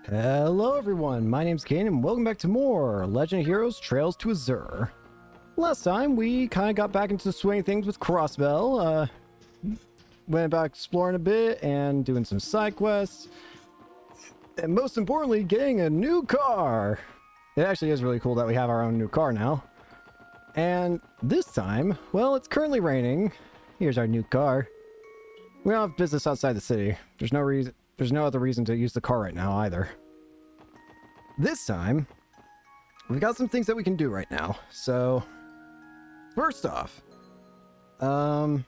Hello everyone, my name's Kane and welcome back to more Legend of Heroes Trails to Azure. Last time we kind of got back into the swing of things with Crossbell, went about exploring a bit and doing some side quests, and most importantly getting a new car. It actually is really cool that we have our own new car now. And this time, well, it's currently raining. Here's our new car. We don't have business outside the city. There's no other reason to use the car right now either. This time, we've got some things that we can do right now. So, first off, we're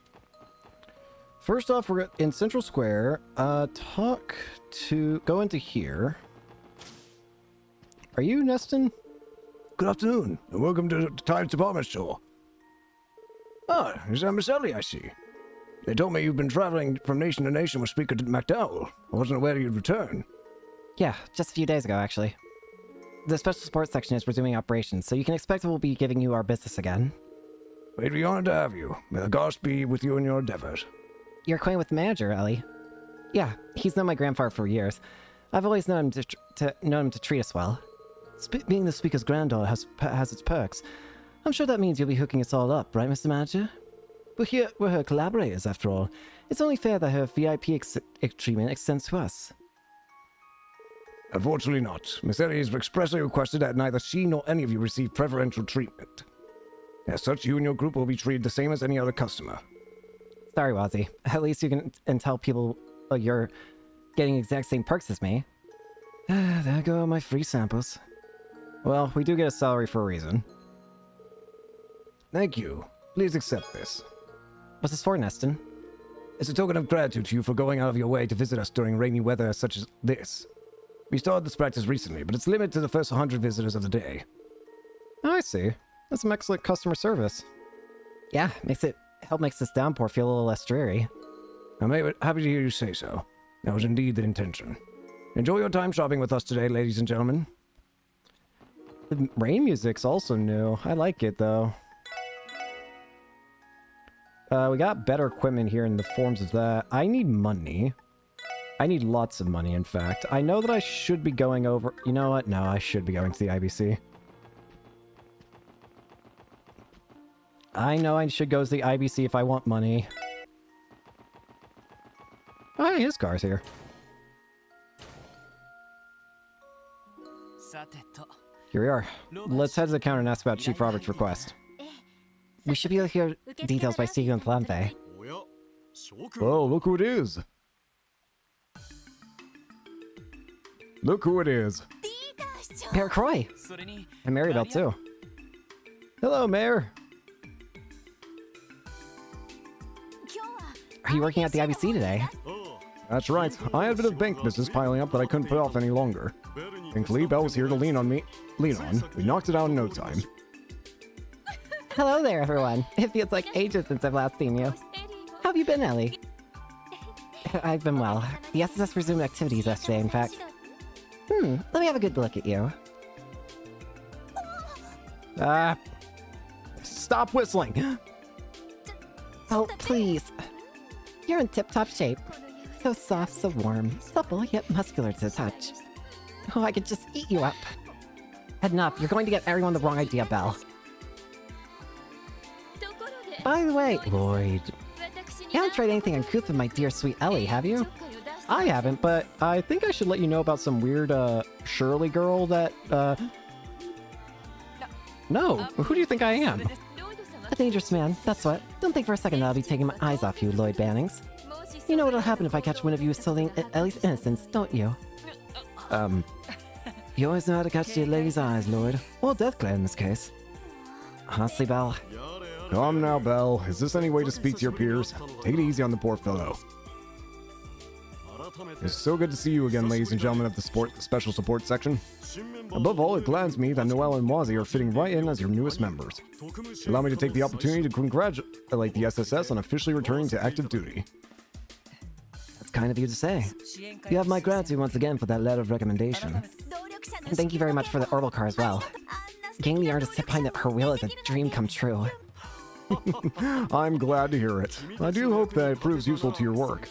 in Central Square. Go into here. Are you Neston? Good afternoon, and welcome to Tides Department Store. Ah, is that Miss Ellie, I see. They told me you've been traveling from nation to nation with Speaker McDowell. I wasn't aware you'd return. Yeah, just a few days ago, actually. The special support section is resuming operations, so you can expect we'll be giving you our business again. We'd be honored to have you. May the gods be with you in your endeavors. You're acquainted with the manager, Ellie. Yeah, he's known my grandfather for years. I've always known him to treat us well. Being the Speaker's granddaughter has its perks. I'm sure that means you'll be hooking us all up, right, Mr. Manager? We're her collaborators, after all. It's only fair that her VIP treatment extends to us. Unfortunately not. Miss Ellie has expressly requested that neither she nor any of you receive preferential treatment. As such, you and your group will be treated the same as any other customer. Sorry, Wazzy. At least you can tell people you're getting the exact same perks as me. There go my free samples. Well, we do get a salary for a reason. Thank you. Please accept this. What's this for, Neston? It's a token of gratitude to you for going out of your way to visit us during rainy weather such as this. We started this practice recently, but it's limited to the first 100 visitors of the day. Oh, I see. That's some excellent customer service. Yeah, makes this downpour feel a little less dreary. I'm happy to hear you say so. That was indeed the intention. Enjoy your time shopping with us today, ladies and gentlemen. The rain music's also new. I like it, though. We got better equipment here in the forms of that. I need money. I need lots of money, in fact. I know that I should be going over... You know what? No, I should be going to the IBC. I know I should go to the IBC if I want money. Oh, hey, his car's here. Here we are. Let's head to the counter and ask about Chief Robert's request. We should be able to hear details by speaking with Lante. Oh, look who it is. Look who it is. Mayor Croy! And Maribel, too. Hello, Mayor. Are you working at the IBC today? That's right. I had a bit of bank business piling up that I couldn't put off any longer. Thankfully, Belle was here to lean on. We knocked it out in no time. Hello there, everyone. It feels like ages since I've last seen you. How have you been, Ellie? I've been well. The SSS resumed activities yesterday, in fact. Let me have a good look at you. Stop whistling! Oh, please. You're in tip-top shape. So soft, so warm, supple, yet muscular to the touch. Oh, I could just eat you up. Enough, you're going to get everyone the wrong idea, Belle. By the way, Lloyd, you haven't tried anything uncouth with my dear sweet Ellie, have you? I haven't, but I think I should let you know about some weird, Shirley girl that, No, who do you think I am? A dangerous man, that's what. Don't think for a second that I'll be taking my eyes off you, Lloyd Bannings. You know what'll happen if I catch one of you stealing Ellie's innocence, don't you? You always know how to catch the lady's eyes, Lloyd. Or Deathglare in this case. Honestly, Belle. Calm now, Belle. Is this any way to speak to your peers? Take it easy on the poor fellow. It's so good to see you again, ladies and gentlemen of the special support section. Above all, it glads me that Noelle and Wazzy are fitting right in as your newest members. Allow me to take the opportunity to congratulate the SSS on officially returning to active duty. That's kind of you to say. You have my gratitude once again for that letter of recommendation. And thank you very much for the orbital car as well. Getting the artist to find that her will is a dream come true. I'm glad to hear it. I do hope that it proves useful to your work.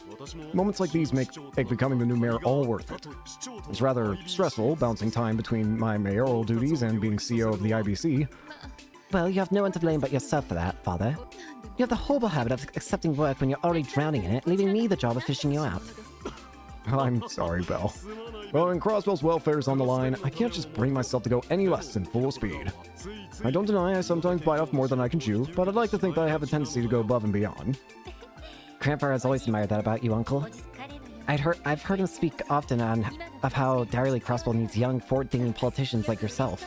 Moments like these make becoming the new mayor all worth it. It's rather stressful balancing time between my mayoral duties and being CEO of the IBC. Well, you have no one to blame but yourself for that, Father. You have the horrible habit of accepting work when you're already drowning in it, leaving me the job of fishing you out. I'm sorry, Belle. Well, when Crossbell's welfare is on the line, I can't just bring myself to go any less than full speed. I don't deny I sometimes bite off more than I can chew, but I'd like to think that I have a tendency to go above and beyond. Grandpa has always admired that about you, Uncle. I've heard him speak often of how direly Crossbell needs young, forward-thinking politicians like yourself.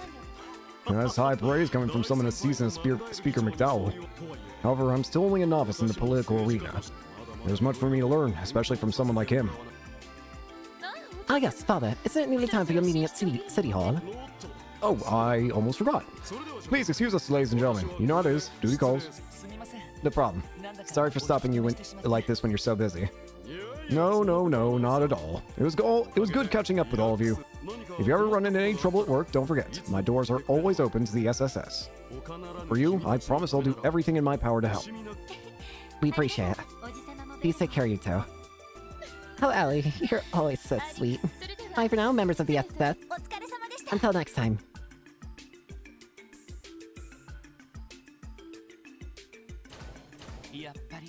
That's high praise coming from someone as seasoned as Speaker McDowell. However, I'm still only a novice in the political arena. There's much for me to learn, especially from someone like him. Ah yes, Father, isn't it nearly time for your meeting at City Hall? Oh, I almost forgot. Please excuse us, ladies and gentlemen. You know how it is. Duty calls. No problem. Sorry for stopping you like this when you're so busy. No, not at all. It was good catching up with all of you. If you ever run into any trouble at work, don't forget, my doors are always open to the SSS. For you, I promise I'll do everything in my power to help. We appreciate it. Please take care of you two. Oh, Ellie, you're always so sweet. Bye for now, members of the SSS. Until next time.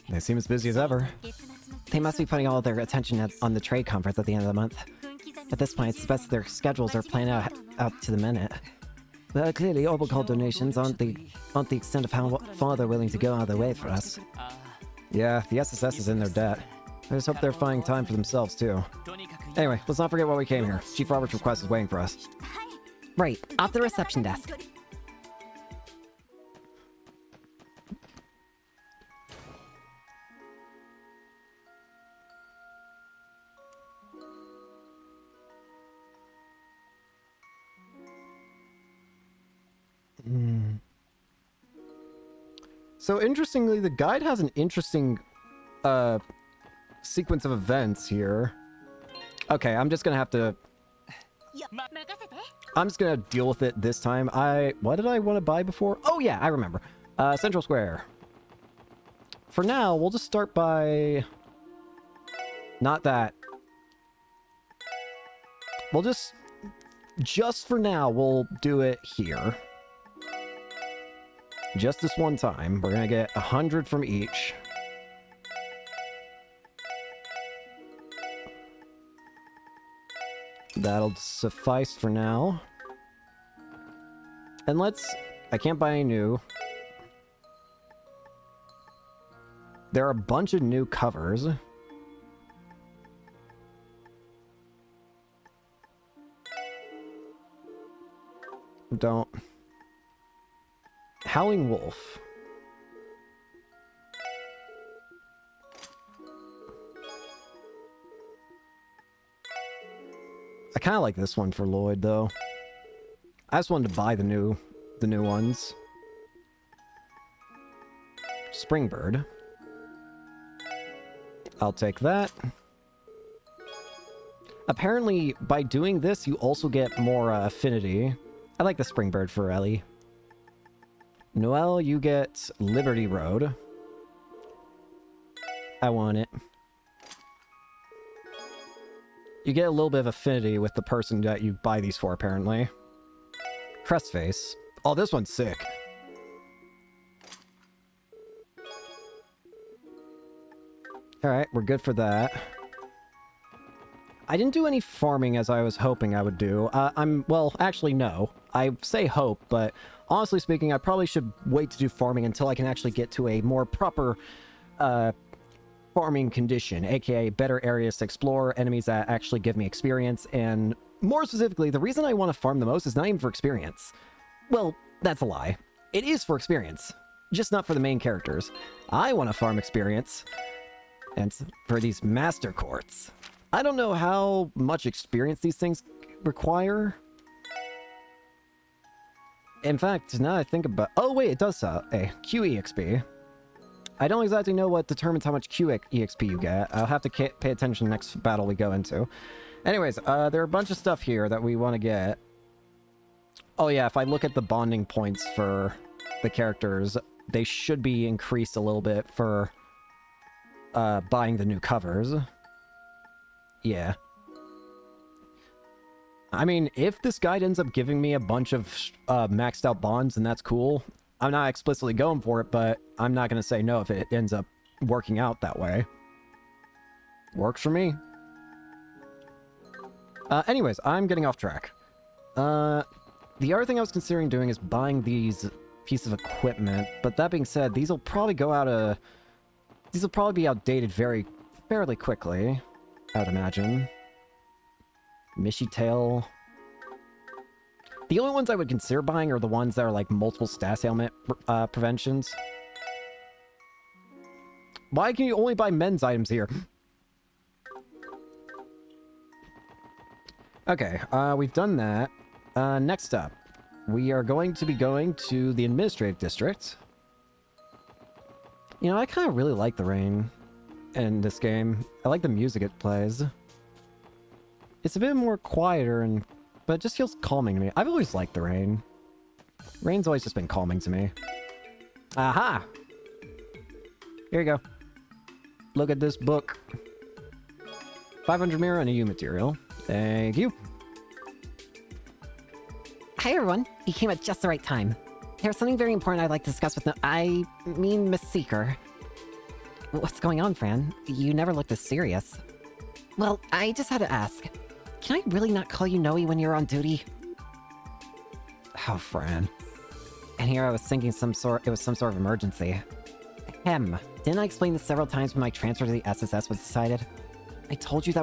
They seem as busy as ever. They must be putting all their attention on the trade conference at the end of the month. At this point, it's best their schedules are planned out to the minute. Well, clearly, Orbicall donations aren't the extent of how far they're willing to go out of their way for us. Yeah, the SSS is in their debt. I just hope they're finding time for themselves, too. Anyway, let's not forget why we came here. Chief Robert's request is waiting for us. Right, off the reception desk. So interestingly, the guide has an interesting sequence of events here. Okay, I'm just gonna have to... I'm just gonna deal with it this time. What did I want to buy before? Oh yeah, I remember. Central Square. For now, we'll just start by... Not that. We'll just for now, we'll do it here. Just this one time. We're gonna get 100 from each. That'll suffice for now. And I can't buy any new. There are a bunch of new covers. Don't. Howling Wolf. I kind of like this one for Lloyd, though. I just wanted to buy the new ones. Springbird. I'll take that. Apparently, by doing this, you also get more affinity. I like the Springbird for Ellie. Noelle, you get Liberty Road. I want it. You get a little bit of affinity with the person that you buy these for, apparently. Crestface. Oh, this one's sick. Alright, we're good for that. I didn't do any farming as I was hoping I would do. Well, actually, no. I say hope, but honestly speaking, I probably should wait to do farming until I can actually get to a more proper, farming condition, aka better areas to explore, enemies that actually give me experience, and more specifically, the reason I want to farm the most is not even for experience. Well, that's a lie. It is for experience, just not for the main characters. I want to farm experience, and for these master courts. I don't know how much experience these things require. In fact, now I think about... Oh, wait, it does a QEXP. I don't exactly know what determines how much QEXP you get. I'll have to pay attention next battle we go into. Anyways, there are a bunch of stuff here that we want to get. Oh yeah, if I look at the bonding points for the characters, they should be increased a little bit for buying the new covers. Yeah. I mean, if this guide ends up giving me a bunch of maxed out bonds, then that's cool. I'm not explicitly going for it, but I'm not going to say no if it ends up working out that way. Works for me. Anyways, I'm getting off track. The other thing I was considering doing is buying these pieces of equipment, but that being said, these will probably go out of... These will probably be outdated fairly quickly, I would imagine. Mishy Tail. The only ones I would consider buying are the ones that are like multiple status ailment preventions. Why can you only buy men's items here? Okay, we've done that. Next up, we are going to be going to the administrative district. You know, I kind of really like the rain in this game. I like the music it plays. It's a bit more quieter, but it just feels calming to me. I've always liked the rain. Rain's always just been calming to me. Aha! Here you go. Look at this book. 500 mirror and a U material. Thank you. Hi, everyone. You came at just the right time. There's something very important I'd like to discuss with Miss Seeker. What's going on, Fran? You never looked this serious. Well, I just had to ask. Can I really not call you Noe when you're on duty? Oh, Fran. And here I was thinking it was some sort of emergency. Didn't I explain this several times when my transfer to the SSS was decided? I told you that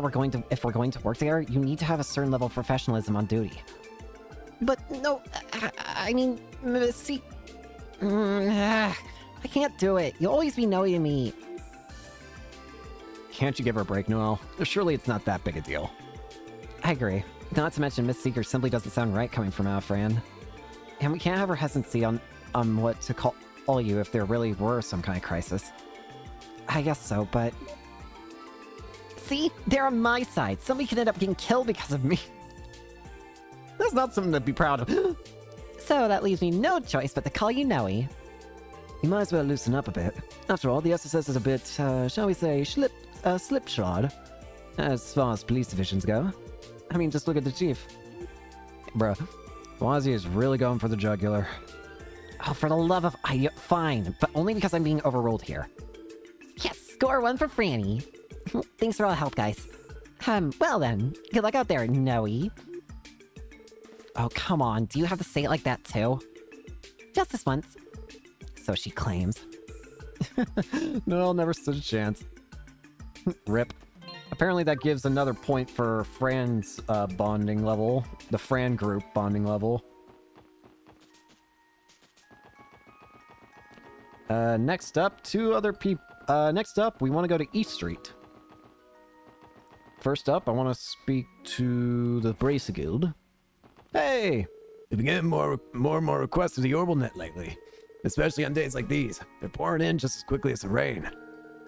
if we're going to work together, you need to have a certain level of professionalism on duty. But no, I mean, see... I can't do it. You'll always be Noe to me. Can't you give her a break, Noelle? Surely it's not that big a deal. I agree. Not to mention, Miss Seeker simply doesn't sound right coming from Fran. And we can't have her hesitancy on what to call you if there really were some kind of crisis. I guess so, but... See? They're on my side. Somebody could end up getting killed because of me. That's not something to be proud of. So that leaves me no choice but to call you Noe. You might as well loosen up a bit. After all, the SSS is a bit, shall we say, slipshod, as far as police divisions go. I mean, just look at the chief. Bruh, Wazzy is really going for the jugular. Oh, for the love of... fine, but only because I'm being overruled here. Yes, score one for Franny. Thanks for all the help, guys. Well then, good luck out there, Noe. Oh, come on, do you have to say it like that too? Just this once. So she claims. No, never stood a chance. Rip. Apparently that gives another point for Fran's bonding level. The Fran group bonding level. Next up, next up, we want to go to East Street. First up, I want to speak to the Bracer Guild. Hey! We've been getting more and more requests to the Orbital Net lately. Especially on days like these. They're pouring in just as quickly as the rain.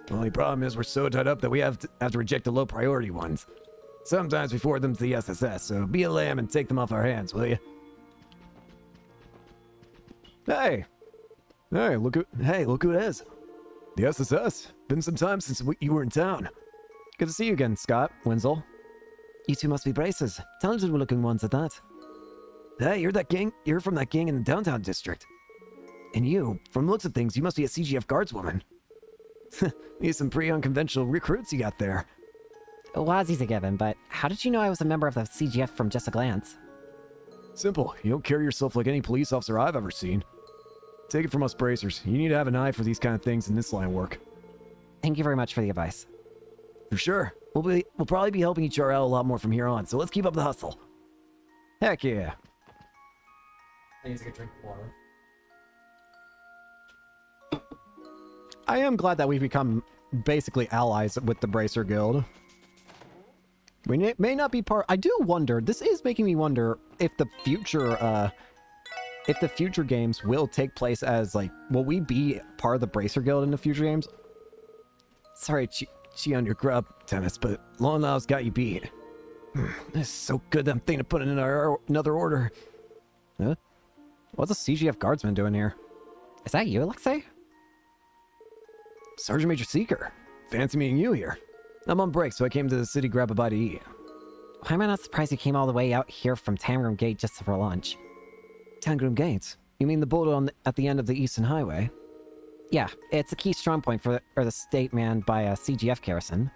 The only problem is we're so tied up that we have to reject the low priority ones. Sometimes we forward them to the SSS, so be a lamb and take them off our hands, will you? Hey! Hey, look who it is. The SSS. Been some time since you were in town. Good to see you again, Scott, Wenzel. You two must be Braces. Talented looking ones at that. Hey, you're from that gang in the downtown district. And you, from the looks of things, you must be a CGF guardswoman. These some pretty unconventional recruits you got there. Wazzy's a given, but how did you know I was a member of the CGF from just a glance? Simple. You don't carry yourself like any police officer I've ever seen. Take it from us bracers. You need to have an eye for these kind of things in this line of work. Thank you very much for the advice. For sure. We'll probably be helping each other out a lot more from here on, so let's keep up the hustle. Heck yeah. I need to get a drink of water. I am glad that we've become basically allies with the Bracer Guild. We may not be part... I do wonder, this is making me wonder if the future games will take place as, like, will we be part of the Bracer Guild in the future games? Sorry, she on your grub, Tennis, but Long Law's got you beat. This is so good that I'm thinking of putting in another order. Huh? What's a CGF guardsman doing here? Is that you, Alexei? Sergeant Major Seeker. Fancy meeting you here. I'm on break, so I came to the city to grab a bite to eat. Why am I not surprised you came all the way out here from Tangram Gate just for lunch? Tangram Gate? You mean the border at the end of the Eastern Highway? Yeah, it's a key strong point for the state manned by a CGF garrison.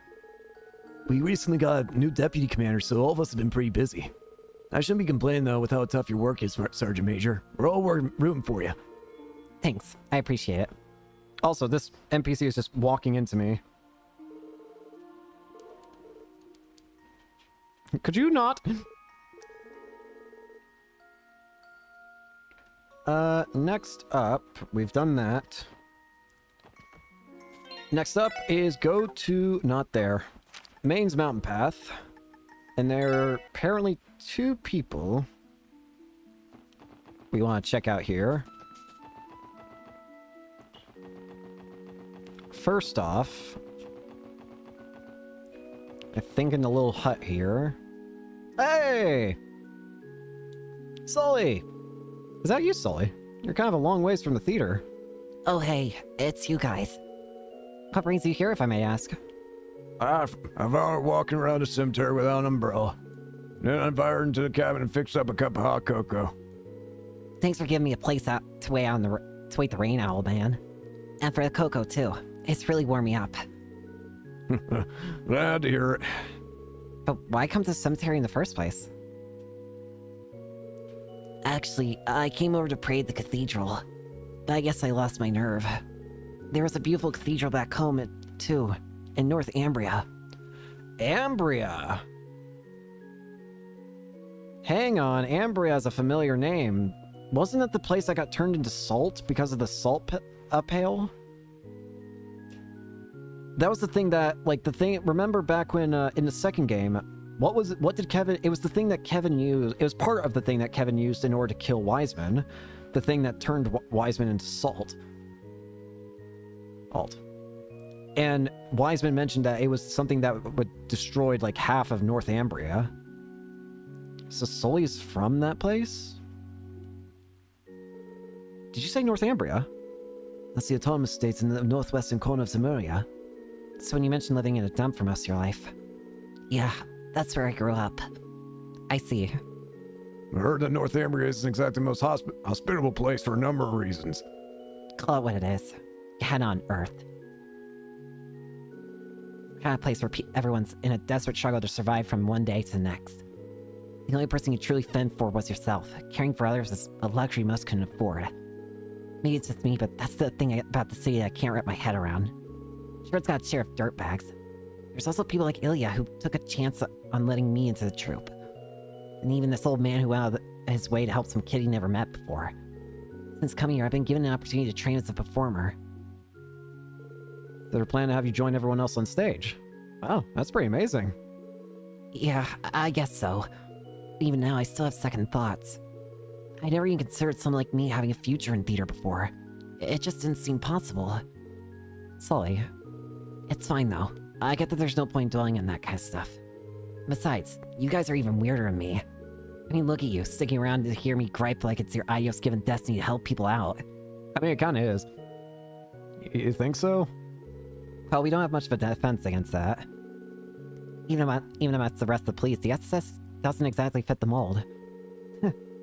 We recently got a new deputy commander, so all of us have been pretty busy. I shouldn't be complaining, though, with how tough your work is, Sergeant Major. We're all rooting for you. Thanks, I appreciate it. Also, this NPC is just walking into me. Could you not? Next up, we've done that. Next up is go to, not there, Maine's Mountain Path. And there are apparently 2 people we want to check out here. First off, I think in the little hut here. Hey! Sully! Is that you, Sully? You're kind of a long ways from the theater. Oh hey, it's you guys. What brings you here, if I may ask? I've been walking around the cemetery without an umbrella. Then I invited her into the cabin and fixed up a cup of hot cocoa. Thanks for giving me a place out to wait the rain, owl man. And for the cocoa, too. It's really warmed me up. Glad to hear it. But why come to the cemetery in the first place? Actually, I came over to pray at the cathedral. But I guess I lost my nerve. There was a beautiful cathedral back home, too, in North Ambria. Ambria! Hang on, Ambria is a familiar name. Wasn't it the place that got turned into salt because of the salt pail? That was the thing that, like, remember back when, in the second game, what did Kevin, it was the thing that Kevin used, it was part of the thing that Kevin used in order to kill Wiseman. The thing that turned Wiseman into salt. And Wiseman mentioned that it was something that would destroyed, like, half of North Ambria. So Sully's from that place? Did you say North Ambria? That's the autonomous states in the northwestern corner of Zemuria. So when you mentioned living in a dump for most of your life. Yeah, that's where I grew up. I see. I heard that North Ambria isn't exactly the most hospitable place for a number of reasons. Call it what it is. Head on Earth. Kind of place where everyone's in a desperate struggle to survive from one day to the next. The only person you truly fend for was yourself. Caring for others is a luxury most couldn't afford. Maybe it's just me, but that's the thing about the city that I can't wrap my head around. Sure, it's got its share of dirtbags. There's also people like Ilya who took a chance on letting me into the troupe. And even this old man who went out of his way to help some kid he never met before. Since coming here, I've been given an opportunity to train as a performer. They're planning to have you join everyone else on stage. Wow, that's pretty amazing. Yeah, I guess so. Even now, I still have second thoughts. I never even considered someone like me having a future in theater before. It just didn't seem possible. Sully. It's fine though. I get that there's no point dwelling on that kind of stuff. Besides, you guys are even weirder than me. I mean, look at you, sticking around to hear me gripe like it's your adios given destiny to help people out. I mean, it kinda is. You think so? Well, we don't have much of a defense against that. Even amongst the rest of the police, the SSS doesn't exactly fit the mold.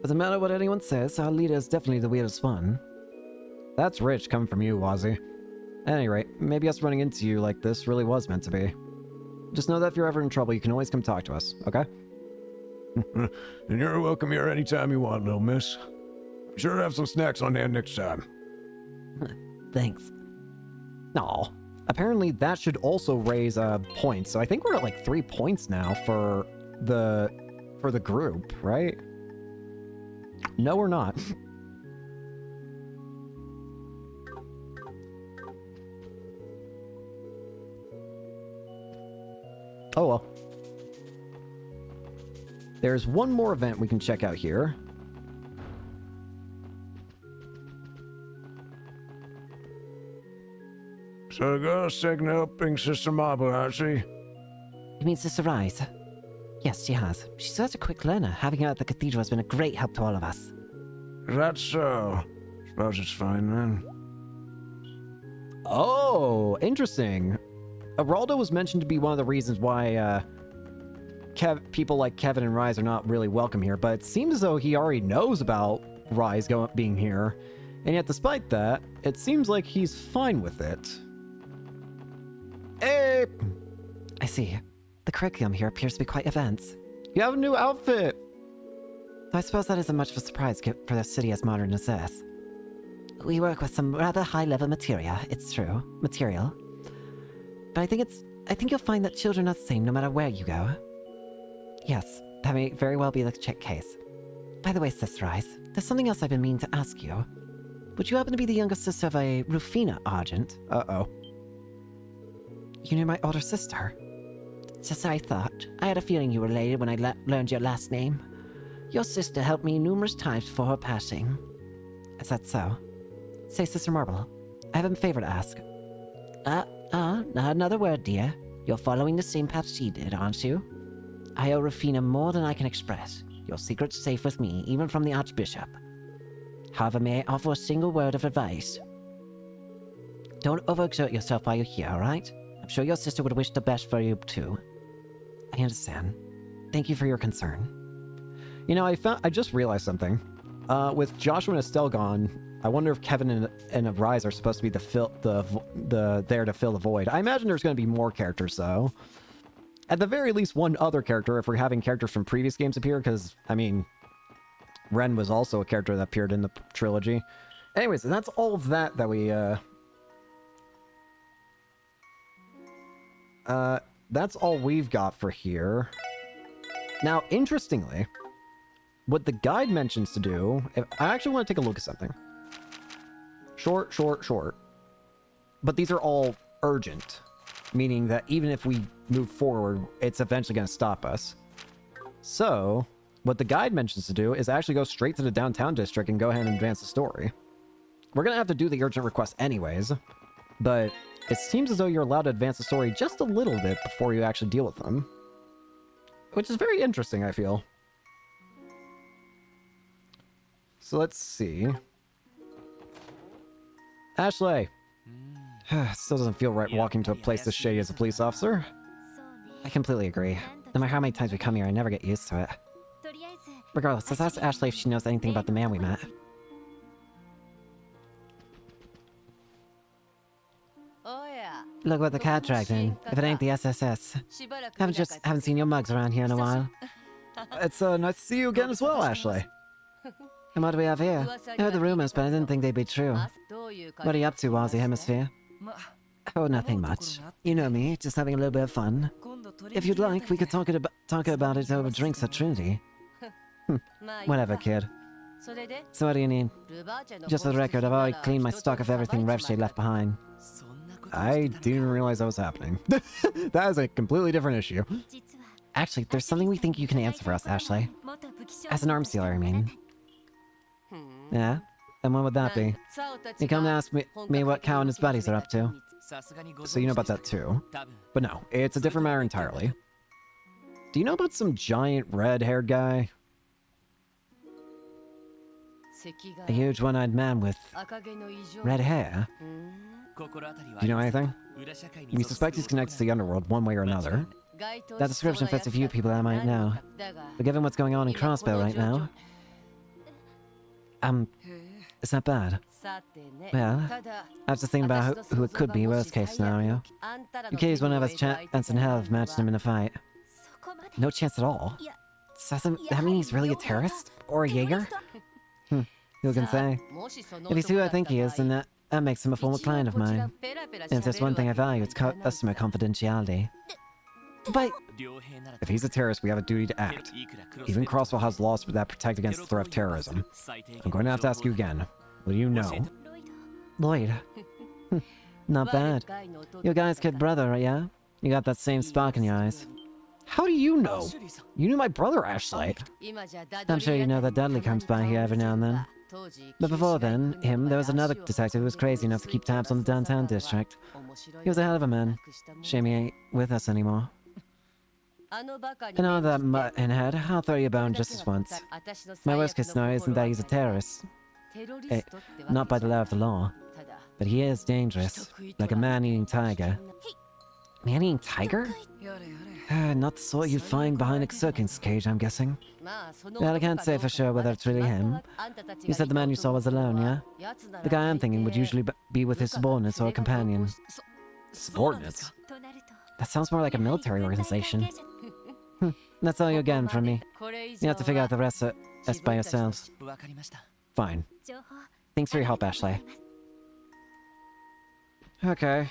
Doesn't matter what anyone says, our leader is definitely the weirdest one. That's rich coming from you, Wazzy. At any rate, maybe us running into you like this really was meant to be. Just know that if you're ever in trouble, you can always come talk to us, okay? And you're welcome here anytime you want, little miss. Be sure to have some snacks on hand next time. Thanks. Aw. Apparently that should also raise points, so I think we're at like 3 points now for the group, right? No, we're not. Oh well. There's one more event we can check out here. So the girl's taking helping Sister Marble, has she? You mean Sister Rise? Yes, she has. She's such a quick learner. Having her at the cathedral has been a great help to all of us. That's so. Suppose it's fine then. Oh, interesting. Araldo was mentioned to be one of the reasons why people like Kevin and Rise are not really welcome here, but it seems as though he already knows about Rise being here, and yet despite that, it seems like he's fine with it. Hey! I see. The curriculum here appears to be quite advanced. You have a new outfit! So I suppose that isn't much of a surprise for a city as modern as this. We work with some rather high-level materia, it's true. Material. But I think you'll find that children are the same no matter where you go. Yes, that may very well be the case. By the way, Sister Rise, there's something else I've been meaning to ask you. Would you happen to be the younger sister of a Rufina Argent? Uh-oh. You knew my older sister? Just as I thought. I had a feeling you were related when I learned your last name. Your sister helped me numerous times before her passing. Is that so? Say, Sister Marble, I have a favor to ask. Not another word, dear. You're following the same path she did, aren't you? I owe Rufina more than I can express. Your secret's safe with me, even from the Archbishop. However, may I offer a single word of advice? Don't overexert yourself while you're here, alright? I'm sure your sister would wish the best for you, too. I understand. Thank you for your concern. You know, I just realized something. With Joshua and Estelle gone, I wonder if Kevin and Rise are supposed to be there to fill the void. I imagine there's going to be more characters, though. At the very least, one other character, if we're having characters from previous games appear, because, I mean, Ren was also a character that appeared in the trilogy. Anyways, that's all of that we, that's all we've got for here. Now, interestingly, what the guide mentions to do... I actually want to take a look at something. Short. But these are all urgent. Meaning that even if we move forward, it's eventually going to stop us. So, what the guide mentions to do is actually go straight to the downtown district and go ahead and advance the story. We're going to have to do the urgent request anyways. But it seems as though you're allowed to advance the story just a little bit before you actually deal with them. Which is very interesting, I feel. So let's see. Ashley! Still doesn't feel right walking to a place this shady as a police officer. I completely agree. No matter how many times we come here, I never get used to it. Regardless, let's ask Ashley if she knows anything about the man we met. Look what the cat dragged in. If it ain't the SSS. Haven't seen your mugs around here in a while. It's nice to see you again as well, Ashley. And what do we have here? I heard the rumors, but I didn't think they'd be true. What are you up to, Wazzy Hemisphere? Oh, nothing much. You know me, just having a little bit of fun. If you'd like, we could talk about it over drinks at Trinity. Whatever, kid. So what do you need? Just for the record, I've already cleaned my stock of everything Revshay left behind. I didn't realize that was happening. That is a completely different issue. Actually, there's something we think you can answer for us, Ashley. As an arms dealer, I mean. Yeah? And what would that be? You come to ask me what Cow and his buddies are up to. So you know about that too. But no, it's a different matter entirely. Do you know about some giant red-haired guy? A huge one-eyed man with red hair? Do you know anything? We suspect he's connected to the underworld one way or another. That description fits a few people I might know. But given what's going on in Crossbow right now... it's not bad. Well, I was just thinking about who it could be, worst case scenario. UK's one of us chance in hell of matching him in a fight. No chance at all? Doesn't that mean he's really a terrorist? Or a Jaeger? Who can say? If he's who I think he is, then that makes him a former client of mine. And if there's one thing I value, it's customer confidentiality. But if he's a terrorist, we have a duty to act. Even Crosswell has laws that protect against the threat of terrorism. I'm going to have to ask you again. What do you know? Lloyd. Not bad. Your guy's kid brother, yeah? You got that same spark in your eyes. How do you know? You knew my brother, Ashley. I'm sure you know that Dudley comes by here every now and then. But before then, there was another detective who was crazy enough to keep tabs on the downtown district. He was a hell of a man. Shame he ain't with us anymore. And all that mutt and head, I'll throw you a bone just this once. My worst case scenario isn't that he's a terrorist. Not by the law of the law. But he is dangerous, like a man-eating tiger. Man-eating tiger? Not the sort you'd find behind a circus cage, I'm guessing. Well, I can't say for sure whether it's really him. You said the man you saw was alone, yeah? The guy I'm thinking would usually be with his subordinates or a companion. Subordinates? That sounds more like a military organization. That's all you're getting from me. You have to figure out the rest by yourselves. Fine. Thanks for your help, Ashley. Okay.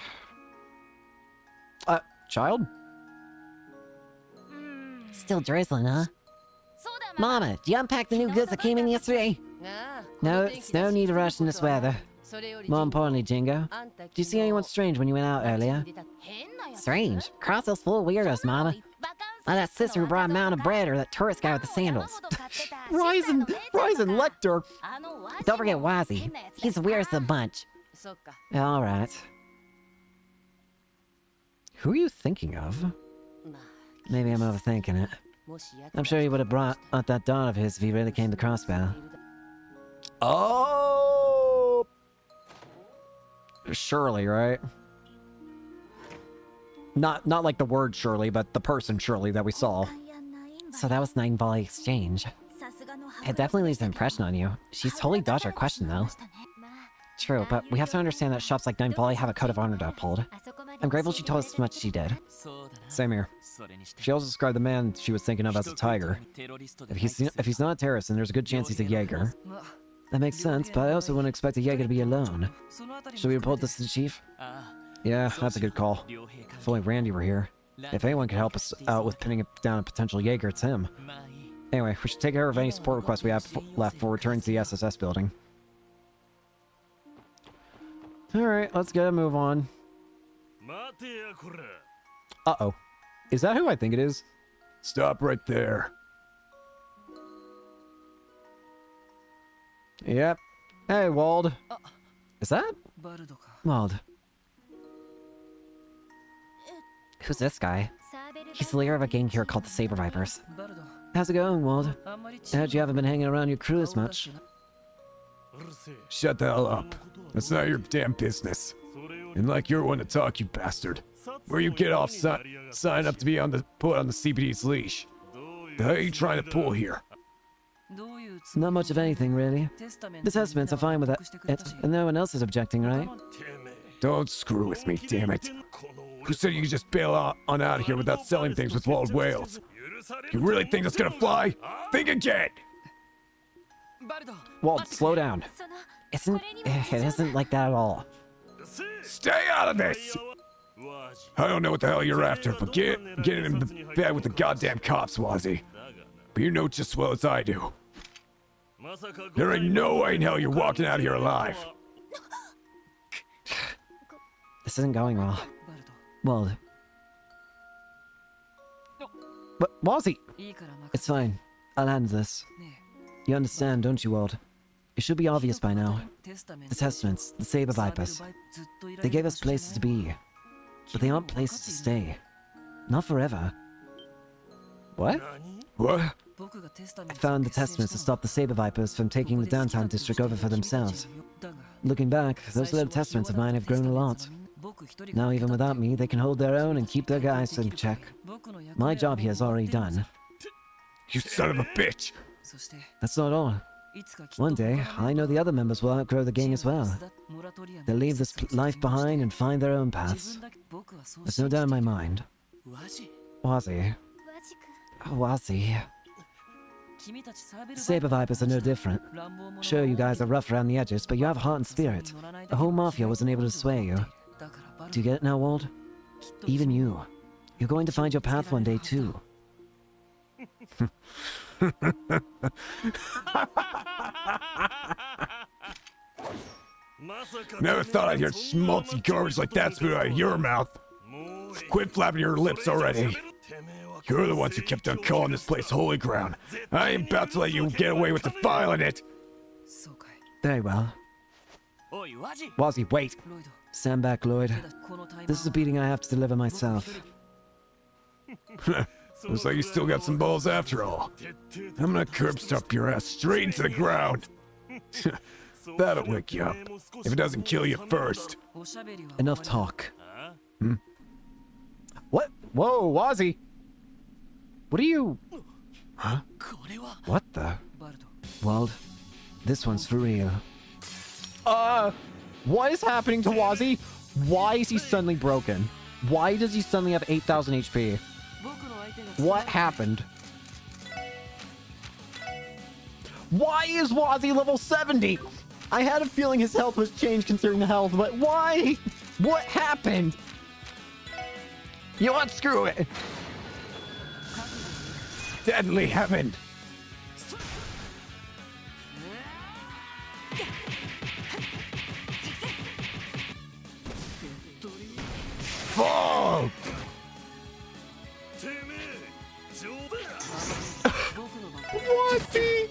Child? Still drizzling, huh? Mama, do you unpack the new goods that came in yesterday? No, it's no need to rush in this weather. More importantly, Jingo, did you see anyone strange when you went out earlier? Strange? Crossville's full of weirdos, Mama. Oh, that sister who brought a mound of bread or that tourist guy with the sandals. Ryzen Lecter! Don't forget Wazzy. He's the weirdest of the bunch. Alright. Who are you thinking of? Maybe I'm overthinking it. I'm sure he would have brought out that dog of his if he really came to Crossville. Oh! Shirley, right? Not like the word Shirley, but the person Shirley that we saw. So that was Nine Volley Exchange. It definitely leaves an impression on you. She's totally dodged our question, though. True, but we have to understand that shops like Nine Volley have a code of honor to uphold. I'm grateful she told us as much as she did. Same here. She also described the man she was thinking of as a tiger. If he's not a terrorist, then there's a good chance he's a Jaeger. That makes sense, but I also wouldn't expect a Jaeger to be alone. Should we report this to the chief? Yeah, that's a good call. If only Randy were here. If anyone could help us out with pinning down a potential Jaeger, it's him. Anyway, we should take care of any support requests we have left before returning to the SSS building. Alright, let's get a move on. Uh-oh. Is that who I think it is? Stop right there. Yep. Hey, Wald. Is that? Wald. Who's this guy? He's the leader of a gang here called the Saber Vipers. How's it going, Wald? I heard you haven't been hanging around your crew as much. Shut the hell up. That's not your damn business. And like you're one to talk, you bastard. Where you get off, sign up to be put on the CPD's leash. The hell are you trying to pull here? Not much of anything, really. The testaments are fine with it, and no one else is objecting, right? Don't screw with me, damn it. Who said you could just bail on out of here without selling things with wild whales? You really think that's gonna fly? Think again! Wald, slow down. It isn't like that at all. Stay out of this! I don't know what the hell you're after, but get in the bed with the goddamn cops, Wazzy. But you know just as well as I do. There ain't no way in hell you're walking out of here alive. This isn't going well. Wald. But, Wazzy! It's fine. I'll handle this. You understand, don't you, Wald? It should be obvious by now. The Testaments, the Saber Vipers. They gave us places to be. But they aren't places to stay. Not forever. What? What? I found the Testaments to stop the Saber Vipers from taking the downtown district over for themselves. Looking back, those little Testaments of mine have grown a lot. Now even without me, they can hold their own and keep their guys in check. My job here is already done. You son of a bitch! That's not all. One day, I know the other members will outgrow the gang as well. They'll leave this life behind and find their own paths. There's no doubt in my mind. Wazzy. Wazzy. Saber Vipers are no different. Sure, you guys are rough around the edges, but you have heart and spirit. The whole Mafia wasn't able to sway you. Do you get it now, Wald? Even you. You're going to find your path one day, too. Never thought I'd hear schmaltzy garbage like that spit out of your mouth. Quit flapping your lips already. You're the ones who kept on calling this place holy ground. I ain't about to let you get away with defiling it. Very well. Wazzy, wait! Stand back, Lloyd. This is a beating I have to deliver myself. Looks like you still got some balls after all. I'm gonna curb stomp your ass straight into the ground. That'll wake you up, if it doesn't kill you first. Enough talk. Whoa, Wazzy! What are you... Huh? What the... Wald, this one's for real. What is happening to Wazzy? Why is he suddenly broken? Why does he suddenly have 8,000 HP? What happened? Why is Wazzy level 70? I had a feeling his health was changed considering the health, but why? What happened? You know what? Screw it. Deadly heaven. Fuck! Wazzy!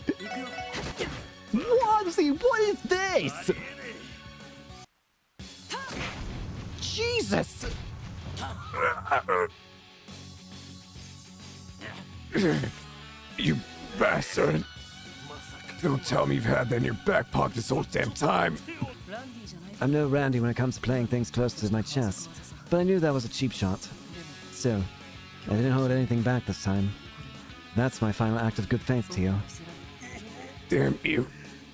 Wazzy, what is this? Jesus! You bastard! Don't tell me you've had that in your back pocket this whole damn time! I'm no Randy when it comes to playing things close to my chest, but I knew that was a cheap shot. Still, I didn't hold anything back this time. That's my final act of good faith to you. Damn you,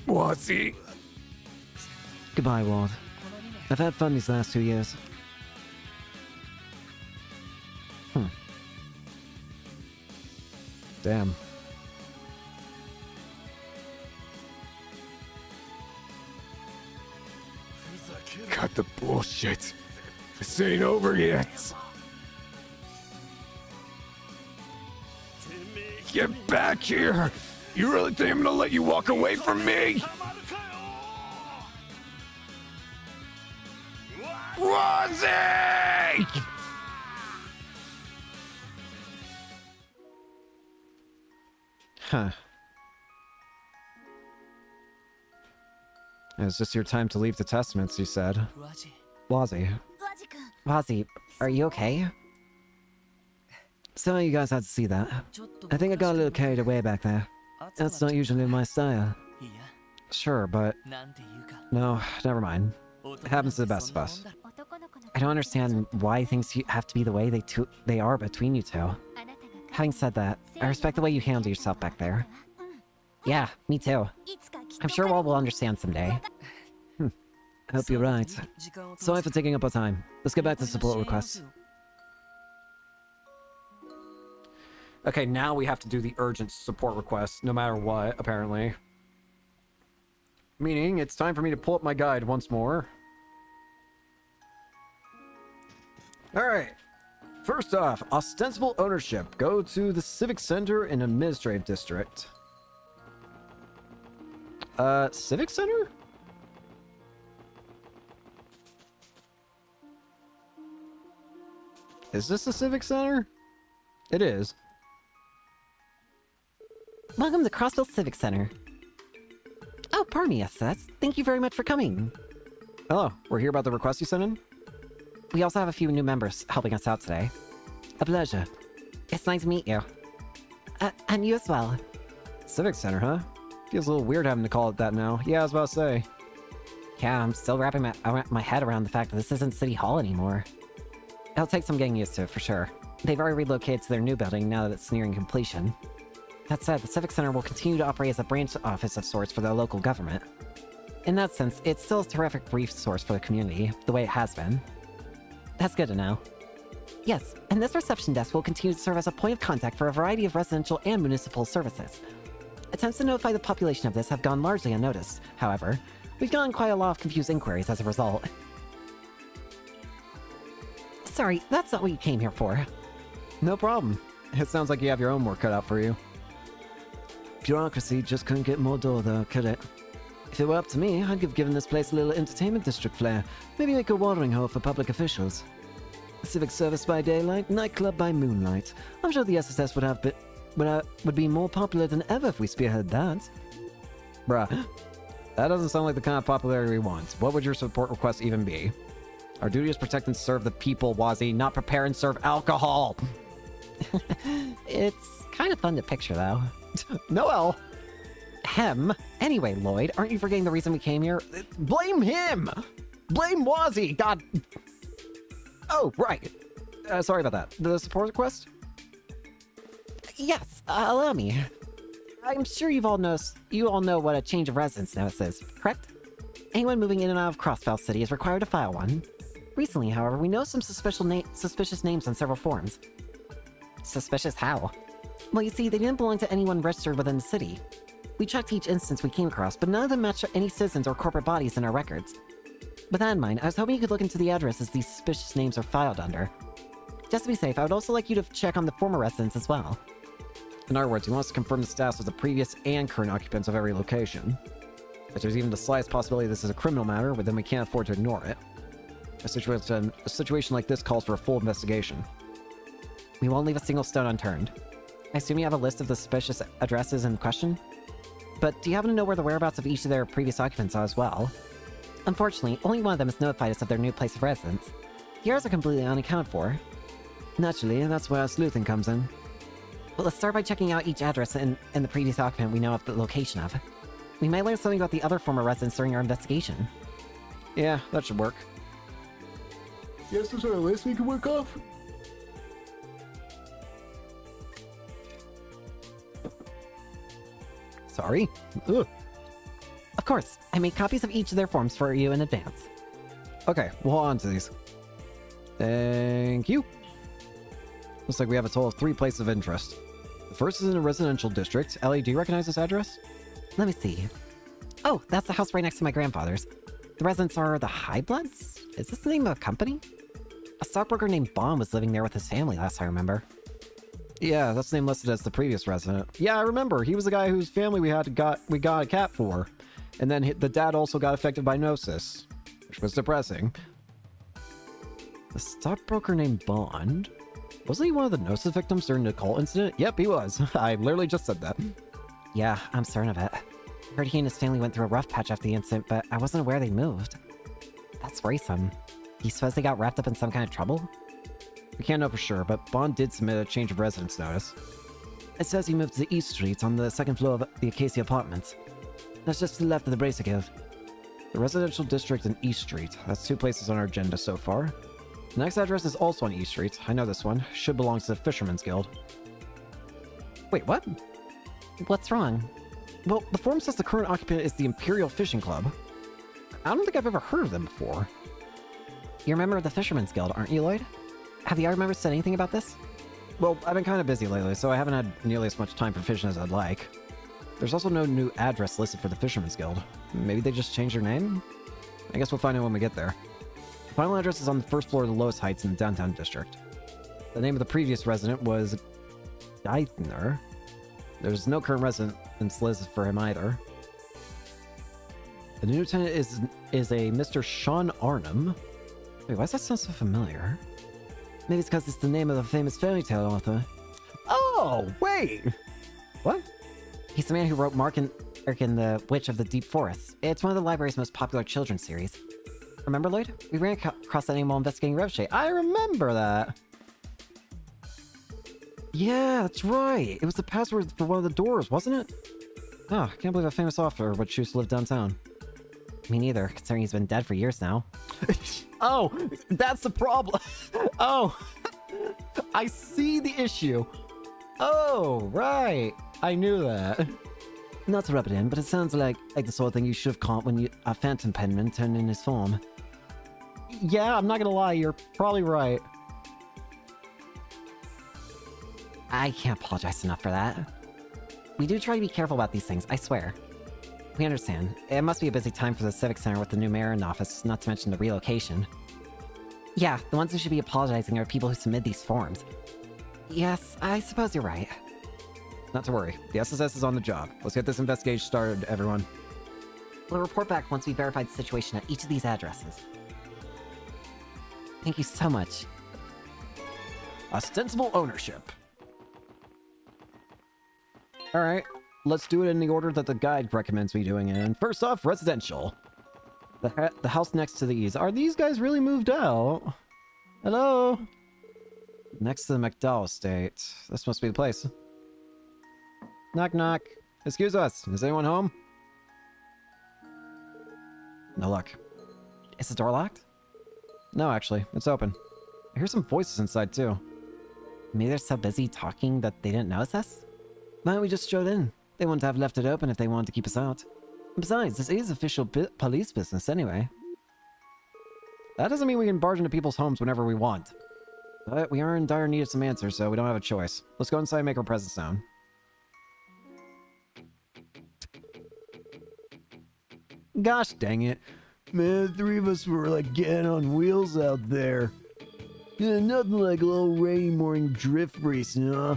Wazzy! Goodbye, Ward. I've had fun these last 2 years. Damn. Cut the bullshit. This ain't over yet. Get back here! You really think I'm gonna let you walk away from me? Wazzy! Huh. It's just your time to leave the Testaments, you said. Wazzy. Wazzy, are you okay? So you guys had to see that. I think I got a little carried away back there. That's not usually my style. Sure, but... No, never mind. It happens to the best of us. I don't understand why things have to be the way they are between you two. Having said that, I respect the way you handle yourself back there. Yeah, me too. I'm sure Walt will understand someday. Hope you're right. Sorry for taking up our time. Let's get back to support requests. Okay, now we have to do the urgent support requests, no matter what, apparently. Meaning, it's time for me to pull up my guide once more. Alright. First off, ostensible ownership. Go to the Civic Center in Administrative District. Civic Center? Is this the Civic Center? It is. Welcome to Crossville Civic Center. Oh, pardon me, SS. Thank you very much for coming. Hello, we're here about the request you sent in? We also have a few new members helping us out today. A pleasure. It's nice to meet you. And you as well. Civic Center, huh? Feels a little weird having to call it that now. Yeah, I was about to say. Yeah, I'm still wrapping my head around the fact that this isn't City Hall anymore. It'll take some getting used to, for sure. They've already relocated to their new building now that it's nearing completion. That said, the Civic Center will continue to operate as a branch office of sorts for the local government. In that sense, it's still a terrific resource for the community, the way it has been. That's good to know. Yes, and this reception desk will continue to serve as a point of contact for a variety of residential and municipal services. Attempts to notify the population of this have gone largely unnoticed. However, we've gotten quite a lot of confused inquiries as a result. Sorry, that's not what you came here for. No problem. It sounds like you have your own work cut out for you. Bureaucracy just couldn't get more dull though, could it? If it were up to me, I'd have given this place a little entertainment district flair. Maybe make a watering hole for public officials. Civic service by daylight, nightclub by moonlight. I'm sure the SSS would be more popular than ever if we spearheaded that. Bruh. That doesn't sound like the kind of popularity we want. What would your support request even be? Our duty is protect and serve the people, Wazzy, not prepare and serve alcohol! It's kind of fun to picture, though. Noel! Anyway, Lloyd, aren't you forgetting the reason we came here? Blame him! Blame Wazzy! God... Oh, right. Sorry about that. The support request? Yes, allow me. I'm sure you all know what a change of residence notice is, correct? Anyone moving in and out of Crossbell City is required to file one. Recently, however, we know some suspicious names on several forms. Suspicious how? Well, you see, they didn't belong to anyone registered within the city. We checked each instance we came across, but none of them matched any citizens or corporate bodies in our records. With that in mind, I was hoping you could look into the addresses these suspicious names are filed under. Just to be safe, I would also like you to check on the former residents as well. In other words, he wants to confirm the status of the previous and current occupants of every location. If there's even the slightest possibility this is a criminal matter, then we can't afford to ignore it. A situation like this calls for a full investigation. We won't leave a single stone unturned. I assume you have a list of the suspicious addresses in question? But do you happen to know where the whereabouts of each of their previous occupants are as well? Unfortunately, only one of them has notified us of their new place of residence. The others are completely unaccounted for. Naturally, that's where sleuthing comes in. Well, let's start by checking out each address and the previous occupant we know of the location of. We might learn something about the other former residents during our investigation. Yeah, that should work. Yes, there's a list we can work off. Sorry? Ugh. Of course, I made copies of each of their forms for you in advance. Okay, we'll hold on to these. Thank you. Looks like we have a total of 3 places of interest. The first is in a residential district. Ellie, do you recognize this address? Let me see. Oh, that's the house right next to my grandfather's. The residents are the Highbloods? Is this the name of a company? A stockbroker named Bond was living there with his family last I remember. Yeah, that's the name listed as the previous resident. Yeah, I remember. He was the guy whose family we got a cat for. And then the dad also got affected by Gnosis, which was depressing. The stockbroker named Bond? Wasn't he one of the Gnosis victims during the cult incident? Yep, he was. I literally just said that. Yeah, I'm certain of it. I heard he and his family went through a rough patch after the incident, but I wasn't aware they moved. That's worrisome. You suppose they got wrapped up in some kind of trouble? We can't know for sure, but Bond did submit a change of residence notice. It says he moved to the East Street on the 2nd floor of the Acacia Apartments. That's just to the left of the Bracer Guild. The residential district and East Street. That's 2 places on our agenda so far. The next address is also on East Street. I know this one. Should belong to the Fisherman's Guild. Wait, what? What's wrong? Well, the form says the current occupant is the Imperial Fishing Club. I don't think I've ever heard of them before. You're a member of the Fisherman's Guild, aren't you, Lloyd? Have the other members said anything about this? Well, I've been kind of busy lately, so I haven't had nearly as much time for fishing as I'd like. There's also no new address listed for the Fisherman's Guild. Maybe they just changed their name? I guess we'll find out when we get there. The final address is on the 1st floor of the Lotus Heights in the downtown district. The name of the previous resident was Geithner. There's no current residence listed for him either. The new lieutenant is a Mr. Sean Arnhem. Wait, why does that sound so familiar? Maybe it's because it's the name of the famous fairy tale author. Oh, wait! What? He's the man who wrote Mark and Erkin, the Witch of the Deep Forest. It's one of the library's most popular children's series. Remember, Lloyd? We ran across that name while investigating Revshay. I remember that! Yeah, that's right! It was the password for one of the doors, wasn't it? Oh, I can't believe a famous author would choose to live downtown. Me neither, considering he's been dead for years now. Oh, that's the problem! Oh! I see the issue! Oh, right! I knew that. Not to rub it in, but it sounds like the sort of thing you should have caught when a phantom penman turned in his form. Yeah, I'm not gonna lie, you're probably right. I can't apologize enough for that. We do try to be careful about these things, I swear. We understand. It must be a busy time for the Civic Center with the new mayor in office, not to mention the relocation. Yeah, the ones who should be apologizing are people who submit these forms. Yes, I suppose you're right. Not to worry. The SSS is on the job. Let's get this investigation started, everyone. We'll report back once we verify the situation at each of these addresses. Thank you so much. Ostensible ownership. Alright, let's do it in the order that the guide recommends we doing it in. First off, residential. The house next to these. Are these guys really moved out? Hello? Next to the McDowell estate. This must be the place. Knock knock. Excuse us. Is anyone home? No luck. Is the door locked? No, actually. It's open. I hear some voices inside, too. Maybe they're so busy talking that they didn't notice us? Why don't we just strode in? They wouldn't have left it open if they wanted to keep us out. And besides, this is official police business anyway. That doesn't mean we can barge into people's homes whenever we want. But we are in dire need of some answers, so we don't have a choice. Let's go inside and make our presence known. Gosh dang it. Man, the three of us were like getting on wheels out there. Yeah, nothing like a little rainy morning drift racing, huh?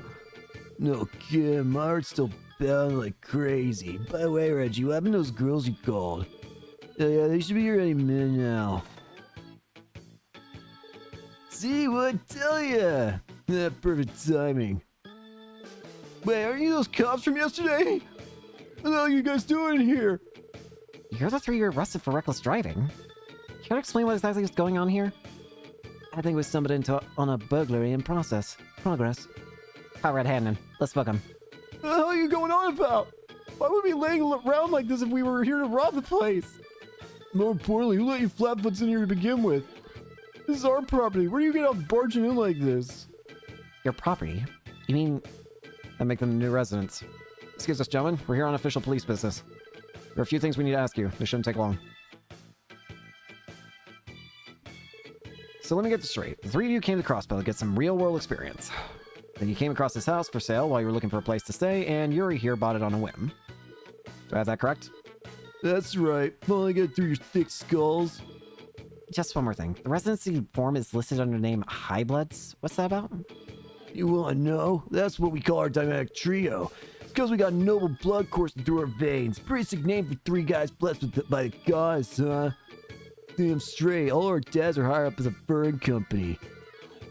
No kidding, my heart's still pounding like crazy. By the way, Reggie, what happened to those girls you called? Yeah, they should be here any minute now. See what I tell ya? That perfect timing. Wait, aren't you those cops from yesterday? What the hell are you guys doing here? You're the three you were arrested for reckless driving. Care to explain what exactly is going on here? I think we stumbled on a burglary in progress. Caught red-handed. Let's book him. What the hell are you going on about? Why would we be laying around like this if we were here to rob the place? More importantly, who let you flatfoots in here to begin with? This is our property. Where do you get out barging in like this? Your property? You mean... I make them the new residents. Excuse us, gentlemen. We're here on official police business. There are a few things we need to ask you. This shouldn't take long. So let me get this straight. The three of you came to Crossbell to get some real-world experience. Then you came across this house for sale while you were looking for a place to stay, and Yuri here bought it on a whim. Do I have that correct? That's right. Finally get through your thick skulls. Just one more thing. The residency form is listed under the name High Bloods. What's that about? You want to know? That's what we call our dynamic trio. It's because we got noble blood coursing through our veins. Pretty sick name for three guys blessed by the gods, huh? Damn straight. All our dads are higher up as a fern company.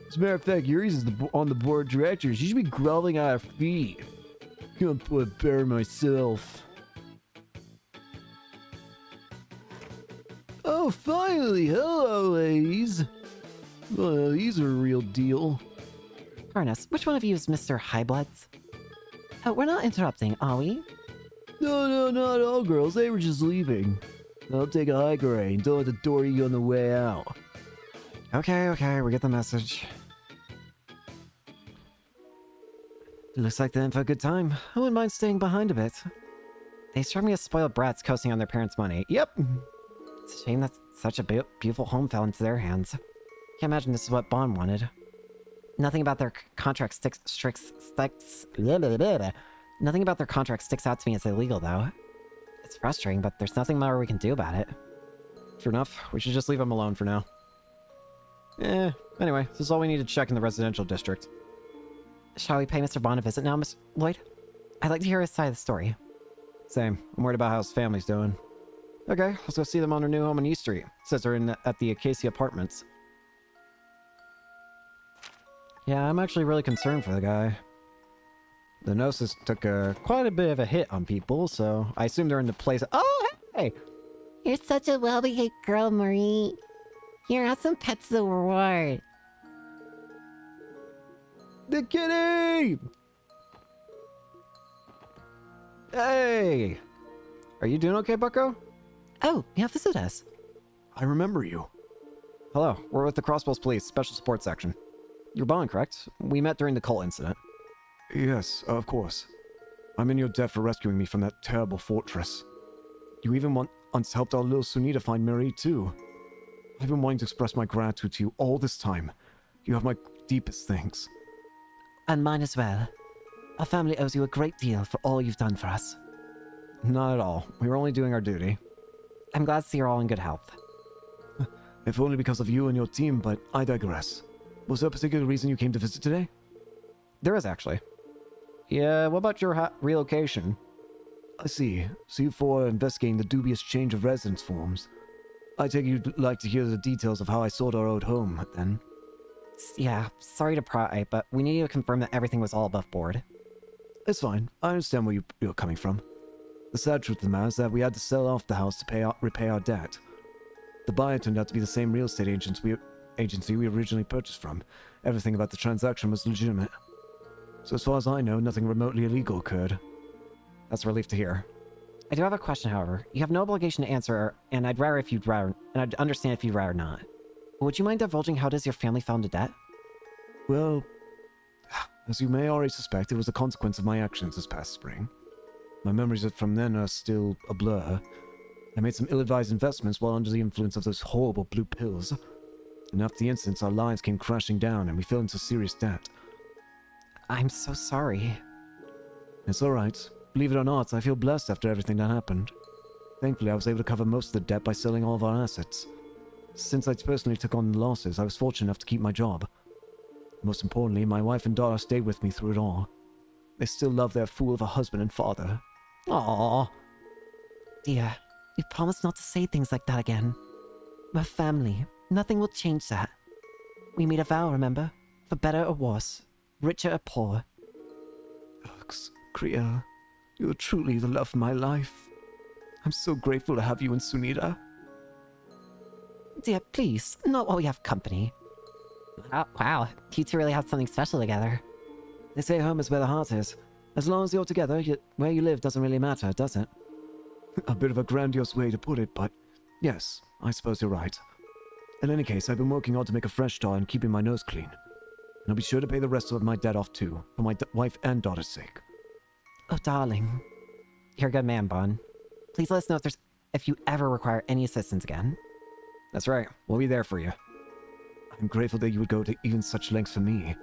As a matter of fact, Yuri's is on the board of directors. You should be groveling at our feet. Gonna put it better myself. Oh, finally! Hello, ladies! Well, these are a real deal. Harness, which one of you is Mr. Highbloods? Oh, we're not interrupting, are we? No, not all girls. They were just leaving. I'll take a hike already and don't let the door you on the way out. Okay, we get the message. Looks like they're in for a good time. I wouldn't mind staying behind a bit. They struck me as spoiled brats coasting on their parents' money. Yep. It's a shame that such a beautiful home fell into their hands. Can't imagine this is what Bond wanted. Nothing about their contract Nothing about their contract sticks out to me as illegal, though. It's frustrating, but there's nothing more we can do about it. Fair enough. We should just leave them alone for now. Anyway, this is all we need to check in the residential district. Shall we pay Mr. Bond a visit now, Miss Lloyd? I'd like to hear his side of the story. Same. I'm worried about how his family's doing. Okay, let's go see them on their new home on East Street. It says they're at the Acacia Apartments. Yeah, I'm actually really concerned for the guy. The Gnosis took quite a bit of a hit on people, so I assume they're in the place. Oh, hey! You're such a well-behaved girl, Marie. Here, have some pets as a reward. The kitty! Hey! Are you doing okay, bucko? Oh, you have visited us. I remember you. Hello, we're with the Crossbows Police, Special Support Section. You're Bond, correct? We met during the cult incident. Yes, of course. I'm in your debt for rescuing me from that terrible fortress. You even once helped our little Sunita find Marie, too. I've been wanting to express my gratitude to you all this time. You have my deepest thanks. And mine as well. Our family owes you a great deal for all you've done for us. Not at all. We were only doing our duty. I'm glad to see you're all in good health. If only because of you and your team, but I digress. Was there a particular reason you came to visit today? There is, actually. Yeah, what about your relocation? I see. So you four are investigating the dubious change of residence forms. I take you'd like to hear the details of how I sold our old home, then. Yeah, sorry to pry, but we need to confirm that everything was all above board. It's fine. I understand where you're coming from. The sad truth of the matter is that we had to sell off the house to repay our debt. The buyer turned out to be the same real estate agency we originally purchased from. Everything about the transaction was legitimate. So as far as I know, nothing remotely illegal occurred. That's a relief to hear. I do have a question, however. You have no obligation to answer, and I'd understand if you'd rather not. Would you mind divulging how it is your family fell into debt? Well, as you may already suspect, it was a consequence of my actions this past spring. My memories from then are still a blur. I made some ill-advised investments while under the influence of those horrible blue pills. And after the incident, our lives came crashing down and we fell into serious debt. I'm so sorry. It's alright. Believe it or not, I feel blessed after everything that happened. Thankfully, I was able to cover most of the debt by selling all of our assets. Since I personally took on the losses, I was fortunate enough to keep my job. Most importantly, my wife and daughter stayed with me through it all. They still love their fool of a husband and father. Aww. Dear, you promised not to say things like that again. We're family. Nothing will change that. We made a vow, remember? For better or worse. Richer or poor. Ux, Kriya, you are truly the love of my life. I'm so grateful to have you and Sunita. Dear, please, not while we have company. Oh, wow, you two really have something special together. They say home is where the heart is. As long as you're together, where you live doesn't really matter, does it? A bit of a grandiose way to put it, but yes, I suppose you're right. In any case, I've been working hard to make a fresh start and keeping my nose clean. And I'll be sure to pay the rest of my debt off too, for my wife and daughter's sake. Oh, darling. You're a good man, Bon. Please let us know if you ever require any assistance again. That's right. We'll be there for you. I'm grateful that you would go to even such lengths for me.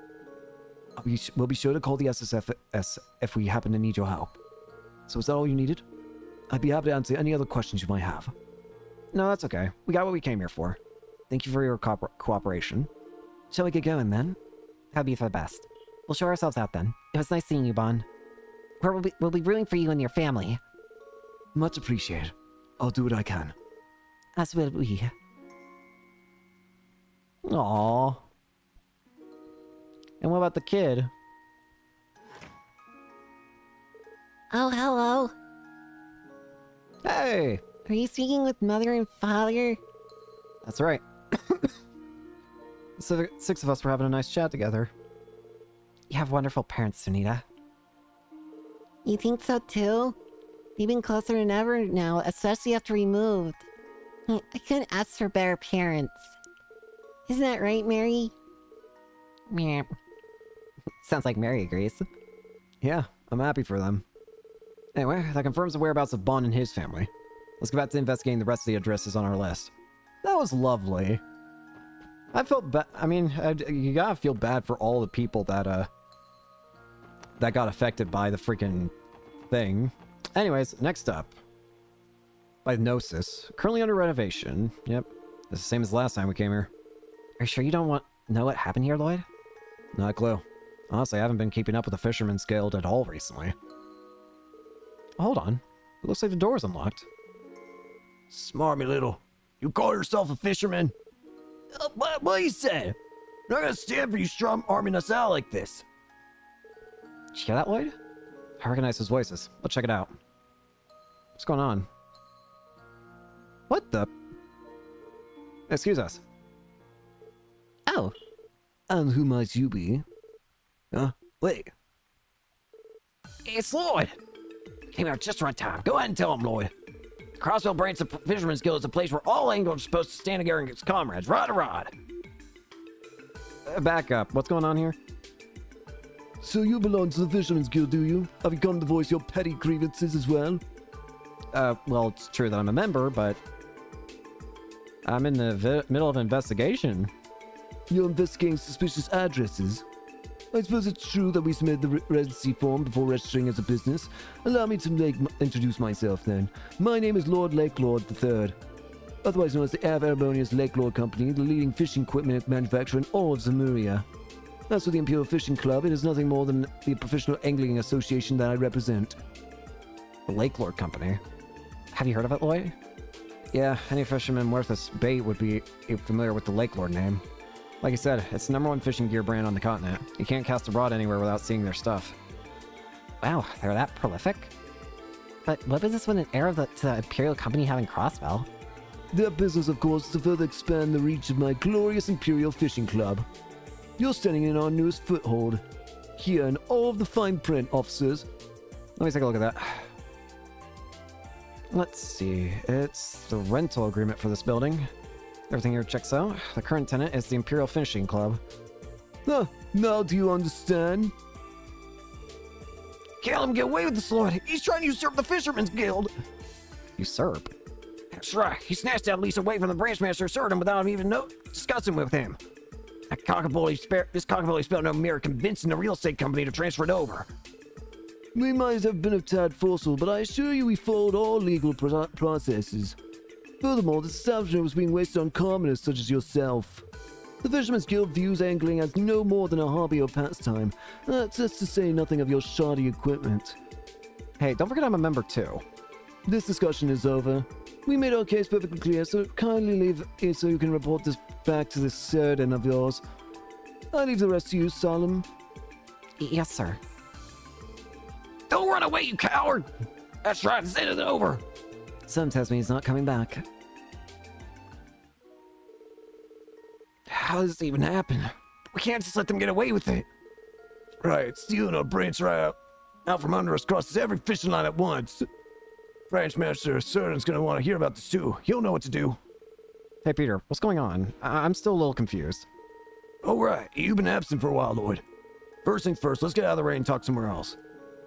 We'll be sure to call the SSFS if we happen to need your help. So is that all you needed? I'd be happy to answer any other questions you might have. No, that's okay. We got what we came here for. Thank you for your cooperation. Shall we get going then? That'd be for the best. We'll show ourselves out then. It was nice seeing you, Bon. We'll be rooting for you and your family. Much appreciated. I'll do what I can. As will we. Aww. And what about the kid? Oh, hello. Hey! Are you speaking with Mother and Father? That's right. So the 6 of us were having a nice chat together. You have wonderful parents, Sunita. You think so too? They've been closer than ever now, especially after we moved. I couldn't ask for better parents. Isn't that right, Mary? Meow. Sounds like Mary agrees. Yeah, I'm happy for them. Anyway, that confirms the whereabouts of Bon and his family. Let's get back to investigating the rest of the addresses on our list. That was lovely. I felt bad. I mean, you gotta feel bad for all the people that got affected by the freaking thing. Anyways, next up. By Gnosis. Currently under renovation. Yep. It's the same as last time we came here. Are you sure you don't know what happened here, Lloyd? Not a clue. Honestly, I haven't been keeping up with the Fisherman's Guild at all recently. Hold on. It looks like the door's unlocked. Smarmy little. You call yourself a fisherman? What you say? I'm not gonna stand for you strong-arming us out like this. Did you hear that, Lloyd? I recognize his voices. Let's check it out. What's going on? What the? Excuse us. Oh. And who might you be? Huh? Wait. It's Lloyd! Came out just right time. Go ahead and tell him, Lloyd. Crossville branch of Fisherman's Guild is a place where all anglers are supposed to stand together against comrades. Rod to rod. Back up. What's going on here? So you belong to the Fisherman's Guild, do you? Have you come to voice your petty grievances as well? Well, it's true that I'm a member, but I'm in the middle of an investigation. You're investigating suspicious addresses. I suppose it's true that we submitted the residency form before registering as a business. Allow me to introduce myself then. My name is Lord Lakelord III, otherwise known as the Averonius Lakelord Company, the leading fishing equipment manufacturer in all of Zemuria. As for the Imperial Fishing Club, it is nothing more than the professional angling association that I represent. The Lakelord Company. Have you heard of it, Lloyd? Yeah, any fisherman worth his bait would be familiar with the Lakelord name. Like I said, it's the #1 fishing gear brand on the continent. You can't cast a rod anywhere without seeing their stuff. Wow, they're that prolific? But what business would an heir of the Imperial Company have in Crossville? Their business, of course, is to further expand the reach of my glorious Imperial Fishing Club. You're standing in our newest foothold. Here in all of the fine print, officers. Let me take a look at that. Let's see. It's the rental agreement for this building. Everything here checks out. The current tenant is the Imperial Finishing Club. Huh, now do you understand? Can't let him get away with this, Lord. He's trying to usurp the Fisherman's Guild. Usurp? That's right. He snatched that lease away from the branch master Surdon without even discussing with him. This cockabully spelled no mere convincing the real estate company to transfer it over. We might have been a tad forceful, but I assure you we followed all legal processes. Furthermore, this establishment was being wasted on commoners such as yourself. The Fisherman's Guild views angling as no more than a hobby or pastime. That's just to say nothing of your shoddy equipment. Hey, don't forget I'm a member too. This discussion is over. We made our case perfectly clear, so kindly leave it so you can report this back to this Surdon of yours. I leave the rest to you, Solemn. Yes, sir. Don't run away, you coward! That's right, this isn't over. Some tells me he's not coming back. How does this even happen? We can't just let them get away with it. Right, stealing a branch right out from under us crosses every fishing line at once. Branch Master Surdon's gonna want to hear about this too. He'll know what to do. Hey, Peter, what's going on? I'm still a little confused. All right, you've been absent for a while, Lloyd. First things first, let's get out of the rain and talk somewhere else.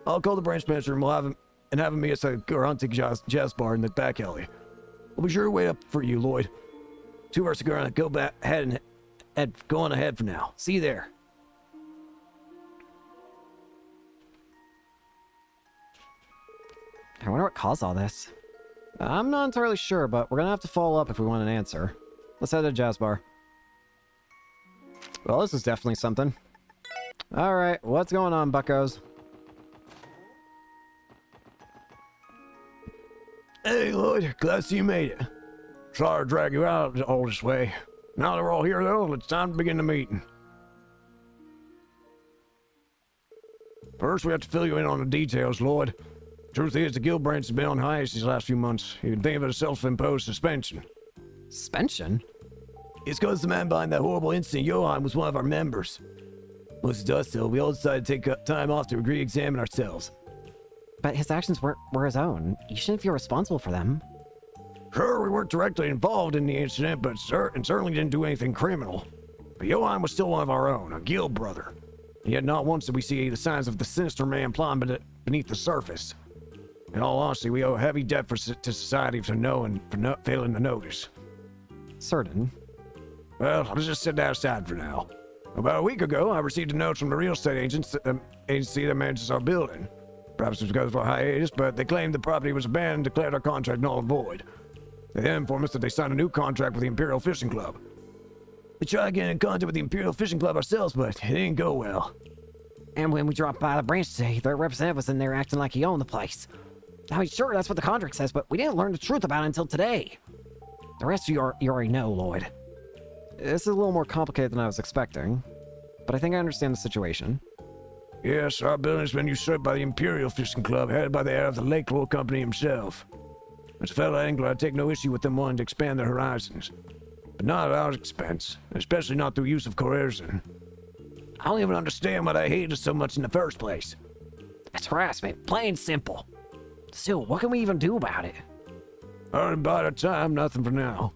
I'll call the branch manager and we'll have him meet us at our hunting jazz bar in the back alley. We'll be sure to wait up for you, Lloyd. 2 of us are gonna go back ahead and go on ahead for now. See you there. I wonder what caused all this. I'm not entirely sure, but we're gonna have to follow up if we want an answer. Let's head to the jazz bar. Well, this is definitely something. Alright, what's going on, buckos? Hey, Lloyd, glad to see you made it. Sorry to drag you out all this way. Now that we're all here, though, it's time to begin the meeting. First, we have to fill you in on the details, Lloyd. Truth is, the guild branch has been on hiatus these last few months. You can think of it as self-imposed suspension. Suspension? It's because the man behind that horrible incident, Johan, was one of our members. Most of us, though, we all decided to take time off to re-examine ourselves. But his actions were his own. You shouldn't feel responsible for them. Sure, we weren't directly involved in the incident, but certainly didn't do anything criminal. But Johan was still one of our own, a guild brother. Yet not once did we see the signs of the sinister man plotting beneath the surface. In all honesty, we owe a heavy debt to society for failing to notice. Certain. Well, I'll just set that aside for now. About a week ago, I received a note from the real estate agency that manages our building. Perhaps it's because of our hiatus, but they claimed the property was abandoned and declared our contract null and void. They then informed us that they signed a new contract with the Imperial Fishing Club. We tried getting in contact with the Imperial Fishing Club ourselves, but it didn't go well. And when we dropped by the branch today, their representative was in there acting like he owned the place. I mean, sure, that's what the contract says, but we didn't learn the truth about it until today. The rest of you already know, Lloyd. This is a little more complicated than I was expecting, but I think I understand the situation. Yes, our building's been usurped by the Imperial Fishing Club, headed by the head of the Lake Lore Company himself. As a fellow angler, I take no issue with them wanting to expand their horizons. But not at our expense, especially not through use of coercion. I don't even understand why they hated us so much in the first place. It's harassment, plain and simple. Still, what can we even do about it? Already bought our time, nothing for now.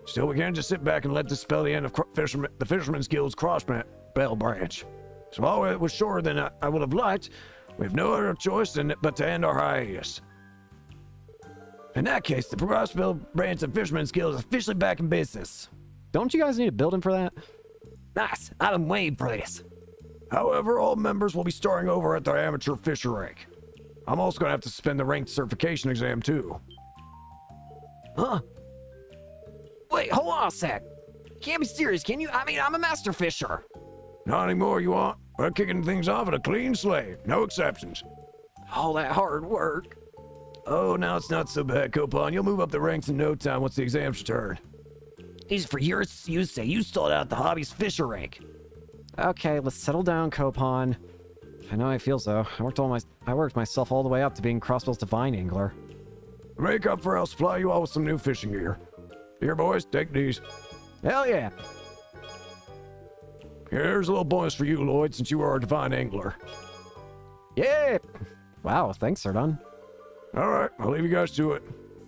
Still, we can't just sit back and let this spell the end of the Fisherman's Guild's cross-bell branch. So while it was shorter than I would have liked, we have no other choice but to end our hiatus. In that case, the cross-bell branch of Fisherman's Guild is officially back in business. Don't you guys need a building for that? Nice, I've been waiting for this. However, all members will be starting over at their amateur fisher rank. I'm also going to have to suspend the ranked certification exam, too. Huh? Wait, hold on a sec. You can't be serious, can you? I mean, I'm a master fisher. Not anymore, you want? We're kicking things off at a clean slate. No exceptions. All that hard work. Oh, now it's not so bad, Copon. You'll move up the ranks in no time once the exam's returned. Easy for you say you stalled out the hobby's fisher rank. Okay, let's settle down, Copon. I know I feel so. I worked myself all the way up to being Crossbell's divine angler. Make up for I'll supply you all with some new fishing gear. Here, boys, take these. Hell yeah. Here's a little bonus for you, Lloyd, since you are our divine angler. Yeah. Wow, thanks, Surdon. All right, I'll leave you guys to it.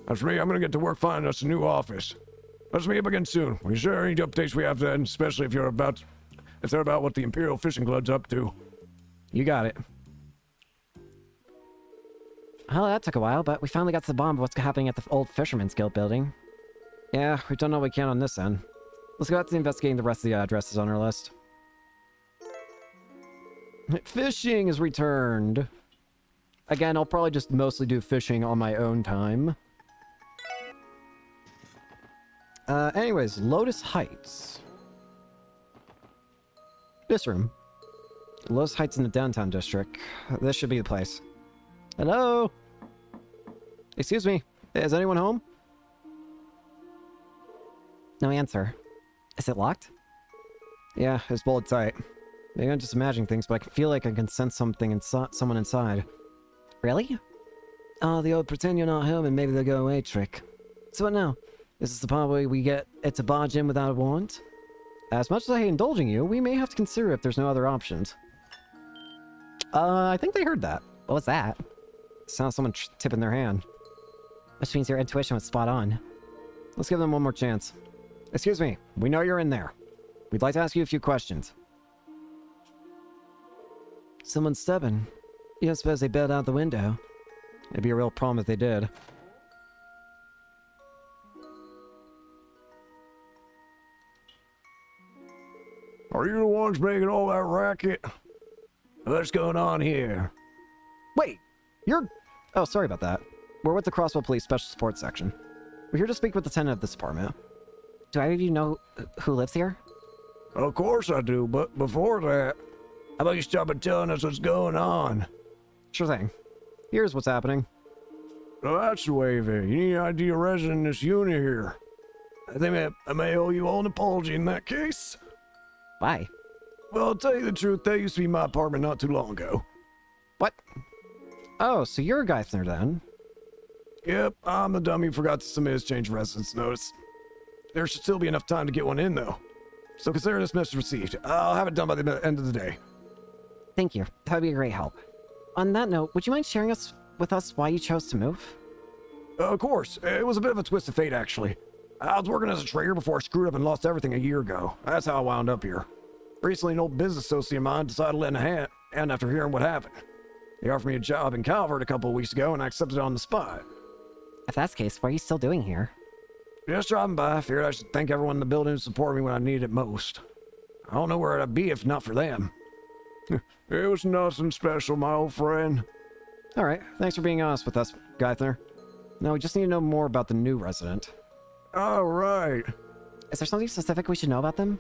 As for me, I'm gonna get to work finding us a new office. Let's meet up again soon. We share any updates we have then, especially if they're about what the Imperial Fishing Club's up to. You got it. Well, that took a while, but we finally got to the bottom of what's happening at the old Fisherman's Guild building. Yeah, we've done all we can on this end. Let's go back to investigating the rest of the addresses on our list. Fishing is returned. Again, I'll probably just mostly do fishing on my own time. Anyways, Lotus Heights. This room. Lotus Heights in the downtown district. This should be the place. Hello? Excuse me. Is anyone home? No answer. Is it locked? Yeah, it's bolted tight. Maybe I'm just imagining things, but I can feel like I can sense something someone inside. Really? Oh, the old pretend you're not home and maybe they'll go away trick. So what now? Is this the part where we get it to barge in without a warrant? As much as I hate indulging you, we may have to consider if there's no other options. I think they heard that. What was that? Sounds someone tipping their hand. Which means your intuition was spot on. Let's give them one more chance. Excuse me, we know you're in there. We'd like to ask you a few questions. Someone's stepping. You don't suppose they bailed out the window? It'd be a real problem if they did. Are you the ones making all that racket? What's going on here? Wait! You're... Oh, sorry about that. We're with the Crossbow Police Special Support Section. We're here to speak with the tenant of this apartment. Do either of you know who lives here? Of course I do, but before that, how about you start by telling us what's going on? Sure thing. Here's what's happening. Well, that's the way of it. You need an ID of resident in this unit here. I think I may owe you all an apology in that case. Why? Well, I'll tell you the truth, that used to be my apartment not too long ago. What? Oh, so you're a Geithner then? Yep, I'm the dummy who forgot to submit his change of residence notice. There should still be enough time to get one in, though. So consider this message received. I'll have it done by the end of the day. Thank you. That would be a great help. On that note, would you mind sharing with us why you chose to move? Of course. It was a bit of a twist of fate, actually. I was working as a trader before I screwed up and lost everything a year ago. That's how I wound up here. Recently, an old business associate of mine decided to lend a hand after hearing what happened. He offered me a job in Calvert a couple of weeks ago, and I accepted it on the spot. If that's the case, what are you still doing here? Just driving by, I figured I should thank everyone in the building who supported me when I needed it most. I don't know where I'd be if not for them. It was nothing special, my old friend. Alright, thanks for being honest with us, Geithner. Now we just need to know more about the new resident. Alright. Is there something specific we should know about them?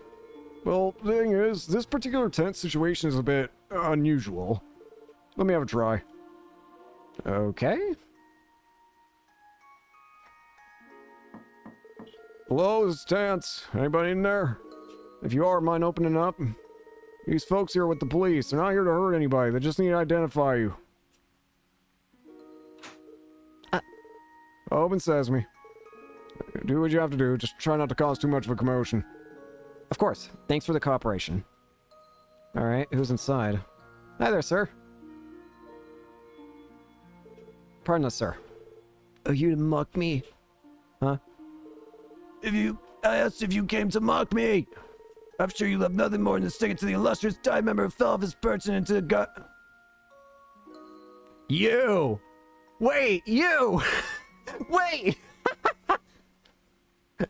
Well, the thing is, this particular tent situation is a bit unusual. Let me have a try. Okay. Hello, this is Tance. Anybody in there? If you are, mind opening up? These folks here with the police. They're not here to hurt anybody. They just need to identify you. Open sesame. Do what you have to do. Just try not to cause too much of a commotion. Of course. Thanks for the cooperation. Alright, who's inside? Hi there, sir. Pardon us, sir. Are you to mock me? Huh? I asked if you came to mock me. I'm sure you love nothing more than to stick it to the illustrious time member who fell off his perch and into the gut. You! Wait, you! Wait!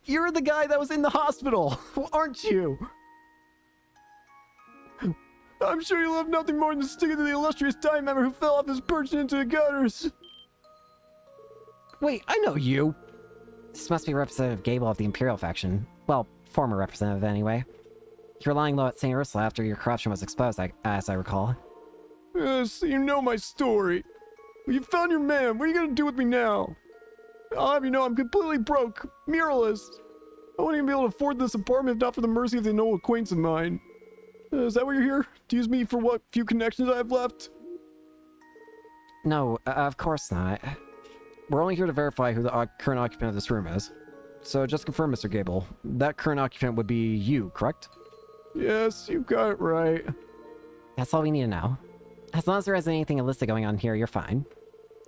You're the guy that was in the hospital, aren't you? I'm sure you love nothing more than to stick it to the illustrious time member who fell off his perch and into the gutters. Wait, I know you. This must be Representative Gable of the Imperial faction. Well, former representative anyway. You were lying low at St. Ursula after your corruption was exposed, as I recall. Yes, you know my story. Well, you found your man. What are you gonna do with me now? I'll have you know I'm completely broke, mirrorless. I wouldn't even be able to afford this apartment if not for the mercy of an old acquaintance of mine. Is that why you're here? To use me for what few connections I have left? No, of course not. We're only here to verify who the current occupant of this room is. So just confirm, Mr. Gable, that current occupant would be you, correct? Yes, you got it right. That's all we need to know. As long as there isn't anything illicit going on here, you're fine.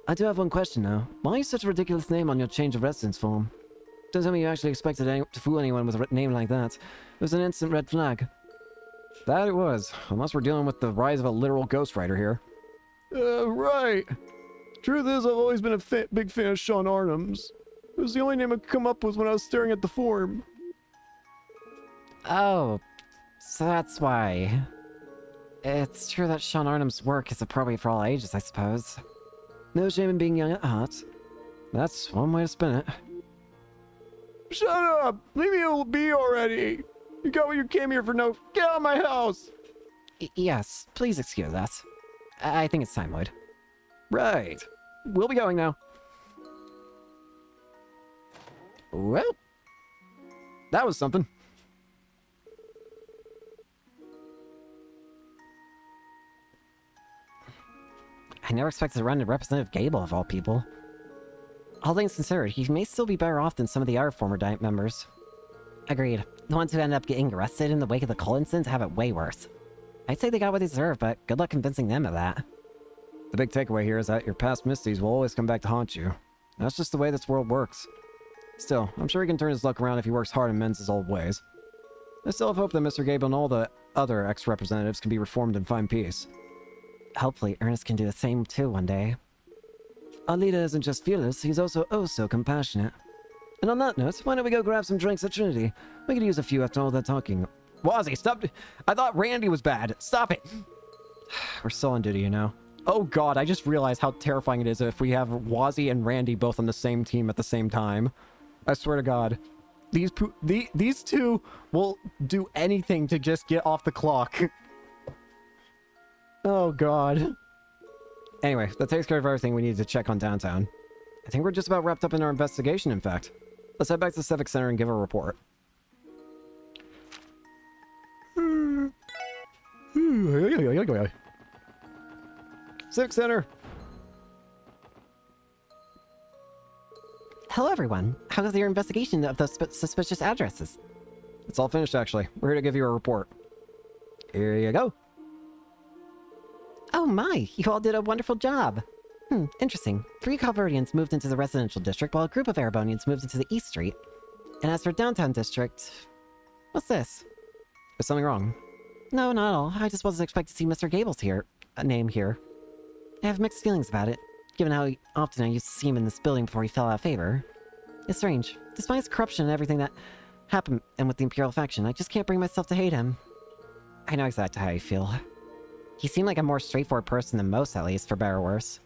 I do have one question, though. Why is such a ridiculous name on your change of residence form? Don't tell me you actually expected to fool anyone with a name like that. It was an instant red flag. That it was. Unless we're dealing with the rise of a literal ghostwriter here. Right. Truth is, I've always been a big fan of Sean Arnham's. It was the only name I could come up with when I was staring at the form. Oh, so that's why. It's true that Sean Arnham's work is appropriate for all ages, I suppose. No shame in being young at heart. That's one way to spin it. Shut up! Leave me be already! You got what you came here for no— Get out of my house! Yes, please excuse us. I think it's time, Lloyd. Right. We'll be going now. Well, that was something. I never expected to run into Representative Gable, of all people. All things considered, he may still be better off than some of the other former Diet members. Agreed. The ones who ended up getting arrested in the wake of the Cole incident have it way worse. I'd say they got what they deserve, but good luck convincing them of that. The big takeaway here is that your past misdeeds will always come back to haunt you. That's just the way this world works. Still, I'm sure he can turn his luck around if he works hard and mends his old ways. I still have hope that Mr. Gable and all the other ex-representatives can be reformed and find peace. Hopefully, Ernest can do the same too one day. Our leader isn't just fearless, he's also oh so compassionate. And on that note, why don't we go grab some drinks at Trinity? We could use a few after all that talking. Wazzy, stop! I thought Randy was bad. Stop it! We're still on duty, you know. Oh god, I just realized how terrifying it is if we have Wazzy and Randy both on the same team at the same time. I swear to god. These two will do anything to just get off the clock. Oh god. Anyway, that takes care of everything we need to check on downtown. I think we're just about wrapped up in our investigation, in fact. Let's head back to the Civic Center and give a report. Civic Center! Hello, everyone. How was your investigation of those suspicious addresses? It's all finished, actually. We're here to give you a report. Here you go. Oh my, you all did a wonderful job. Interesting. 3 Calverdians moved into the residential district, while a group of Erebonians moved into the East Street. And as for downtown district... What's this? Is something wrong? No, not at all. I just wasn't expecting to see Mr. Gable's name here. I have mixed feelings about it, given how often I used to see him in this building before he fell out of favor. It's strange. Despite his corruption and everything that happened and with the Imperial faction, I just can't bring myself to hate him. I know exactly how you feel. He seemed like a more straightforward person than most, at least, for better or worse.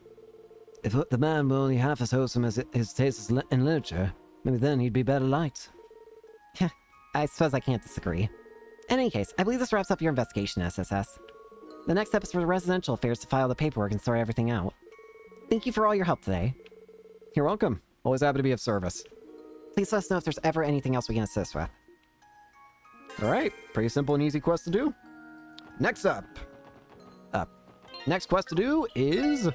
If the man were only half as wholesome as his tastes in literature, maybe then he'd be better liked. I suppose I can't disagree. In any case, I believe this wraps up your investigation, SSS. The next step is for the residential affairs to file the paperwork and sort everything out. Thank you for all your help today. You're welcome. Always happy to be of service. Please let us know if there's ever anything else we can assist with. Alright, pretty simple and easy quest to do. Next up. Next quest to do is...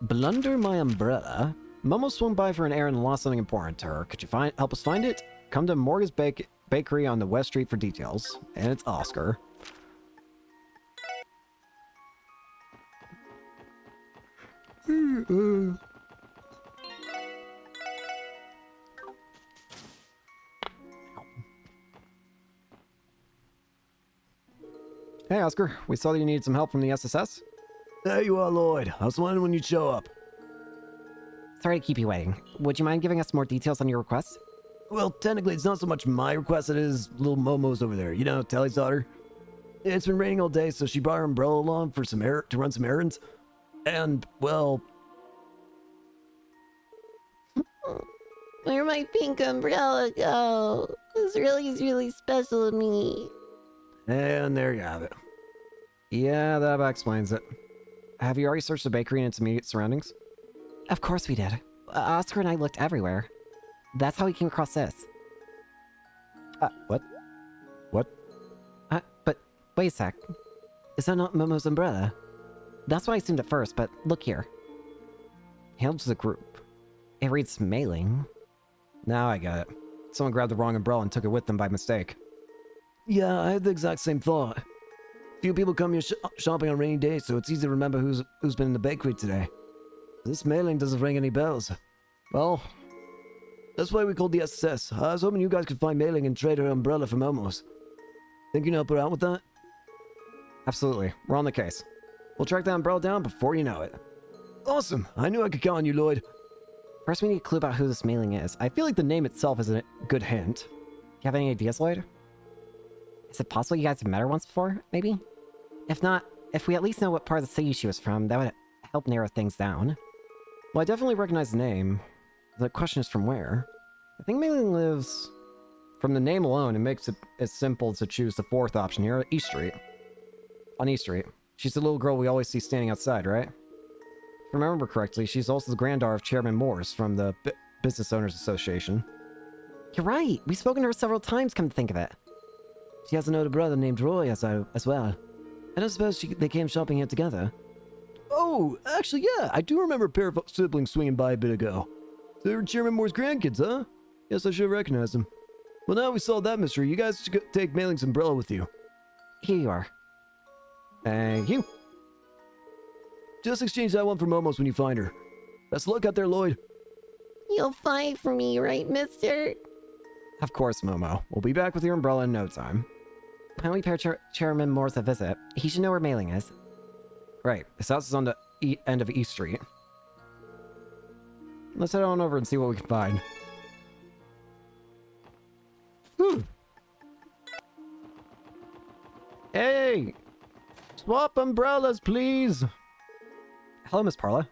Blunder my umbrella. Momo swung by for an errand and lost something important to her. Could you help us find it? Come to Morgan's Bakery on the West Street for details. And it's Oscar. Hey, Oscar. We saw that you needed some help from the SSS. There you are, Lloyd. I was wondering when you'd show up. Sorry to keep you waiting. Would you mind giving us more details on your request? Well, technically, it's not so much my request as it is little Momo's over there. You know, Telly's daughter. It's been raining all day, so she brought her umbrella along for to run some errands. And, well... Where'd my pink umbrella go? This really is really special to me. And there you have it. Yeah, that about explains it. Have you already searched the bakery and its immediate surroundings? Of course we did. Oscar and I looked everywhere. That's how we came across this. What? What? But wait a sec. Is that not Momo's umbrella? That's what I assumed at first, but look here. Hailed to the group. It reads mailing. Now I get it. Someone grabbed the wrong umbrella and took it with them by mistake. Yeah, I had the exact same thought. Few people come here shopping on rainy days, so it's easy to remember who's been in the bakery today. This mailing doesn't ring any bells. Well, That's why we called the SSS. I was hoping you guys could find mailing and trade her umbrella for Momos. Think you can help her out with that? Absolutely. We're on the case. We'll track that umbrella down before you know it. Awesome. I knew I could count on you, Lloyd. First, we need a clue about who this mailing is. I feel like the name itself is a good hint. You have any ideas, Lloyd? Is it possible you guys have met her once before, maybe? If not, if we at least know what part of the city she was from, that would help narrow things down. Well, I definitely recognize the name. The question is from where? I think Mailing lives... From the name alone, it makes it as simple to choose the fourth option here, East Street. On East Street. She's the little girl we always see standing outside, right? If I remember correctly, she's also the granddaughter of Chairman Morse from the Business Owners Association. You're right! We've spoken to her several times, come to think of it. She has an older brother named Roy as well. I don't suppose they came shopping here together. Oh, actually, yeah, I do remember a pair of siblings swinging by a bit ago. They were Chairman Moore's grandkids, huh? Yes, I should have recognized them. Well, now we solved that mystery. You guys should take Mailing's umbrella with you. Here you are. Thank you. Just exchange that one for Momo's when you find her. Best of luck out there, Lloyd. You'll fight for me, right, mister? Of course, Momo. We'll be back with your umbrella in no time. Why don't we pay Chairman Morse a visit? He should know where mailing is. Right. His house is on the end of East Street. Let's head on over and see what we can find. Whew. Hey! Swap umbrellas, please! Hello, Miss Parla.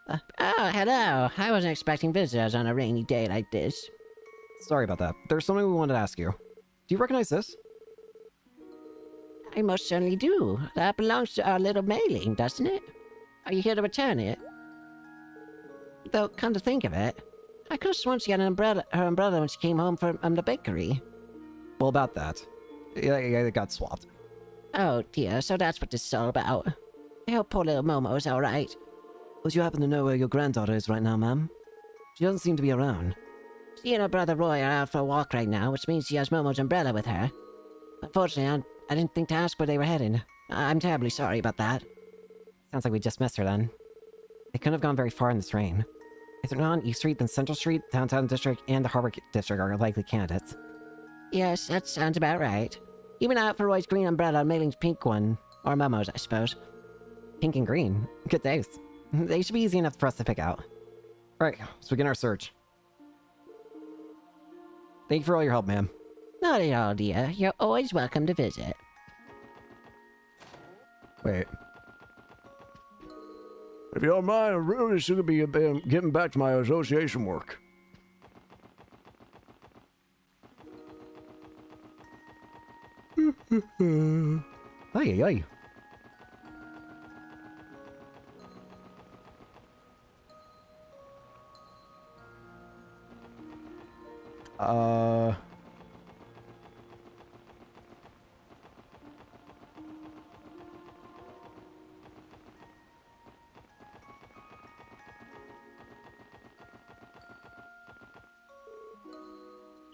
Oh, hello. I wasn't expecting visitors on a rainy day like this. Sorry about that. There's something we wanted to ask you. Do you recognize this? I most certainly do. That belongs to our little mailing, doesn't it? Are you here to return it? Though, come to think of it, I could have sworn she had her umbrella when she came home from the bakery. Well, about that. Yeah, it got swapped. Oh dear, so that's what this is all about. I hope poor little Momo is alright. Would you happen to know where your granddaughter is right now, ma'am? She doesn't seem to be around. She and her brother Roy are out for a walk right now, which means she has Momo's umbrella with her. Unfortunately, I didn't think to ask where they were heading. I'm terribly sorry about that. Sounds like we just missed her then. They couldn't have gone very far in this rain. If they're not on East Street, then Central Street, Downtown District, and the Harbor District are likely candidates. Yes, that sounds about right. You went out for Roy's green umbrella and Mailing's pink one. Or Momo's, I suppose. Pink and green. Good days. They should be easy enough for us to pick out. Alright, let's begin our search. Thank you for all your help, ma'am. Not at all, dear. You're always welcome to visit. Wait. If you don't mind, I really should be getting back to my association work. Ay, ay.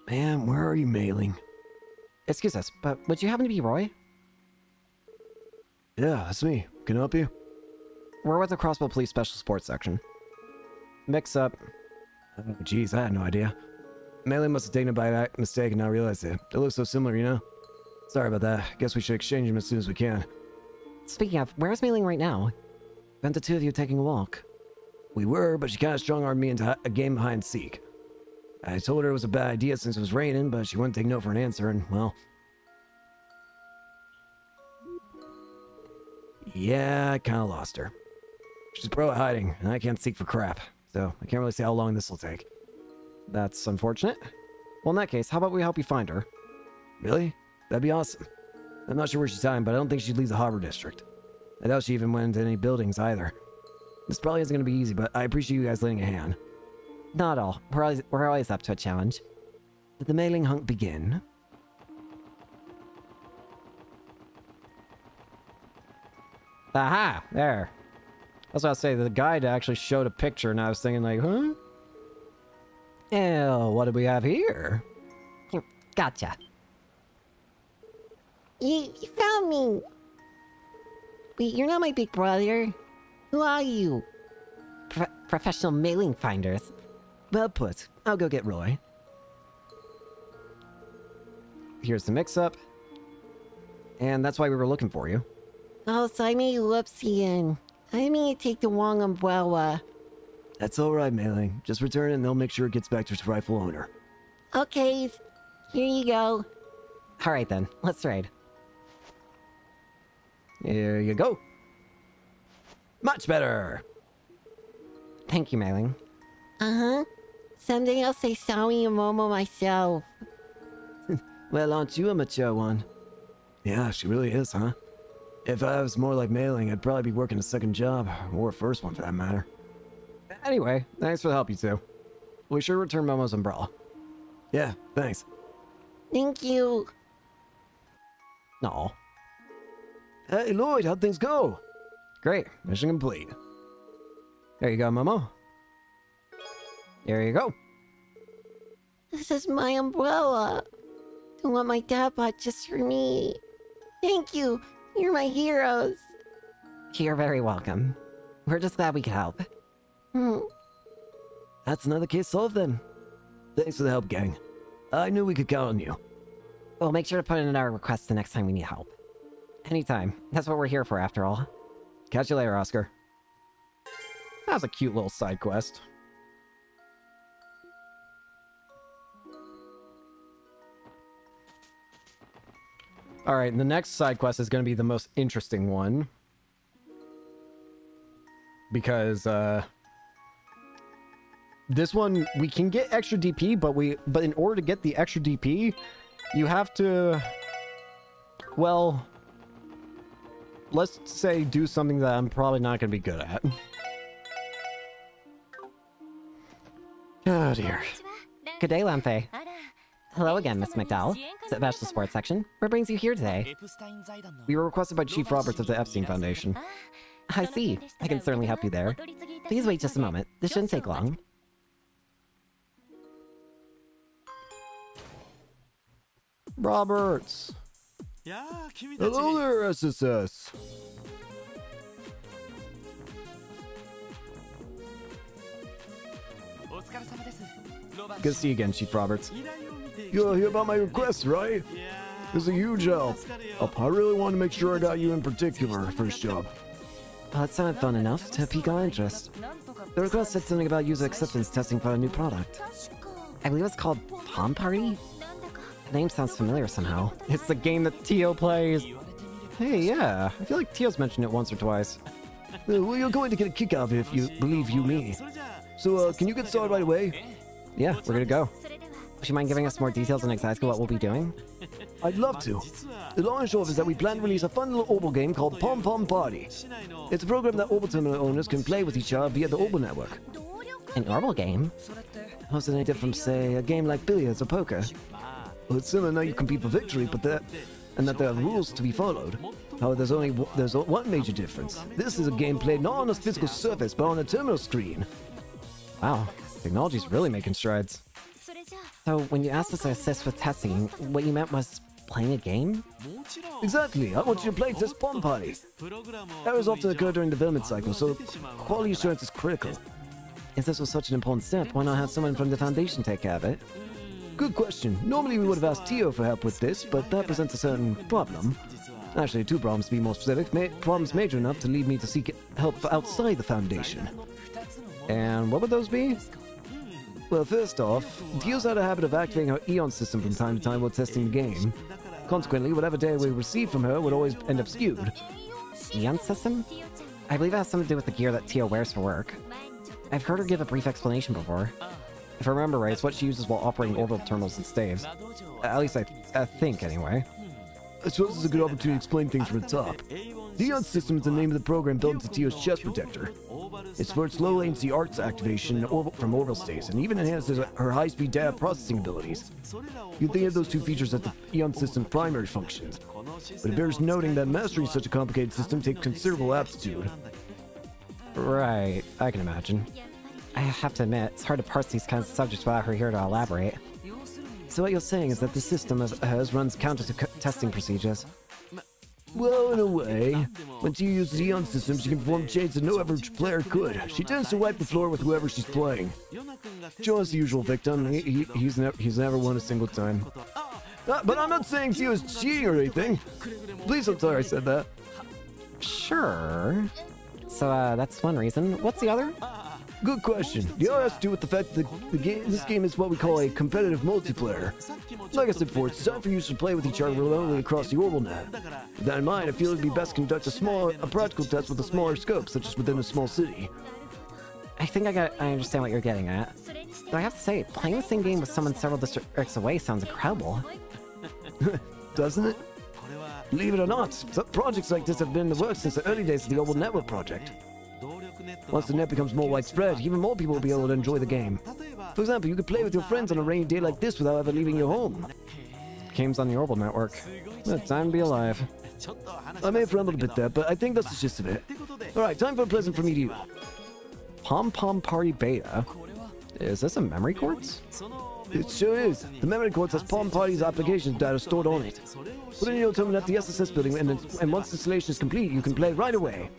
Ma'am, where are you mailing? Excuse us, but would you happen to be Roy? Yeah, that's me. Can I help you? We're with the Crossbow Police Special Sports Section. Mix up. Oh, jeez, I had no idea. Mailing must have taken it by mistake and not realized it. They look so similar, you know? Sorry about that. Guess we should exchange them as soon as we can. Speaking of, where's mailing right now? Spent the two of you taking a walk. We were, but she kind of strong-armed me into a game of hide-and-seek. I told her it was a bad idea since it was raining, but she wouldn't take no for an answer, and, well... Yeah, I kind of lost her. She's a pro at hiding, and I can't seek for crap, so I can't really say how long this will take. That's unfortunate. Well, in that case, how about we help you find her? Really? That'd be awesome. I'm not sure where she's hiding, but I don't think she'd leave the Harbor District. I doubt she even went into any buildings either. This probably isn't going to be easy, but I appreciate you guys lending a hand. Not at all. We're always up to a challenge. Did the mailing hunt begin? Aha! There. I was about to say, the guide actually showed a picture, and I was thinking like, huh? Ew, what do we have here? Gotcha. You found me. Wait, you're not my big brother. Who are you? Professional mailing finders. Well put. I'll go get Roy. Here's the mix-up. And that's why we were looking for you. Oh, so I made a whoopsie and I didn't mean to take the wrong umbrella. That's alright, Mailing. Just return it and they'll make sure it gets back to its rightful owner. Okay, here you go. Alright then, let's trade. Here you go. Much better. Thank you, Mailing. Uh-huh. Someday I'll say sorry and Momo myself. Well, aren't you a mature one? Yeah, she really is, huh? If I was more like Mailing, I'd probably be working a second job, or a first one for that matter. Anyway, thanks for the help, you two. We sure return Momo's umbrella. Yeah, thanks. Thank you. Aw. Hey, Lloyd, how'd things go? Great. Mission complete. There you go, Momo. There you go. This is my umbrella. The one my dad bought just for me. Thank you. You're my heroes. You're very welcome. We're just glad we could help. That's another case solved then. Thanks for the help, gang. I knew we could count on you. We'll make sure to put in our request the next time we need help. Anytime. That's what we're here for, after all. Catch you later, Oscar. That was a cute little side quest. Alright, the next side quest is going to be the most interesting one. Because, this one, we can get extra DP, but in order to get the extra DP, you have to, well, let's say do something that I'm probably not going to be good at. Oh dear. Good day, Lamfei. Hello again, Miss McDowell. Special Sports Section. What brings you here today? We were requested by Chief Roberts of the Epstein Foundation. I see. I can certainly help you there. Please wait just a moment. This shouldn't take long. Roberts! Hello there, SSS. Good to see you again, Chief Roberts. You'll hear about my request, right? It's a huge help. I really want to make sure I got you in particular for this job. Well, it sounded fun enough to pique our interest. The request said something about user acceptance testing for a new product. I believe it's called Palm Party? The name sounds familiar somehow. It's the game that Tio plays. Hey, yeah. I feel like Tio's mentioned it once or twice. Well, you're going to get a kick out of it if you believe you me. So, can you get started right away? Yeah, we're gonna go. Would you mind giving us more details on exactly what we'll be doing? I'd love to. The long and short is that we plan to release a fun little Orbital game called Pom Pom Party. It's a program that Orbital Terminal owners can play with each other via the Orbital Network. An Orbital game? How's it any different from, say, a game like billiards or poker? Well, it's similar now you compete for victory, but there are rules to be followed. However, there's one major difference. This is a game played not on a physical surface, but on a terminal screen. Wow, technology's really making strides. So, when you asked us to assist with testing, what you meant was playing a game? Exactly. I want you to play this Pom Party. Errors often occur during the development cycle, so quality assurance is critical. If this was such an important step, why not have someone from the Foundation take care of it? Good question. Normally we would have asked Tio for help with this, but that presents a certain problem. Actually, two problems to be more specific. Problems major enough to lead me to seek help outside the Foundation. And what would those be? Well, first off, Tio's had a habit of activating her Eon system from time to time while testing the game. Consequently, whatever data we receive from her would always end up skewed. Eon system? I believe it has something to do with the gear that Tio wears for work. I've heard her give a brief explanation before. If I remember right, it's what she uses while operating orbital terminals and staves. At least I think, anyway. I suppose it's a good opportunity to explain things from the top. The Eon system is the name of the program built into Tio's chest protector. It supports low-latency arts activation from orbital states, and even enhances her high-speed data processing abilities. You'd think of those two features as the Eon system's primary functions, but it bears noting that mastering such a complicated system takes considerable aptitude. Right, I can imagine. I have to admit, it's hard to parse these kinds of subjects without her here to elaborate. So what you're saying is that the system of hers runs counter to testing procedures? Well, in a way. Once you use the Xeon system, she can perform changes that no average player could. She tends to wipe the floor with whoever she's playing. Joe's the usual victim. He's never won a single time. But I'm not saying she was cheating or anything. Please don't tell her I said that. Sure. So, that's one reason. What's the other? Good question. The other has to do with the fact that this game is what we call a competitive multiplayer. Like I said before, it's time for you to play with each other remotely across the orbital net. With that in mind, I feel it'd be best to conduct a practical test with a smaller scope, such as within a small city. I think I understand what you're getting at. Though I have to say, playing the same game with someone several districts away sounds incredible. Doesn't it? Believe it or not, projects like this have been in the works since the early days of the Orbital Network project. Once the net becomes more widespread, even more people will be able to enjoy the game. For example, you could play with your friends on a rainy day like this without ever leaving your home. Games on the Orbital Network. Time to be alive. I may have rambled a bit there, but I think that's the gist of it. Alright, time for a present from me to you. Pom Pom Party Beta? Is this a memory quartz? It sure is. The memory quartz has Palm Party's application data stored on it. Put it in your terminal at the SSS building, and once installation is complete, you can play right away.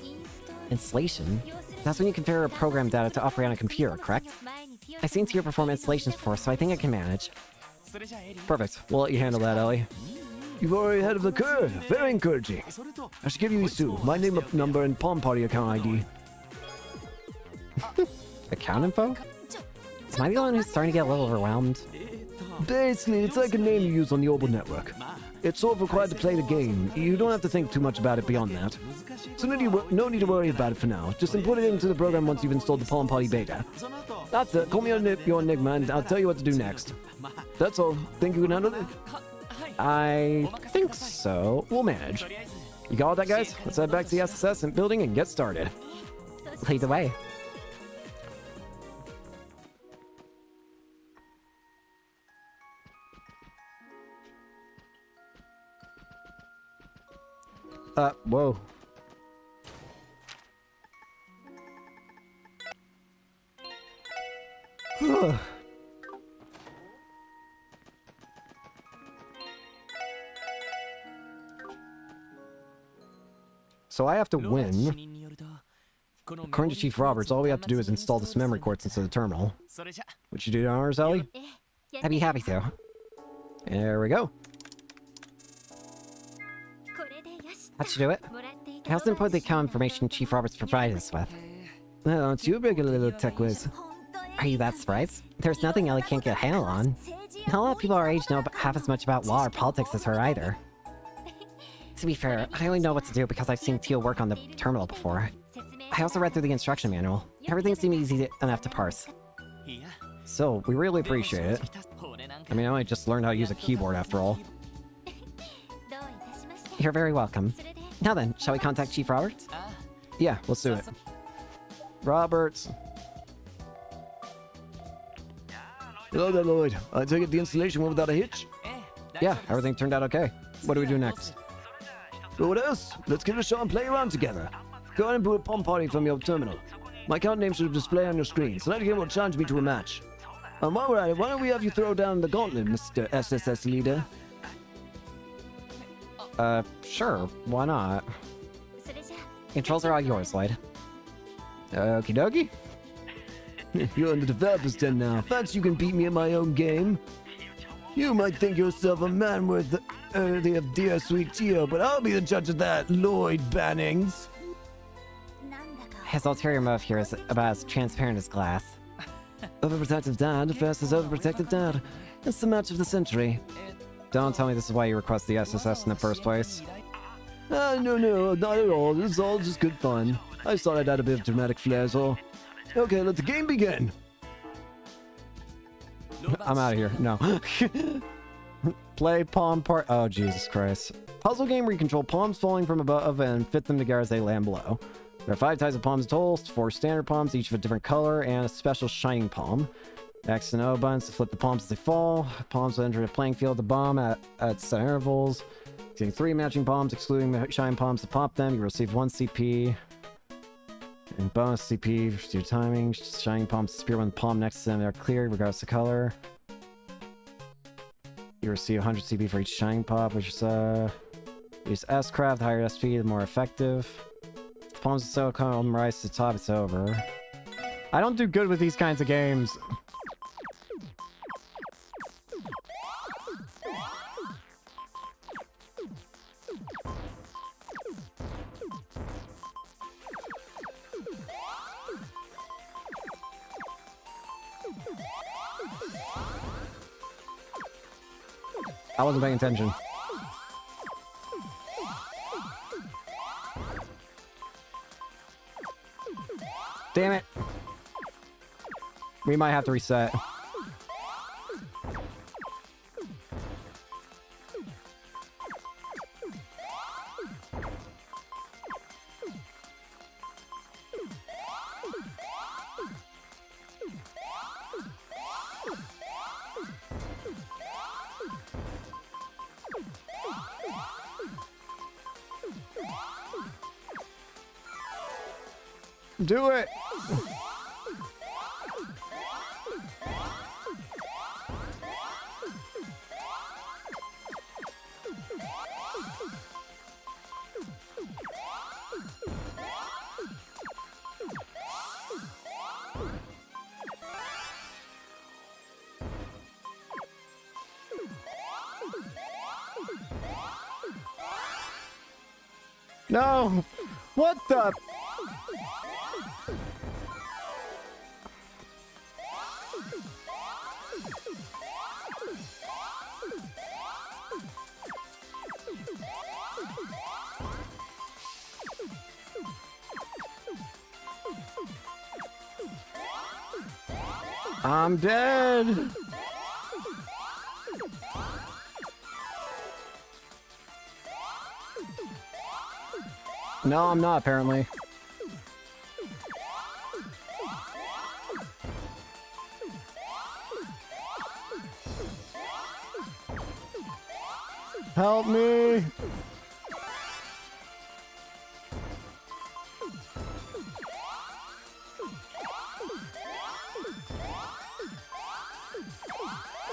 Installation? That's when you configure program data to operate on a computer, correct? I've seen Tier perform installations before, so I think I can manage. Perfect. We'll let you handle that, Ellie. You've already ahead of the curve. Very encouraging. I should give you these two. My name number and Palm Party account ID. Account info? Am I the only one who's starting to get a little overwhelmed? Basically, it's like a name you use on the Orbital Network. It's sort of required to play the game. You don't have to think too much about it beyond that. So no need to worry about it for now. Just input it into the program once you've installed the Palm Party beta. That's it. Call me your Enigma and I'll tell you what to do next. That's all. Think you can handle it? I think so. We'll manage. You got all that, guys? Let's head back to the SSS and building and get started. Lead the way. Whoa. So I have to win. According to Chief Roberts, all we have to do is install this memory quartz into the terminal. Would you do the honors, Ellie? I'd be happy to. There we go. That should do it. I also input the account information Chief Roberts provided us with. Well, aren't you a regular little tech whiz? Are you that surprised? There's nothing Ellie can't get a handle on. Not a lot of people our age know half as much about law or politics as her either. To be fair, I only know what to do because I've seen Teal work on the terminal before. I also read through the instruction manual. Everything seemed easy enough to parse. So, we really appreciate it. I mean, I only just learned how to use a keyboard after all. You're very welcome. Now then, shall we contact Chief Roberts? Yeah, let's do it. Roberts. Hello there, Lloyd. I take it the installation went without a hitch? Yeah, everything turned out okay. What do we do next? So what else? Let's give it a shot and play around together. Go ahead and boot a Palm Party from your terminal. My account name should display on your screen. Select a game will challenge me to a match. And while we're at it, why don't we have you throw down the gauntlet, Mr. SSS leader? Sure, why not? Controls are all yours, Lloyd. Okie dokie. You're in the developer's den now. Fancy you can beat me at my own game? You might think yourself a man worthy of dear sweet Tio, but I'll be the judge of that, Lloyd Bannings. His ulterior motive here is about as transparent as glass. Overprotective dad versus overprotective dad. It's the match of the century. Don't tell me this is why you request the SSS in the first place. No, not at all. This is all just good fun. I just thought I'd add a bit of dramatic flair, so... Okay, let the game begin! I'm out of here. No. Play Palm Part. Oh, Jesus Christ. Puzzle game where you control palms falling from above and fit them together as they land below. There are 5 types of palms total, 4 standard palms, each of a different color, and a special shining palm. X and O buttons to flip the palms as they fall. Palms will enter the playing field the bomb at set intervals. Getting 3 matching palms, excluding the shine palms to pop them. You receive 1 CP. And bonus CP for your timing. Shining palms disappear when the palm next to them are cleared, regardless of color. You receive 100 CP for each shining pop, which is, Use S-Craft, higher SP, the more effective. Palms of silicone rise to the top, it's over. I don't do good with these kinds of games. I wasn't paying attention. Damn it. We might have to reset. Do it! No! What the? I'm dead! No, I'm not, apparently. Help me!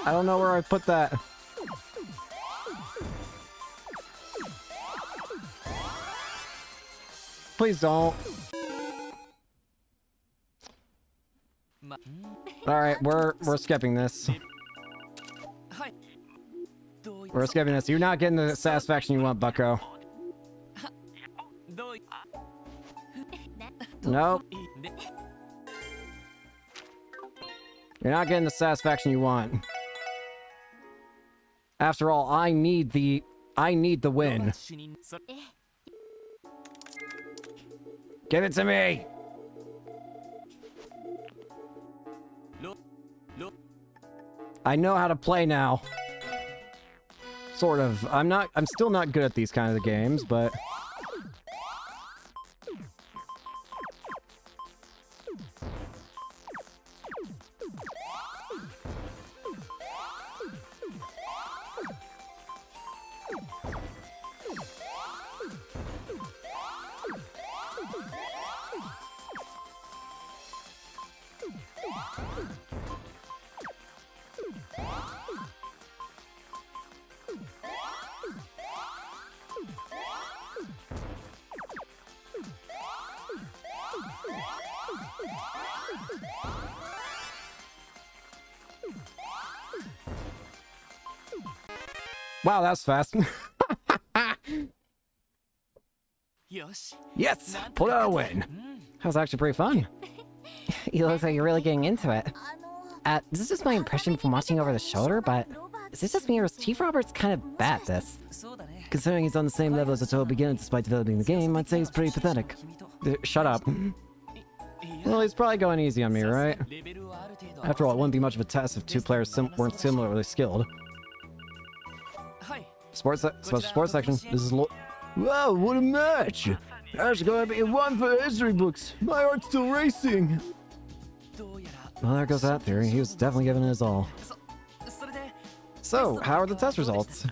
I don't know where I put that. Please don't. Alright, we're skipping this. We're skipping this. You're not getting the satisfaction you want, bucko. Nope. You're not getting the satisfaction you want. After all, I need the win. Give it to me! I know how to play now. Sort of. I'm still not good at these kinds of games, but... Wow, that's fast. Yes! Pull out a win! That was actually pretty fun. You look like you're really getting into it. This is just my impression from watching over the shoulder, but is this just me or is Chief Roberts kind of bad at this? Considering he's on the same level as a total beginner despite developing the game, I'd say he's pretty pathetic. Shut up. Well, he's probably going easy on me, right? After all, it wouldn't be much of a test if two players weren't similarly skilled. Special sports section. This is wow, what a match! That's gonna be one for the history books. My heart's still racing. Well, there goes that theory. He was definitely giving it his all. So, how are the test results?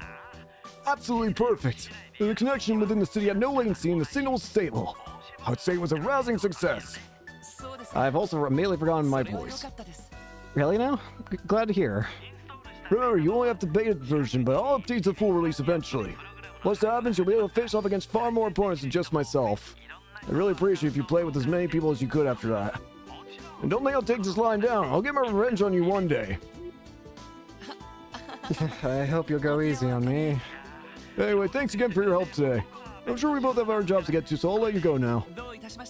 Absolutely perfect. The connection within the city had no latency and the signal was stable. I would say it was a rousing success. I've also immediately forgotten my voice. Really now? Glad to hear. Remember, you only have the beta version, but I'll update the full release eventually. Once that happens, you'll be able to face off against far more opponents than just myself. I'd really appreciate if you play with as many people as you could after that. And don't think I'll take this line down. I'll get my revenge on you one day. I hope you'll go easy on me. Anyway, thanks again for your help today. I'm sure we both have our jobs to get to, so I'll let you go now.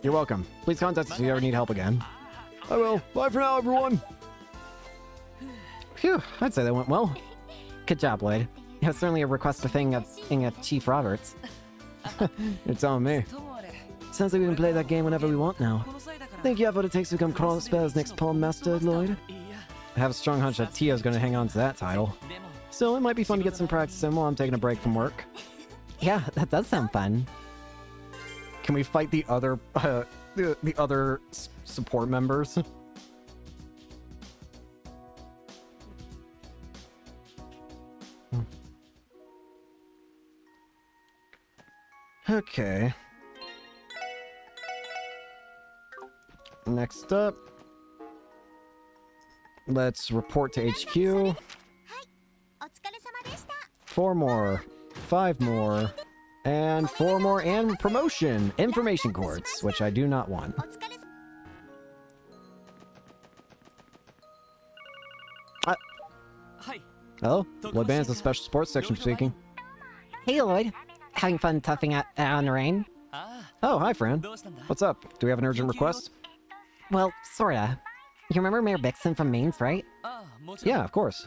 You're welcome. Please contact us if you ever need help again. I will. Bye for now, everyone. Phew, I'd say that went well. Good job, Lloyd. It was certainly a request to thing of Chief Roberts. You're telling me. Sounds like we can play that game whenever we want now. Think you have what it takes to become Crossbell's next Palm Master, Lloyd? I have a strong hunch that Tio's gonna hang on to that title. Still, it might be fun to get some practice in while I'm taking a break from work. Yeah, that does sound fun. Can we fight the other, the other support members? Okay. Next up, let's report to HQ. 4 more, 5 more, and 4 more, and promotion! Information quartz, which I do not want. Hello? Lloyd Band's the special sports section speaking. Hey, Lloyd. Having fun toughing out on the rain? Oh, hi, Fran. What's up? Do we have an urgent request? Well, sorta. You remember Mayor Bixon from Mainz, right? Yeah, of course.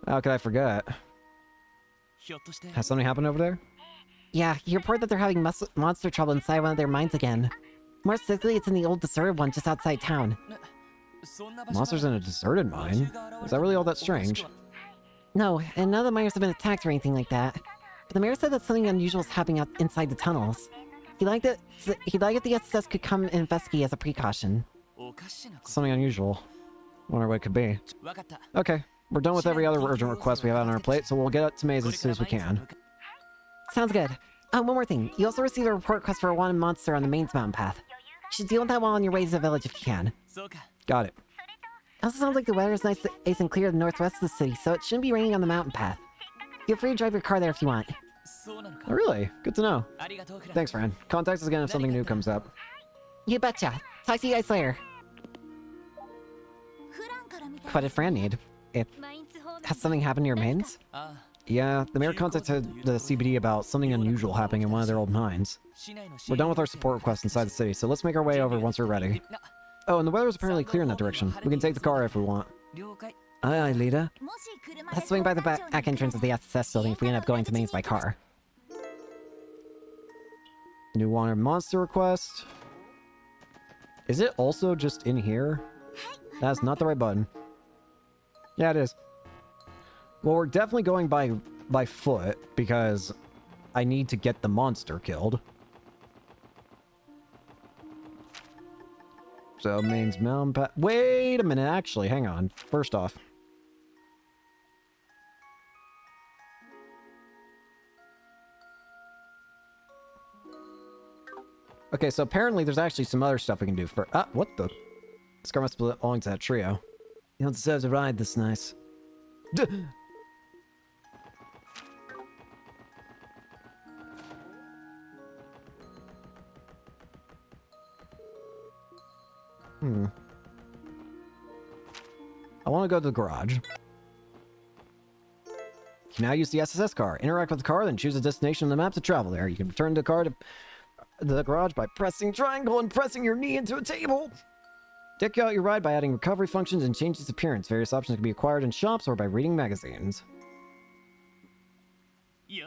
How could I forget? Has something happened over there? Yeah, you report that they're having monster trouble inside one of their mines again. More specifically, it's in the old deserted one just outside town. Monsters in a deserted mine? Is that really all that strange? No, and none of the miners have been attacked or anything like that. But the mayor said that something unusual is happening out inside the tunnels. He'd like if the SSS could come and investigate as a precaution. Something unusual. Wonder what it could be. Okay, we're done with every other urgent request we have on our plate, so we'll get up to Maze as soon as we can. Sounds good. One more thing. You also received a report request for a wanted monster on the Mainz mountain path. You should deal with that while on your way to the village if you can. Got it. It also sounds like the weather is nice and clear in the northwest of the city, so it shouldn't be raining on the mountain path. Feel free to drive your car there if you want. Oh, really? Good to know. Thanks, Fran. Contact us again if something new comes up. You betcha. Talk to you guys later. What did Fran need? Has something happened near Mainz? Yeah, the mayor contacted the CBD about something unusual happening in one of their old mines. We're done with our support request inside the city, so let's make our way over once we're ready. Oh, and the weather is apparently clear in that direction. We can take the car if we want. Aye, aye, leader. Let's swing by the back entrance of the SSS building if we end up going to Mainz by car. New wanted monster request. Is it also just in here? That's not the right button. Yeah, it is. Well, we're definitely going by foot because I need to get the monster killed. So, Mainz Mountain Path. Wait a minute, actually, hang on. First off. Okay, so apparently there's actually some other stuff we can do for... Ah, what the... This car must belong to that trio. You don't deserve to ride this nice. I want to go to the garage. You can now use the SSS car. Interact with the car, then choose a destination on the map to travel there. You can return the car to the garage by pressing triangle and pressing your knee into a table. Deck out your ride by adding recovery functions and change its appearance. Various options can be acquired in shops or by reading magazines. There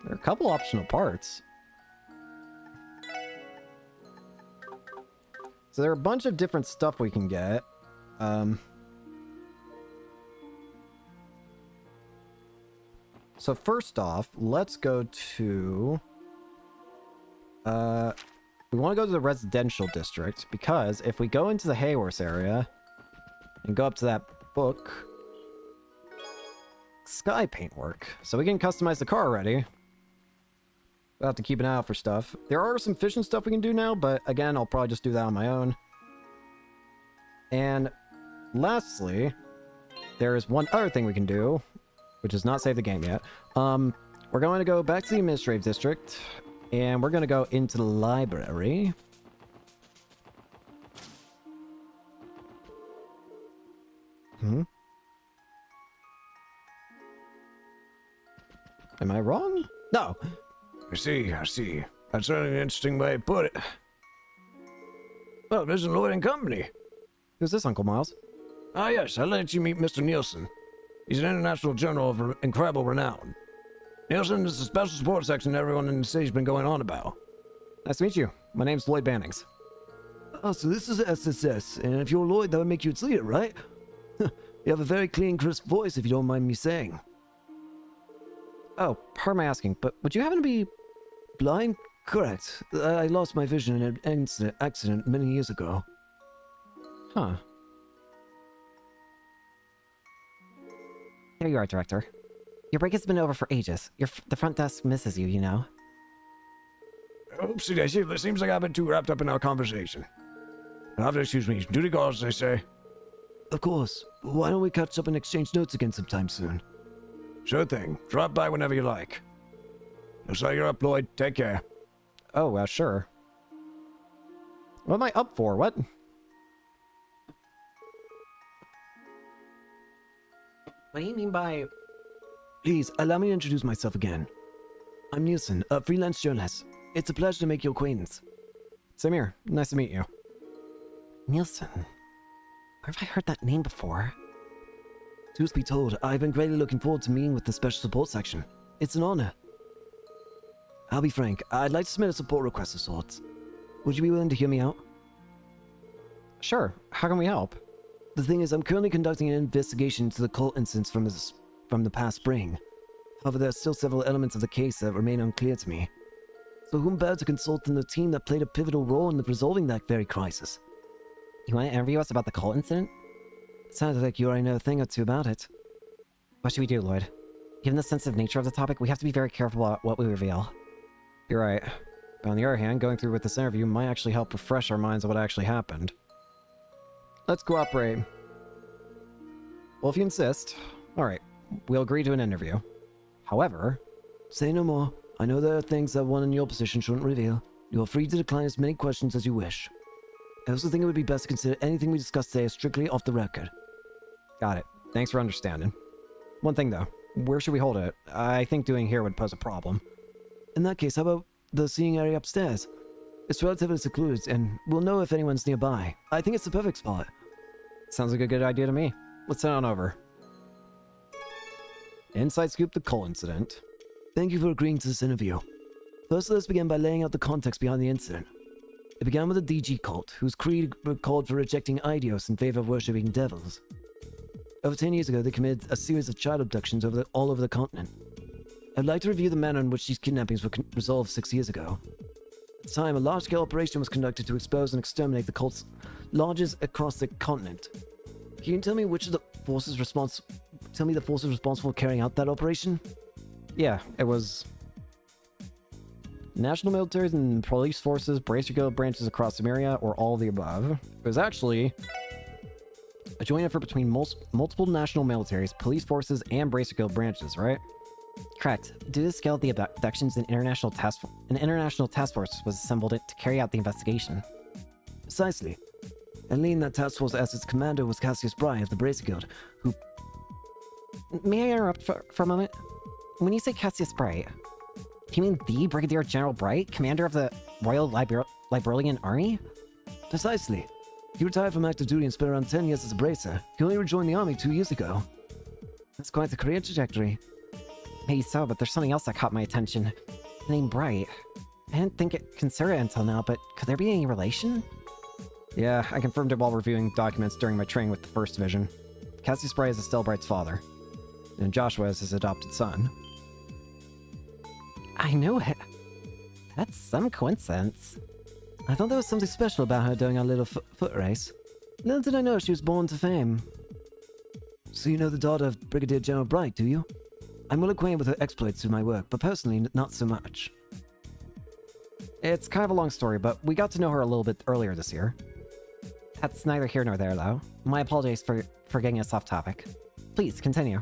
are a couple optional parts. So there are a bunch of different stuff we can get. So first off, let's go to... we want to go to the residential district, because if we go into the Hayworth area and go up to that book... Sky paint work. So we can customize the car already. We'll have to keep an eye out for stuff. There are some fishing stuff we can do now, but again, I'll probably just do that on my own. And lastly, there is one other thing we can do, which is not save the game yet. We're going to go back to the administrative district, and we're going to go into the library. Am I wrong? No. I see. That's certainly an interesting way to put it. Well, this is Lloyd and Company. Who's this, Uncle Miles? Ah, yes, I'll let you meet Mr. Nielsen. He's an international journal of incredible renown. Nielsen is the special support section everyone in the city's been going on about. Nice to meet you. My name's Lloyd Bannings. Oh, so this is SSS, and if you're Lloyd, that would make you its leader, right? You have a very clean, crisp voice, if you don't mind me saying. Oh, pardon my asking, but would you happen to be... Blind? Correct. I lost my vision in an accident many years ago. Huh. There you are, Director. Your break has been over for ages. The front desk misses you, you know. Oopsie daisy, it seems like I've been too wrapped up in our conversation. You'll have to excuse me. Duty calls, they say. Of course. Why don't we catch up and exchange notes again sometime soon? Sure thing. Drop by whenever you like. Looks like you're up, Lloyd. Take care. Oh, sure. What am I up for? What? What do you mean by... Please, allow me to introduce myself again. I'm Nielsen, a freelance journalist. It's a pleasure to make your acquaintance. Same here. Nice to meet you. Nielsen? Where have I heard that name before? Truth be told, I've been greatly looking forward to meeting with the Special Support Section. It's an honor. I'll be frank, I'd like to submit a support request of sorts. Would you be willing to hear me out? Sure. How can we help? The thing is, I'm currently conducting an investigation into the cult incidents from the past spring. However, there are still several elements of the case that remain unclear to me. So whom better to consult than the team that played a pivotal role in resolving that very crisis? You want to interview us about the cult incident? Sounds like you already know a thing or two about it. What should we do, Lloyd? Given the sensitive nature of the topic, we have to be very careful about what we reveal. You're right. But on the other hand, going through with this interview might actually help refresh our minds on what actually happened. Let's cooperate. Well, if you insist. Alright, we'll agree to an interview. However... Say no more. I know there are things that one in your position shouldn't reveal. You are free to decline as many questions as you wish. I also think it would be best to consider anything we discuss today as strictly off the record. Got it. Thanks for understanding. One thing though, where should we hold it? I think doing here would pose a problem. In that case, how about the seating area upstairs? It's relatively secluded, and we'll know if anyone's nearby. I think it's the perfect spot. Sounds like a good idea to me. Let's head on over. Inside scoop the coal incident. Thank you for agreeing to this interview. First, let's begin by laying out the context behind the incident. It began with a DG cult, whose creed called for rejecting Idios in favor of worshipping devils. Over 10 years ago, they committed a series of child abductions all over the continent. I'd like to review the manner in which these kidnappings were resolved 6 years ago. At the time, a large-scale operation was conducted to expose and exterminate the cult's lodges across the continent. Can you tell me which of the forces responsible for carrying out that operation? Yeah, it was... National militaries and police forces, Bracer Guild branches across the area, or all of the above. It was actually a joint effort between multiple national militaries, police forces, and Bracer Guild branches, right? Correct. Due to the scale of the abductions, an international task force was assembled to carry out the investigation. Precisely. And leading that task force as its commander was Cassius Bry of the Bracer Guild, who... May I interrupt for a moment? When you say Cassius Bright, do you mean the Brigadier General Bright, commander of the Royal Liberalian Army? Precisely. He retired from active duty and spent around 10 years as a bracer. He only rejoined the army 2 years ago. That's quite the career trajectory. Maybe so, but there's something else that caught my attention. The name Bright. I didn't consider it until now, but could there be any relation? Yeah, I confirmed it while reviewing documents during my training with the 1st Division. Cassius Bright is Estelle Bright's father, and Joshua is his adopted son. I knew it. That's some coincidence. I thought there was something special about her doing our little foot race. Little did I know she was born to fame. So you know the daughter of Brigadier General Bright, do you? I'm well acquainted with her exploits through my work, but personally, not so much. It's kind of a long story, but we got to know her a little bit earlier this year. That's neither here nor there, though. My apologies for getting us off topic. Please, continue.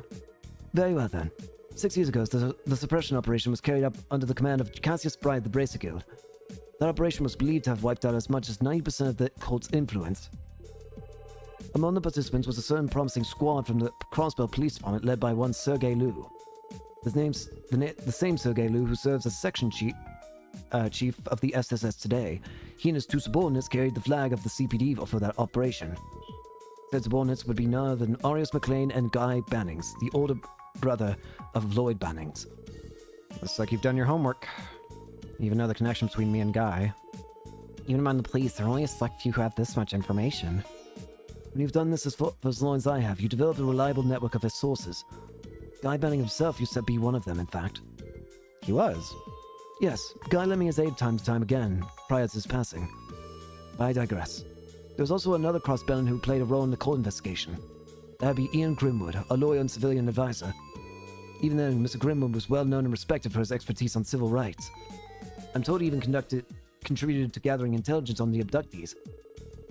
Very well then. 6 years ago, the suppression operation was carried out under the command of Cassius Bride, the Bracer Guild. That operation was believed to have wiped out as much as 90% of the cult's influence. Among the participants was a certain promising squad from the Crossbell Police Department led by one Sergei Liu. The same Sergei Liu who serves as section chief of the SSS today. He and his two subordinates carried the flag of the CPD for that operation. Said subordinates would be none other than Arius McLean and Guy Bannings, the older brother of Lloyd Bannings. Looks like you've done your homework. You even know the connection between me and Guy. Even among the police, there are only a select few who have this much information. When you've done this for as long as I have, you develop a reliable network of his sources. Guy Banning himself used to be one of them, in fact. He was? Yes, Guy lent me his aid time and time again, prior to his passing. But I digress. There was also another Crossbellian who played a role in the cult investigation. That would be Ian Grimwood, a lawyer and civilian advisor. Even then, Mr. Grimwood was well known and respected for his expertise on civil rights. I'm told he even contributed to gathering intelligence on the abductees.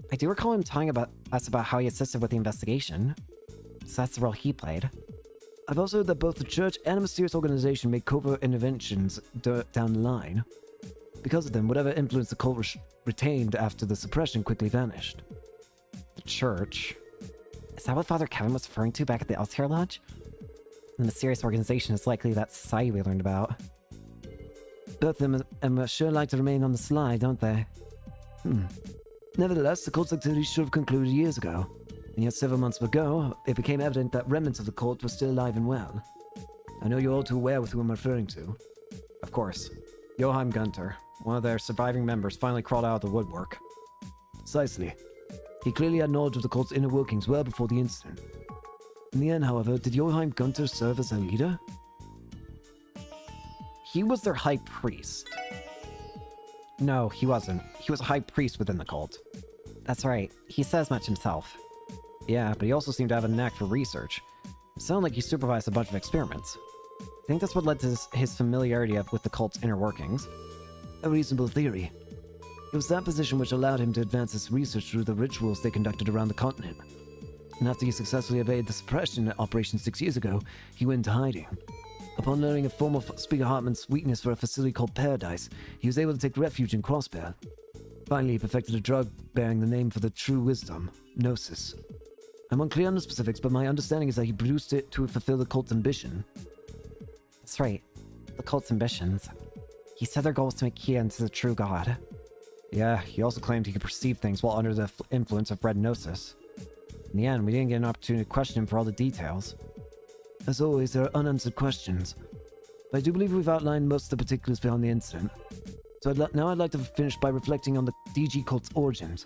I do recall him telling us about how he assisted with the investigation. So that's the role he played. I've also heard that both the church and a mysterious organization made covert interventions down the line. Because of them, whatever influence the cult retained after the suppression quickly vanished. The church? Is that what Father Kevin was referring to back at the Altair Lodge? The mysterious organization is likely that society we learned about. Both of them sure like to remain on the sly, don't they? Nevertheless, the cult's activities should have concluded years ago. And yet several months ago, it became evident that remnants of the cult were still alive and well. I know you're all too aware with who I'm referring to. Of course. Johann Gunter, one of their surviving members, finally crawled out of the woodwork. Precisely. He clearly had knowledge of the cult's inner workings well before the incident. In the end, however, did Johann Gunter serve as a leader? He was their high priest. No, he wasn't. He was a high priest within the cult. That's right. He says much himself. Yeah, but he also seemed to have a knack for research. It sounded like he supervised a bunch of experiments. I think that's what led to his familiarity with the cult's inner workings. A reasonable theory. It was that position which allowed him to advance his research through the rituals they conducted around the continent. And after he successfully evaded the suppression operation 6 years ago, he went into hiding. Upon learning of former Speaker Hartman's weakness for a facility called Paradise, he was able to take refuge in Crossbear. Finally, he perfected a drug bearing the name for the true wisdom, Gnosis. I'm unclear on the specifics, but my understanding is that he produced it to fulfill the cult's ambition. That's right. The cult's ambitions. He said their goal was to make Kia into the true god. Yeah, he also claimed he could perceive things while under the influence of red Gnosis. In the end, we didn't get an opportunity to question him for all the details. As always, there are unanswered questions. But I do believe we've outlined most of the particulars behind the incident. So now I'd like to finish by reflecting on the DG cult's origins.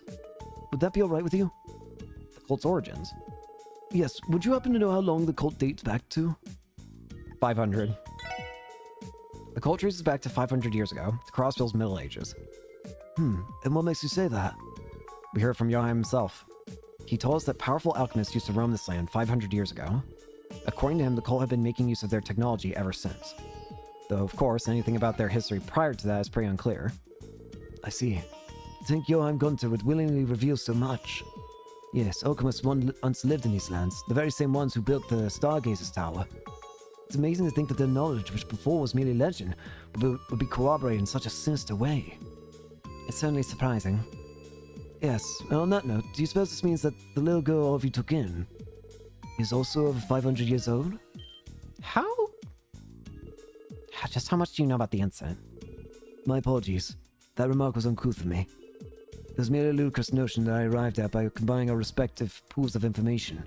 Would that be alright with you? The cult's origins? Yes, would you happen to know how long the cult dates back to? 500. The cult traces back to 500 years ago, to Crossbill's Middle Ages. And what makes you say that? We heard from Johann himself. He told us that powerful alchemists used to roam this land 500 years ago. According to him, the cult had been making use of their technology ever since. Though, of course, anything about their history prior to that is pretty unclear. I see. I think Johann Gunter would willingly reveal so much. Yes, alchemists once lived in these lands, the very same ones who built the Stargazer's Tower. It's amazing to think that their knowledge, which before was merely legend, would be corroborated in such a sinister way. It's certainly surprising. Yes, and on that note, do you suppose this means that the little girl all of you took in is also over 500 years old? How? Just how much do you know about the incident? My apologies. That remark was uncouth of me. It was merely a ludicrous notion that I arrived at by combining our respective pools of information.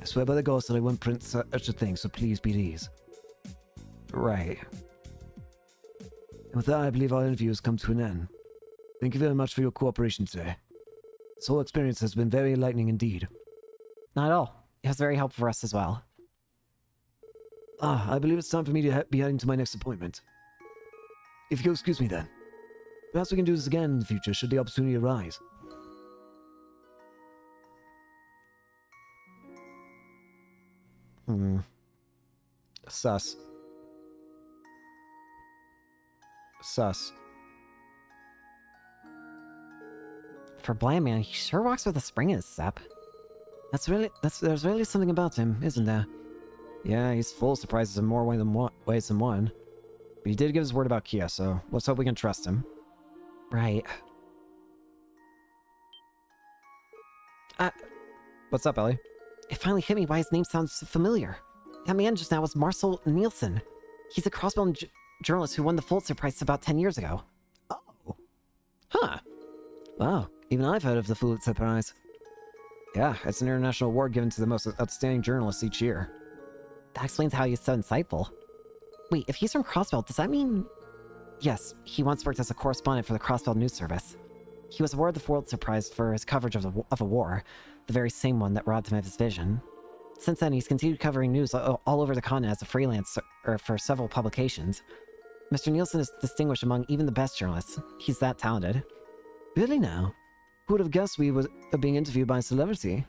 I swear by the gods that I won't print such a thing, so please be at ease. Right. And with that, I believe our interview has come to an end. Thank you very much for your cooperation today. This whole experience has been very enlightening indeed. Not at all. It was very helpful for us as well. I believe it's time for me to be heading to my next appointment. If you'll excuse me then. Perhaps we can do this again in the future, should the opportunity arise. Sus. For a blind man, he sure walks with a spring in his step. There's really something about him, isn't there? Yeah, he's full of surprises in more ways than one. But he did give his word about Kia, so let's hope we can trust him. Right. What's up, Ellie? It finally hit me why his name sounds so familiar. That man just now was Marcel Nielsen. He's a Crossbell journalist who won the Pulitzer Prize about 10 years ago. Oh. Huh. Wow, even I've heard of the Pulitzer Prize. Yeah, it's an international award given to the most outstanding journalists each year. That explains how he's so insightful. Wait, if he's from Crossbell, does that mean... Yes, he once worked as a correspondent for the Crossbell News Service. He was awarded the Pulitzer Prize for his coverage of a war, the very same one that robbed him of his vision. Since then, he's continued covering news all over the continent as a freelancer for several publications. Mr. Nielsen is distinguished among even the best journalists. He's that talented. Really now? Who would have guessed we were being interviewed by a celebrity?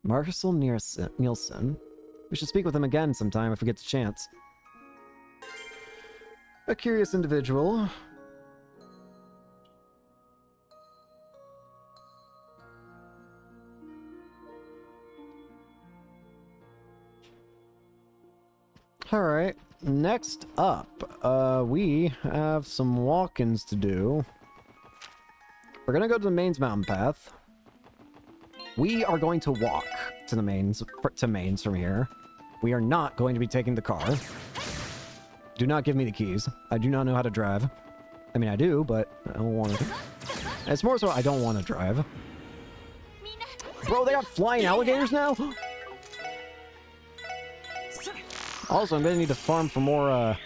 Marcel Nielsen. We should speak with him again sometime if we get the chance. A curious individual. Alright, next up, we have some walk-ins to do. We're gonna go to the mains mountain path. We are going to walk to the mains from here. We are not going to be taking the car. Do not give me the keys. I do not know how to drive. I mean, I do, but I don't want to. It's more so I don't want to drive. Bro, they got flying alligators now? Also, I'm gonna need to farm for more,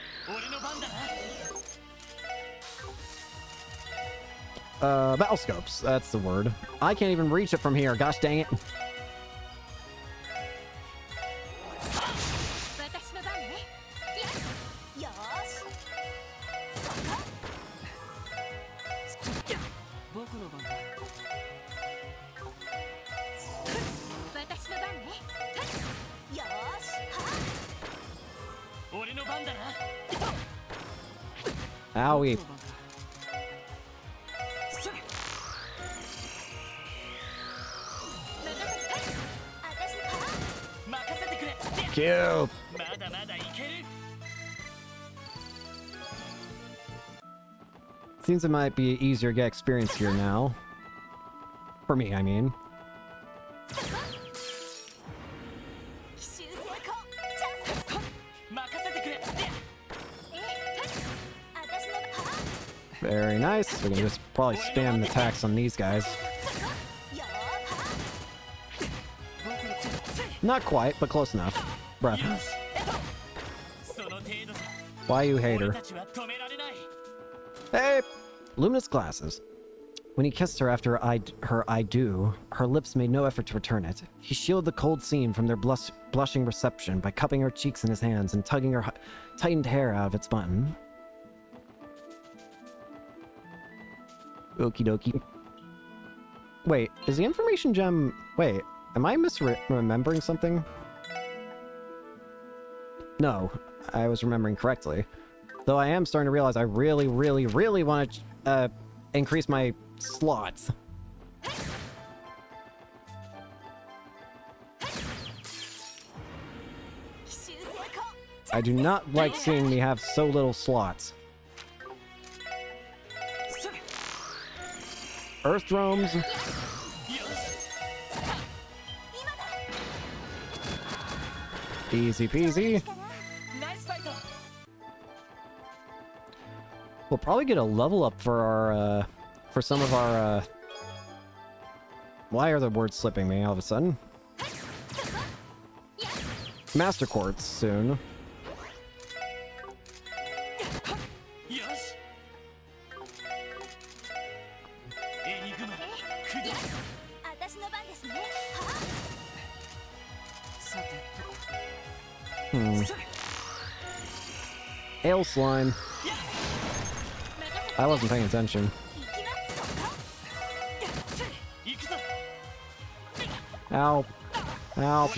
battle scopes. That's the word. I can't even reach it from here. Gosh dang it. Owie. Kill. Seems it might be easier to get experience here now. For me, I mean. Very nice. We can just probably spam the attacks on these guys. Not quite, but close enough. Bruh. Why you hater? Hey! Luminous glasses. When he kissed her after her I do, her lips made no effort to return it. He shielded the cold scene from their blushing reception by cupping her cheeks in his hands and tugging her tightened hair out of its button. Okie dokie. Wait, is the information gem... Wait, am I misremembering something? No, I was remembering correctly. Though I am starting to realize I really, really, really want to increase my slots. I do not like seeing me have so little slots. Earth drones. Easy peasy. We'll probably get a level up for our, for some of our, why are the words slipping me all of a sudden? Master Quartz soon. Ale slime. I wasn't paying attention. Ow. Ow.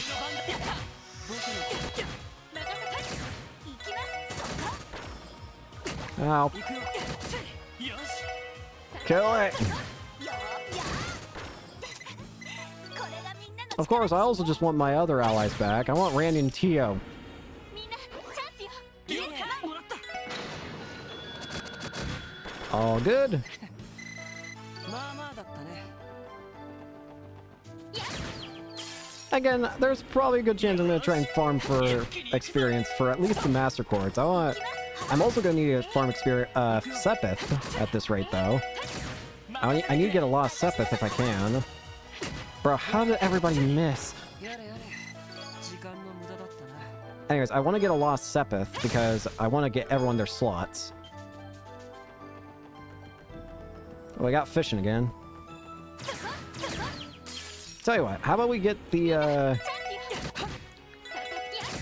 Ow. Kill it! Of course, I also just want my other allies back. I want Randy and Tio. All good. Again, there's probably a good chance I'm going to try and farm for experience for at least the Master Chords. I'm also going to need to farm experience, Sepith at this rate, though. I need to get a Lost Sepith if I can. Bro, how did everybody miss? Anyways, I want to get a Lost Sepith because I want to get everyone their slots. Oh, I got fishing again. Tell you what, how about we get the,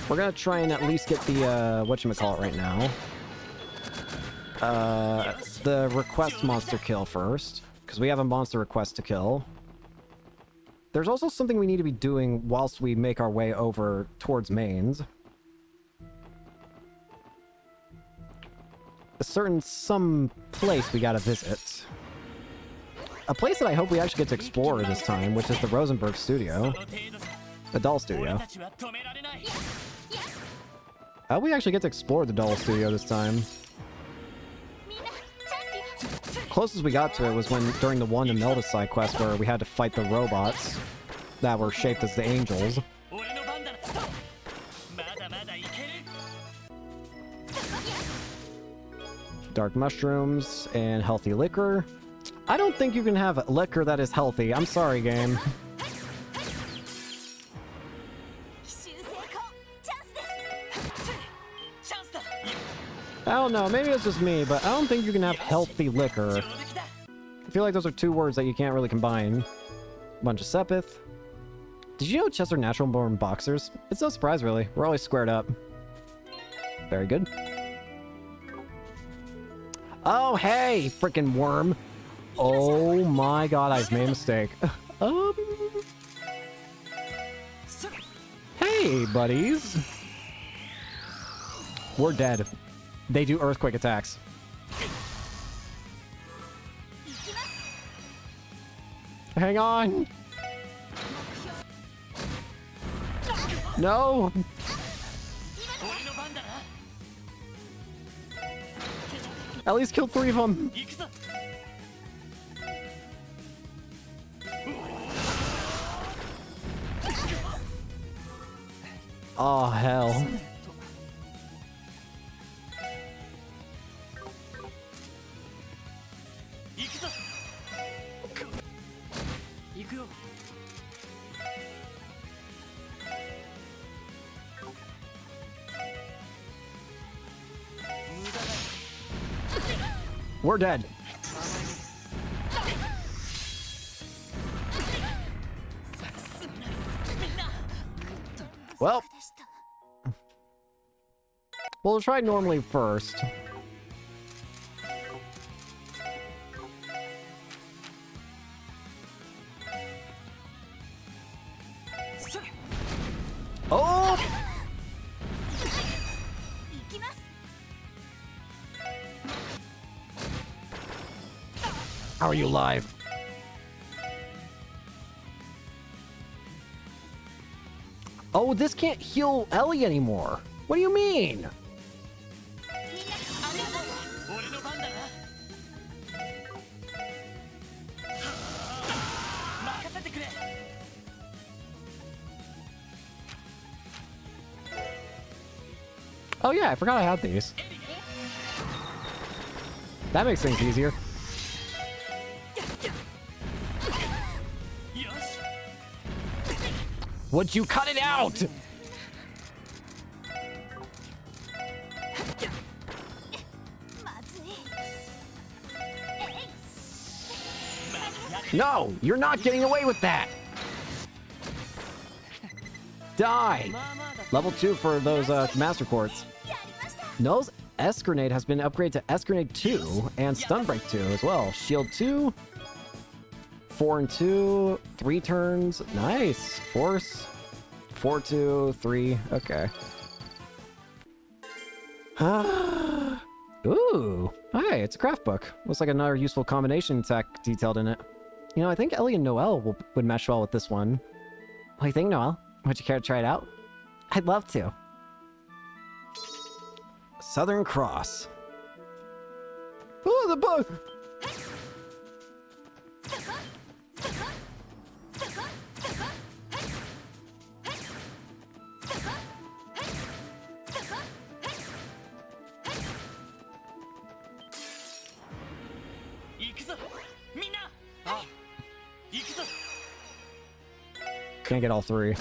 we're gonna try and at least get the, whatchamacallit right now. The request monster kill first, because we have a monster request to kill. There's also something we need to be doing whilst we make our way over towards Mains. Some place we gotta visit. A place that I hope we actually get to explore this time, which is the Rosenberg studio. The doll studio. We actually get to explore the doll studio this time. Closest we got to it was during the Wanda Melda side quest where we had to fight the robots that were shaped as the angels. Dark mushrooms and healthy liquor. I don't think you can have liquor that is healthy. I'm sorry, game. I don't know, maybe it's just me, but I don't think you can have healthy liquor. I feel like those are two words that you can't really combine. Bunch of Sepith. Did you know chests are natural-born boxers? It's no surprise, really. We're always squared up. Very good. Oh, hey, freaking worm. Oh my god, I've made a mistake. Hey, buddies. We're dead. They do earthquake attacks. Hang on. No. At least kill 3 of them. Oh, hell. We're dead. Well, we'll try normally first. Oh! How are you alive? Oh, this can't heal Ellie anymore. What do you mean? Oh yeah, I forgot I had these. That makes things easier. Would you cut it out? No, you're not getting away with that. Die. Level 2 for those Master Quartz. Null's S Grenade has been upgraded to S Grenade 2 and Stun Break 2 as well. Shield 2. 4 and 2, 3 turns, nice. Force, 4, 2, 3, okay. Ooh, hi, it's a craft book. Looks like another useful combination tech detailed in it. You know, I think Ellie and Noelle would mesh well with this one. What do you think, Noel? Would you care to try it out? I'd love to. Southern Cross. Oh, the bug! Can't get all three.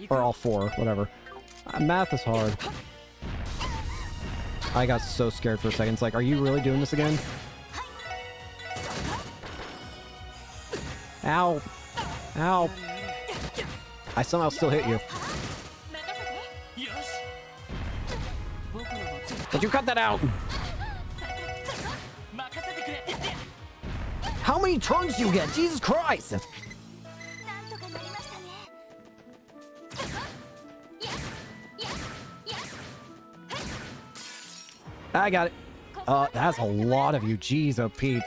Or all four, whatever. Math is hard. I got so scared for a second. It's like, are you really doing this again? Ow. Ow. I somehow still hit you. Did you cut that out? How many turns do you get? Jesus Christ! I got it. That's a lot of you. Jeez, oh Pete.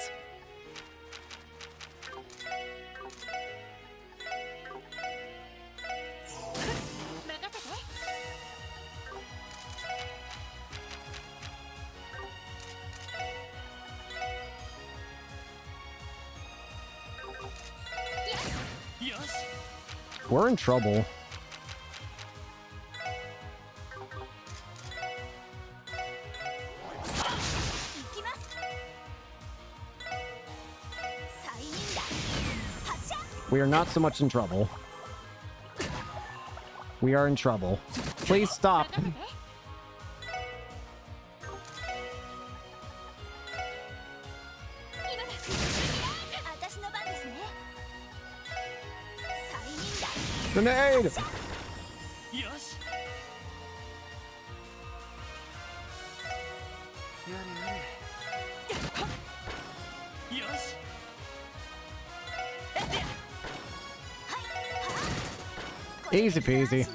We're in trouble. We are not so much in trouble. We are in trouble. Please stop. Grenade! Easy peasy.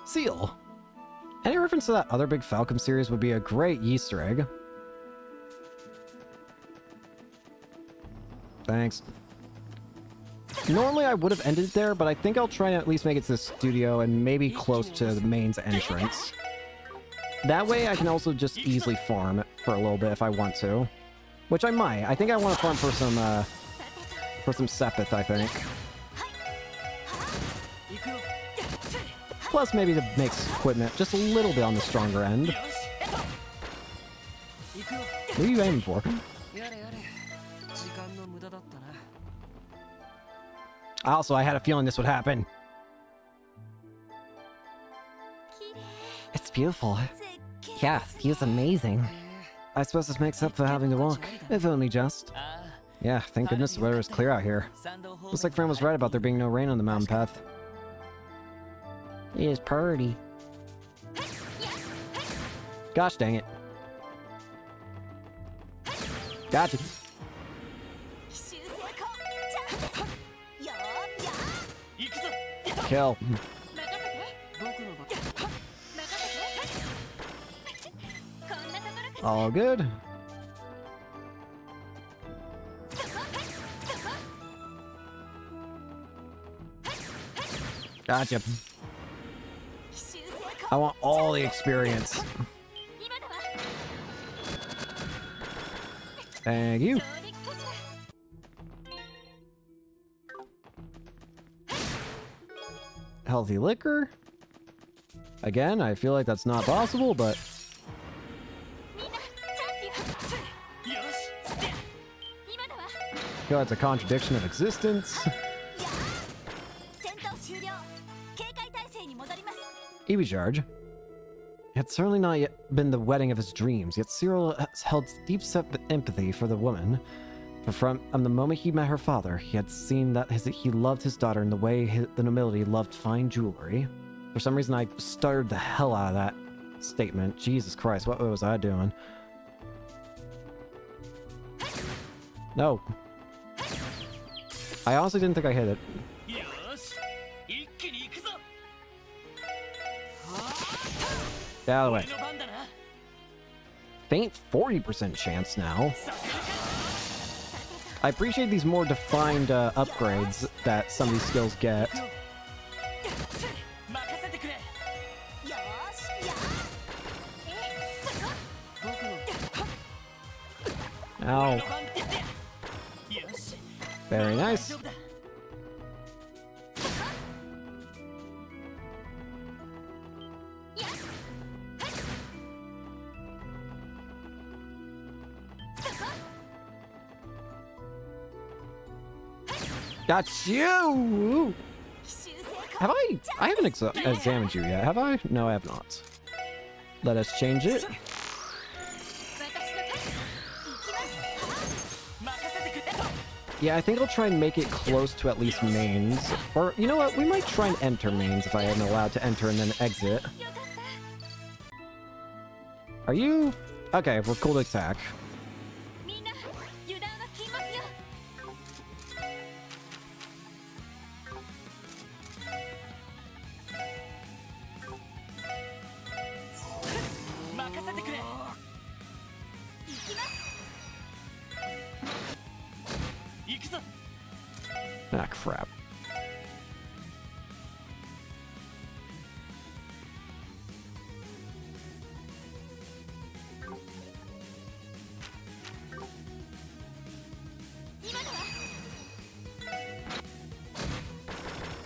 Seal. Any reference to that other big Falcom series would be a great Easter egg. Thanks. Normally I would have ended it there, but I think I'll try to at least make it to the studio and maybe close to the main's entrance. That way I can also just easily farm for a little bit if I want to. Which I might. I think I want to farm for some Sepith, I think. Plus maybe to make equipment just a little bit on the stronger end. What are you aiming for? Also, I had a feeling this would happen. It's beautiful. Yeah, view's amazing. I suppose this makes up for having to walk, if only just. Yeah, thank goodness the weather is clear out here. Looks like Fran was right about there being no rain on the mountain path. It is pretty. Gosh dang it. Gotcha. Kill. All good. Gotcha. I want all the experience. Thank you. Healthy liquor. Again, I feel like that's not possible, but... I feel like it's a contradiction of existence. EV charge. It had certainly not yet been the wedding of his dreams, yet Cyril has held deep empathy for the woman. But from the moment he met her father, he had seen that he loved his daughter in the way the nobility loved fine jewelry. For some reason, I stuttered the hell out of that statement. Jesus Christ, what was I doing? No. I honestly didn't think I hit it. Get out of the way. Faint 40% chance now. I appreciate these more defined upgrades that some of these skills get. Ow. Very nice. Got you! Have I haven't examined you yet, have I? No, I have not. Let us change it. Yeah, I think I'll try and make it close to at least mains. Or, you know what? We might try and enter mains if I am allowed to enter and then exit. Are you? Okay, we're cool to attack. Ah, crap.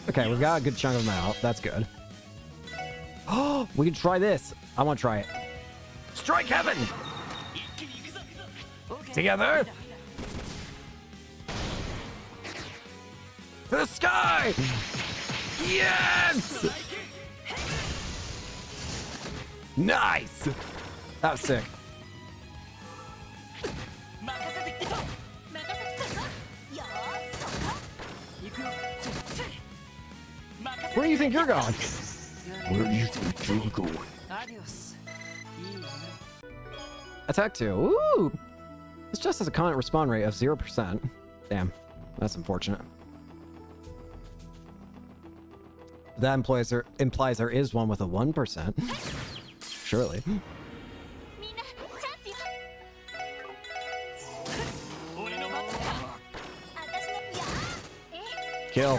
Okay, we've got a good chunk of them out. That's good. Oh, we can try this. I want to try it. Strike heaven! Together! To the sky! Yes! Nice! That was sick. Where do you think you're going? Where do you think you're going? Attack 2. Ooh! This just has a comment respawn rate of 0%. Damn. That's unfortunate. That implies there is one with a 1%. Surely. Kill.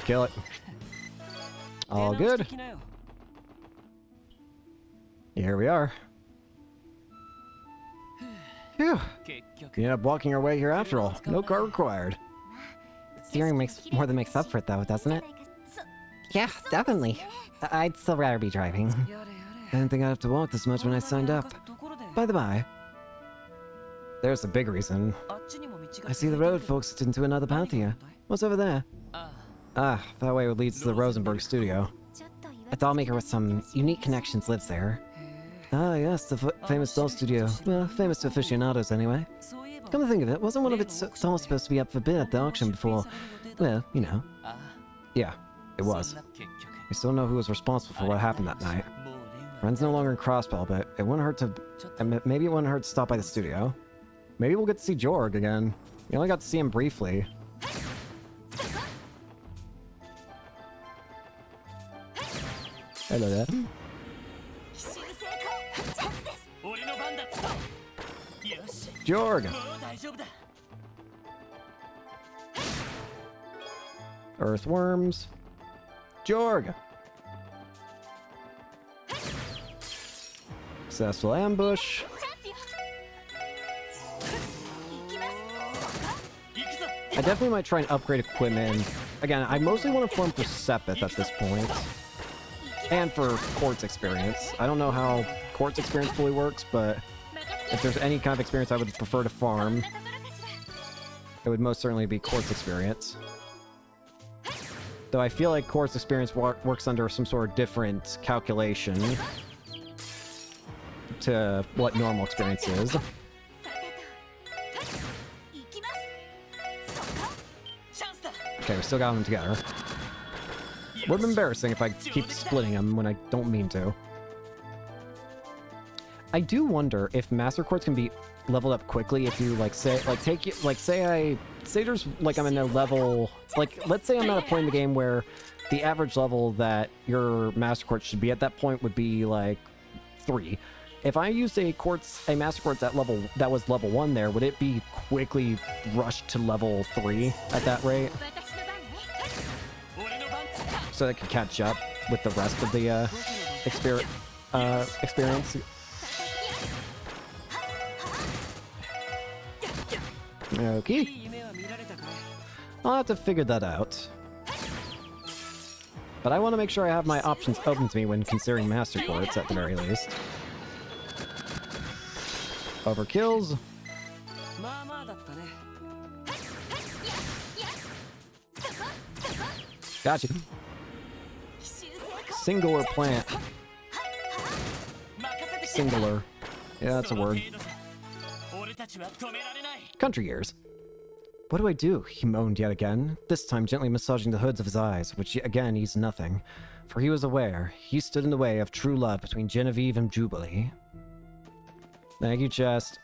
Kill it. All good. Here we are. Phew. We ended up walking our way here after all. No car required. Steering more than makes up for it, though, doesn't it? Yeah, definitely. I'd still rather be driving. I didn't think I'd have to walk this much when I signed up. By the by, There's a big reason. I see the road folks into another path here. What's over there? Ah, that way it leads to the Rosenberg studio. A dollmaker with some unique connections lives there. Ah, yes, the famous doll studio. Well, famous to aficionados, anyway. Come to think of it, wasn't one of its dolls supposed to be up for bid at the auction before? Well, you know. Yeah, it was. We still know who was responsible for what happened that night. Ren's no longer in Crossbell, but it wouldn't hurt to... maybe it wouldn't hurt to stop by the studio. Maybe we'll get to see Jorg again. We only got to see him briefly. Hello there. Jorg! Earthworms. Jorg! Successful ambush. I definitely might try and upgrade equipment. Again, I mostly want to farm for Sepith at this point. And for Quartz experience. I don't know how Quartz experience fully works, but if there's any kind of experience I would prefer to farm, it would most certainly be Quartz experience. Though I feel like Quartz experience works under some sort of different calculation to what normal experience is. Okay, we still got them together. Would be embarrassing if I keep splitting them when I don't mean to. I do wonder if Master Quartz can be leveled up quickly if you say I'm in a level, let's say I'm at a point in the game where the average level that your Master Quartz should be at that point would be like 3. If I used a Master Quartz at level that was level 1 there, would it be quickly rushed to level 3 at that rate? So that it could catch up with the rest of the experience. Okay. I'll have to figure that out. But I want to make sure I have my options open to me when considering Master Quartz at the very least. Overkills. Gotcha. Singular plant. Singular. Yeah, that's a word. Country years. What do I do? He moaned yet again, this time gently massaging the hoods of his eyes, which again eased nothing. For he was aware, he stood in the way of true love between Genevieve and Jubilee. Thank you, chest.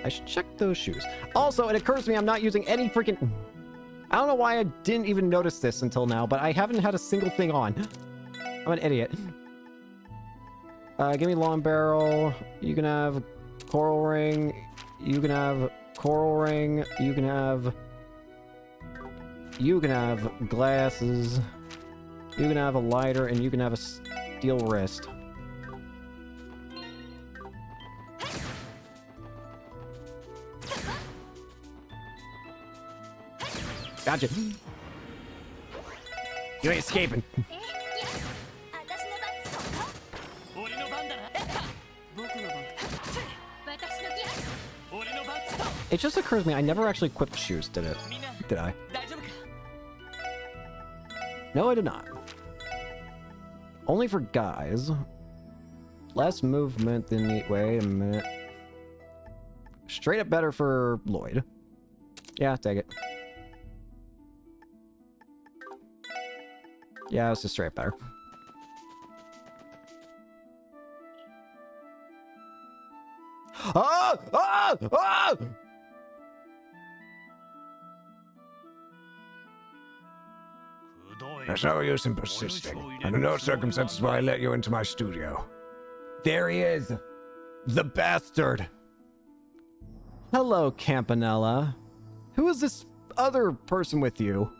I should check those shoes. Also, it occurs to me I'm not using any freaking... I don't know why I didn't even notice this until now, but I haven't had a single thing on. I'm an idiot. Give me long barrel. You can have coral ring. You can have coral ring. You can have glasses. You can have a lighter, and you can have a steel wrist. Gotcha. You ain't escaping. It just occurs to me, I never actually equipped the shoes, did it? Did I? No, I did not. Only for guys. Less movement than the... Wait a minute. Straight up better for Lloyd. Yeah, take it. Yeah, it's just straight up better. Ah! Ah! Ah! There's no use in persisting. Under no circumstances will I let you into my studio. There he is! The bastard! Hello, Campanella. Who is this other person with you?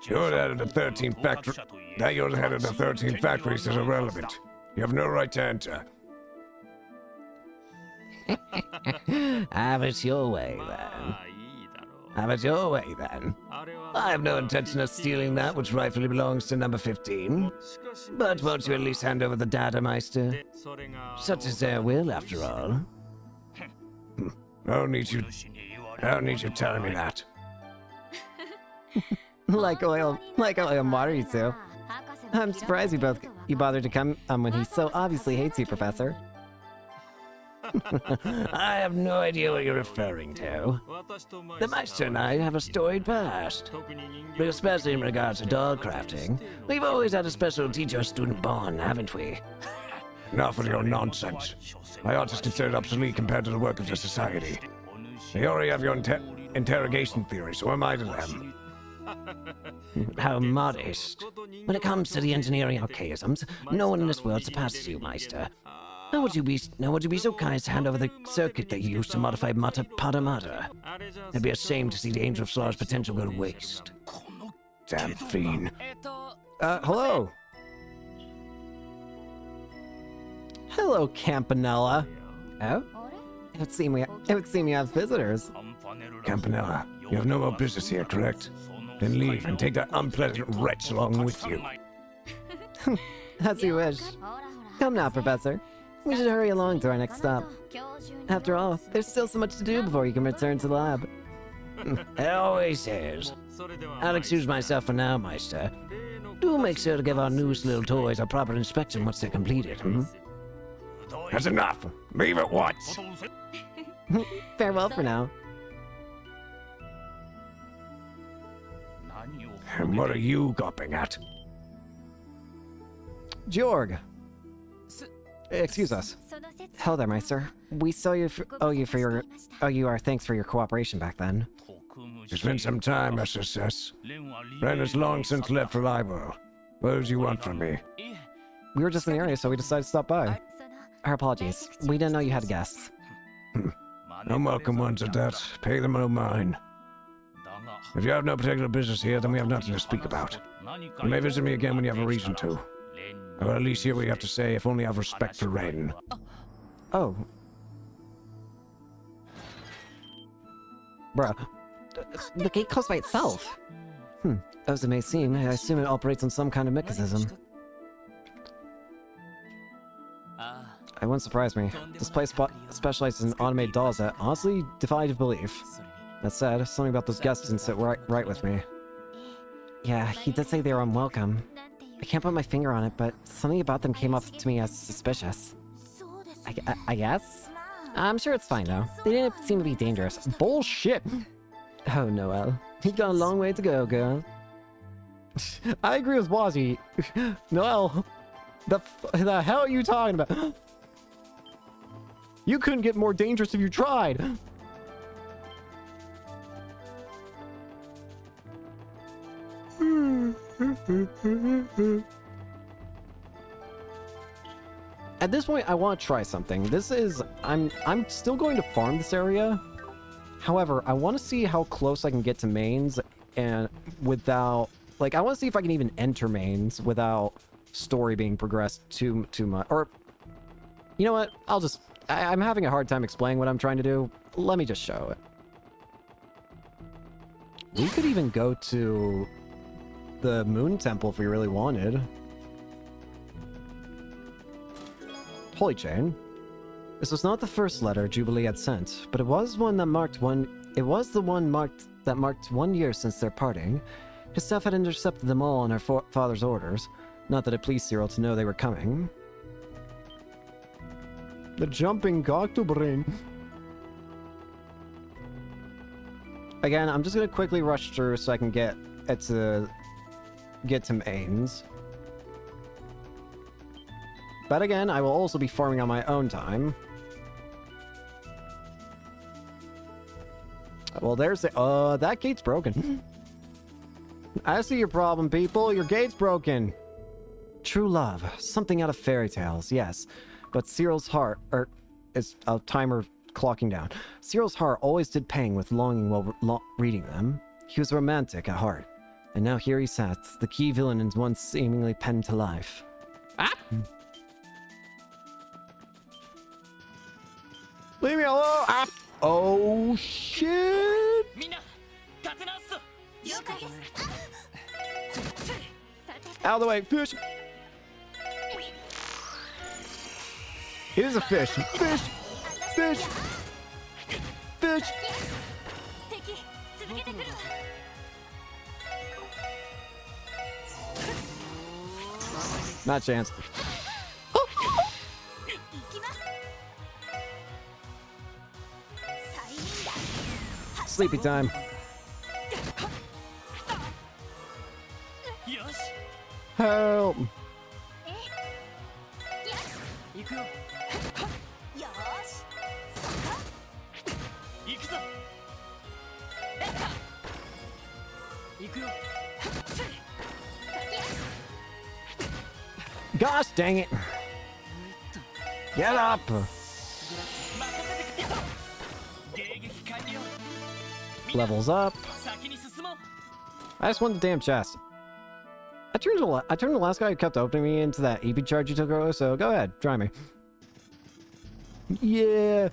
You're the head of the 13 factory. That you're the head of the 13 factories is irrelevant. You have no right to enter. Have it your way, then. Have it your way, then. I have no intention of stealing that which rightfully belongs to number 15. But won't you at least hand over the data, Meister? Such is their will, after all. I don't need you telling me that. like oil and water, you two. I'm surprised you bothered to come when he so obviously hates you, Professor. I have no idea what you're referring to. The Meister and I have a storied past. But especially in regards to doll crafting, we've always had a special teacher-student bond, haven't we? Enough with your nonsense. My art is considered obsolete compared to the work of the society. You already have your interrogation theory, so am I to them. How modest. When it comes to the engineering archaisms, no one in this world surpasses you, Meister. Now would you be so kind as to hand over the circuit that you used to modify Pada Mata? It'd be a shame to see the Angel of Slaughter's potential go to waste. Damn fiend. Hello. Hello, Campanella. Oh? It would seem we have visitors. Campanella, you have no more business here, correct? Then leave and take that unpleasant wretch along with you. As you wish. Come now, Professor. We should hurry along to our next stop. After all, there's still so much to do before you can return to the lab. It always is. I'll excuse myself for now, Meister. Do make sure to give our newest little toys a proper inspection once they're completed, That's enough. Leave at once. Farewell for now. And what are you gawping at? Georg. Excuse us. Hello there, Meister. We saw you owe you our thanks for your cooperation back then. It's been some time, SSS. Ren has long since left for Libel. What do you want from me? We were just in the area, so we decided to stop by. Our apologies. We didn't know you had guests. Unwelcome ones at that. Pay them no mind. If you have no particular business here, then we have nothing to speak about. You may visit me again when you have a reason to. I will at least hear what you have to say, if only I have respect for Ren. Oh. Bruh. The gate closed by itself. As it may seem, I assume it operates on some kind of mechanism. It wouldn't surprise me. This place specializes in automated dolls that honestly defy belief. That said, something about those guests didn't sit right with me. Yeah, he did say they were unwelcome. I can't put my finger on it, but something about them came off to me as suspicious. I guess? I'm sure it's fine, though. They didn't seem to be dangerous. Bullshit! Oh, Noelle. You've got a long way to go, girl. I agree with Wazzy. Noelle, the hell are you talking about? You couldn't get more dangerous if you tried. At this point, I want to try something. I'm still going to farm this area. However, I want to see how close I can get to mains and without, like, I want to see if I can even enter mains without story being progressed too much. Or, you know what? I'm having a hard time explaining what I'm trying to do. Let me just show it. We could even go to the Moon Temple if we really wanted. Holy chain. This was not the first letter Jubilee had sent, but it was one that marked that marked 1 year since their parting. His staff had intercepted them all on her father's orders. Not that it pleased Cyril to know they were coming. The jumping Goctobrain. Again, I'm just gonna quickly rush through so I can get to mains. But again, I will also be farming on my own time. Well, there's the... that gate's broken. I see your problem, people. Your gate's broken. True love. Something out of fairy tales, yes. But Cyril's heart... is a timer clocking down. Cyril's heart always did pang with longing while reading them. He was romantic at heart. And now here he sat, the key villain in once seemingly penned to life. Ah! Leave me alone! Ah! Oh, shit! Out of the way, fish! It is a fish! Fish! Fish! Fish! Not a chance. Sleepy time. Help! Gosh dang it! Get up! Levels up. I just want the damn chest. I turned the last guy who kept opening me into that EP charge you took earlier, so go ahead, try me. Yeah!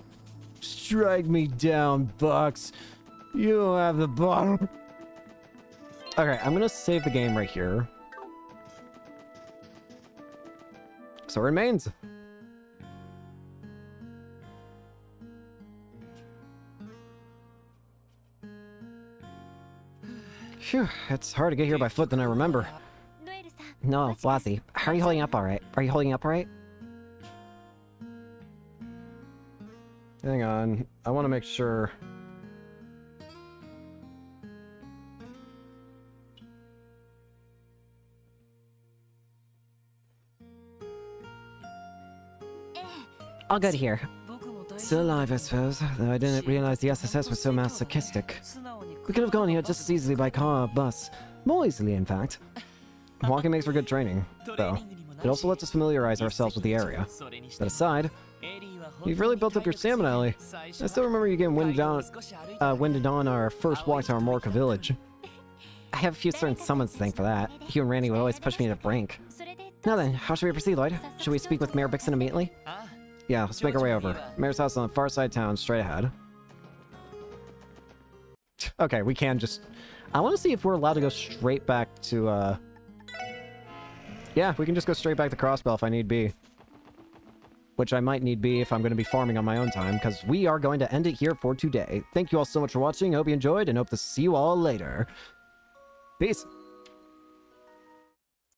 Strike me down, Bucks. You don't have the bottom. Okay, I'm gonna save the game right here. So it remains. Phew, it's harder to get here by foot than I remember. No, Wazzy, how are you holding up alright? Are you holding up alright? Hang on, I want to make sure. All good here. Still alive, I suppose, though I didn't realize the SSS was so masochistic. We could have gone here just as easily by car or bus. More easily, in fact. Walking makes for good training, though. It also lets us familiarize ourselves with the area. That aside, you've really built up your stamina, Ellie. I still remember you getting winded on our first walk to our Morka village. I have a few certain summons to thank for that. Hugh and Randy would always push me to the brink. Now then, how should we proceed, Lloyd? Should we speak with Mayor Bixon immediately? Yeah, let's make our way over. Mayor's house on the far side of town, straight ahead. Okay, we can just... I want to see if we're allowed to go straight back to, Yeah, we can just go straight back to Crossbell if I need be. Which I might need be if I'm going to be farming on my own time, because we are going to end it here for today. Thank you all so much for watching, hope you enjoyed, and hope to see you all later. Peace!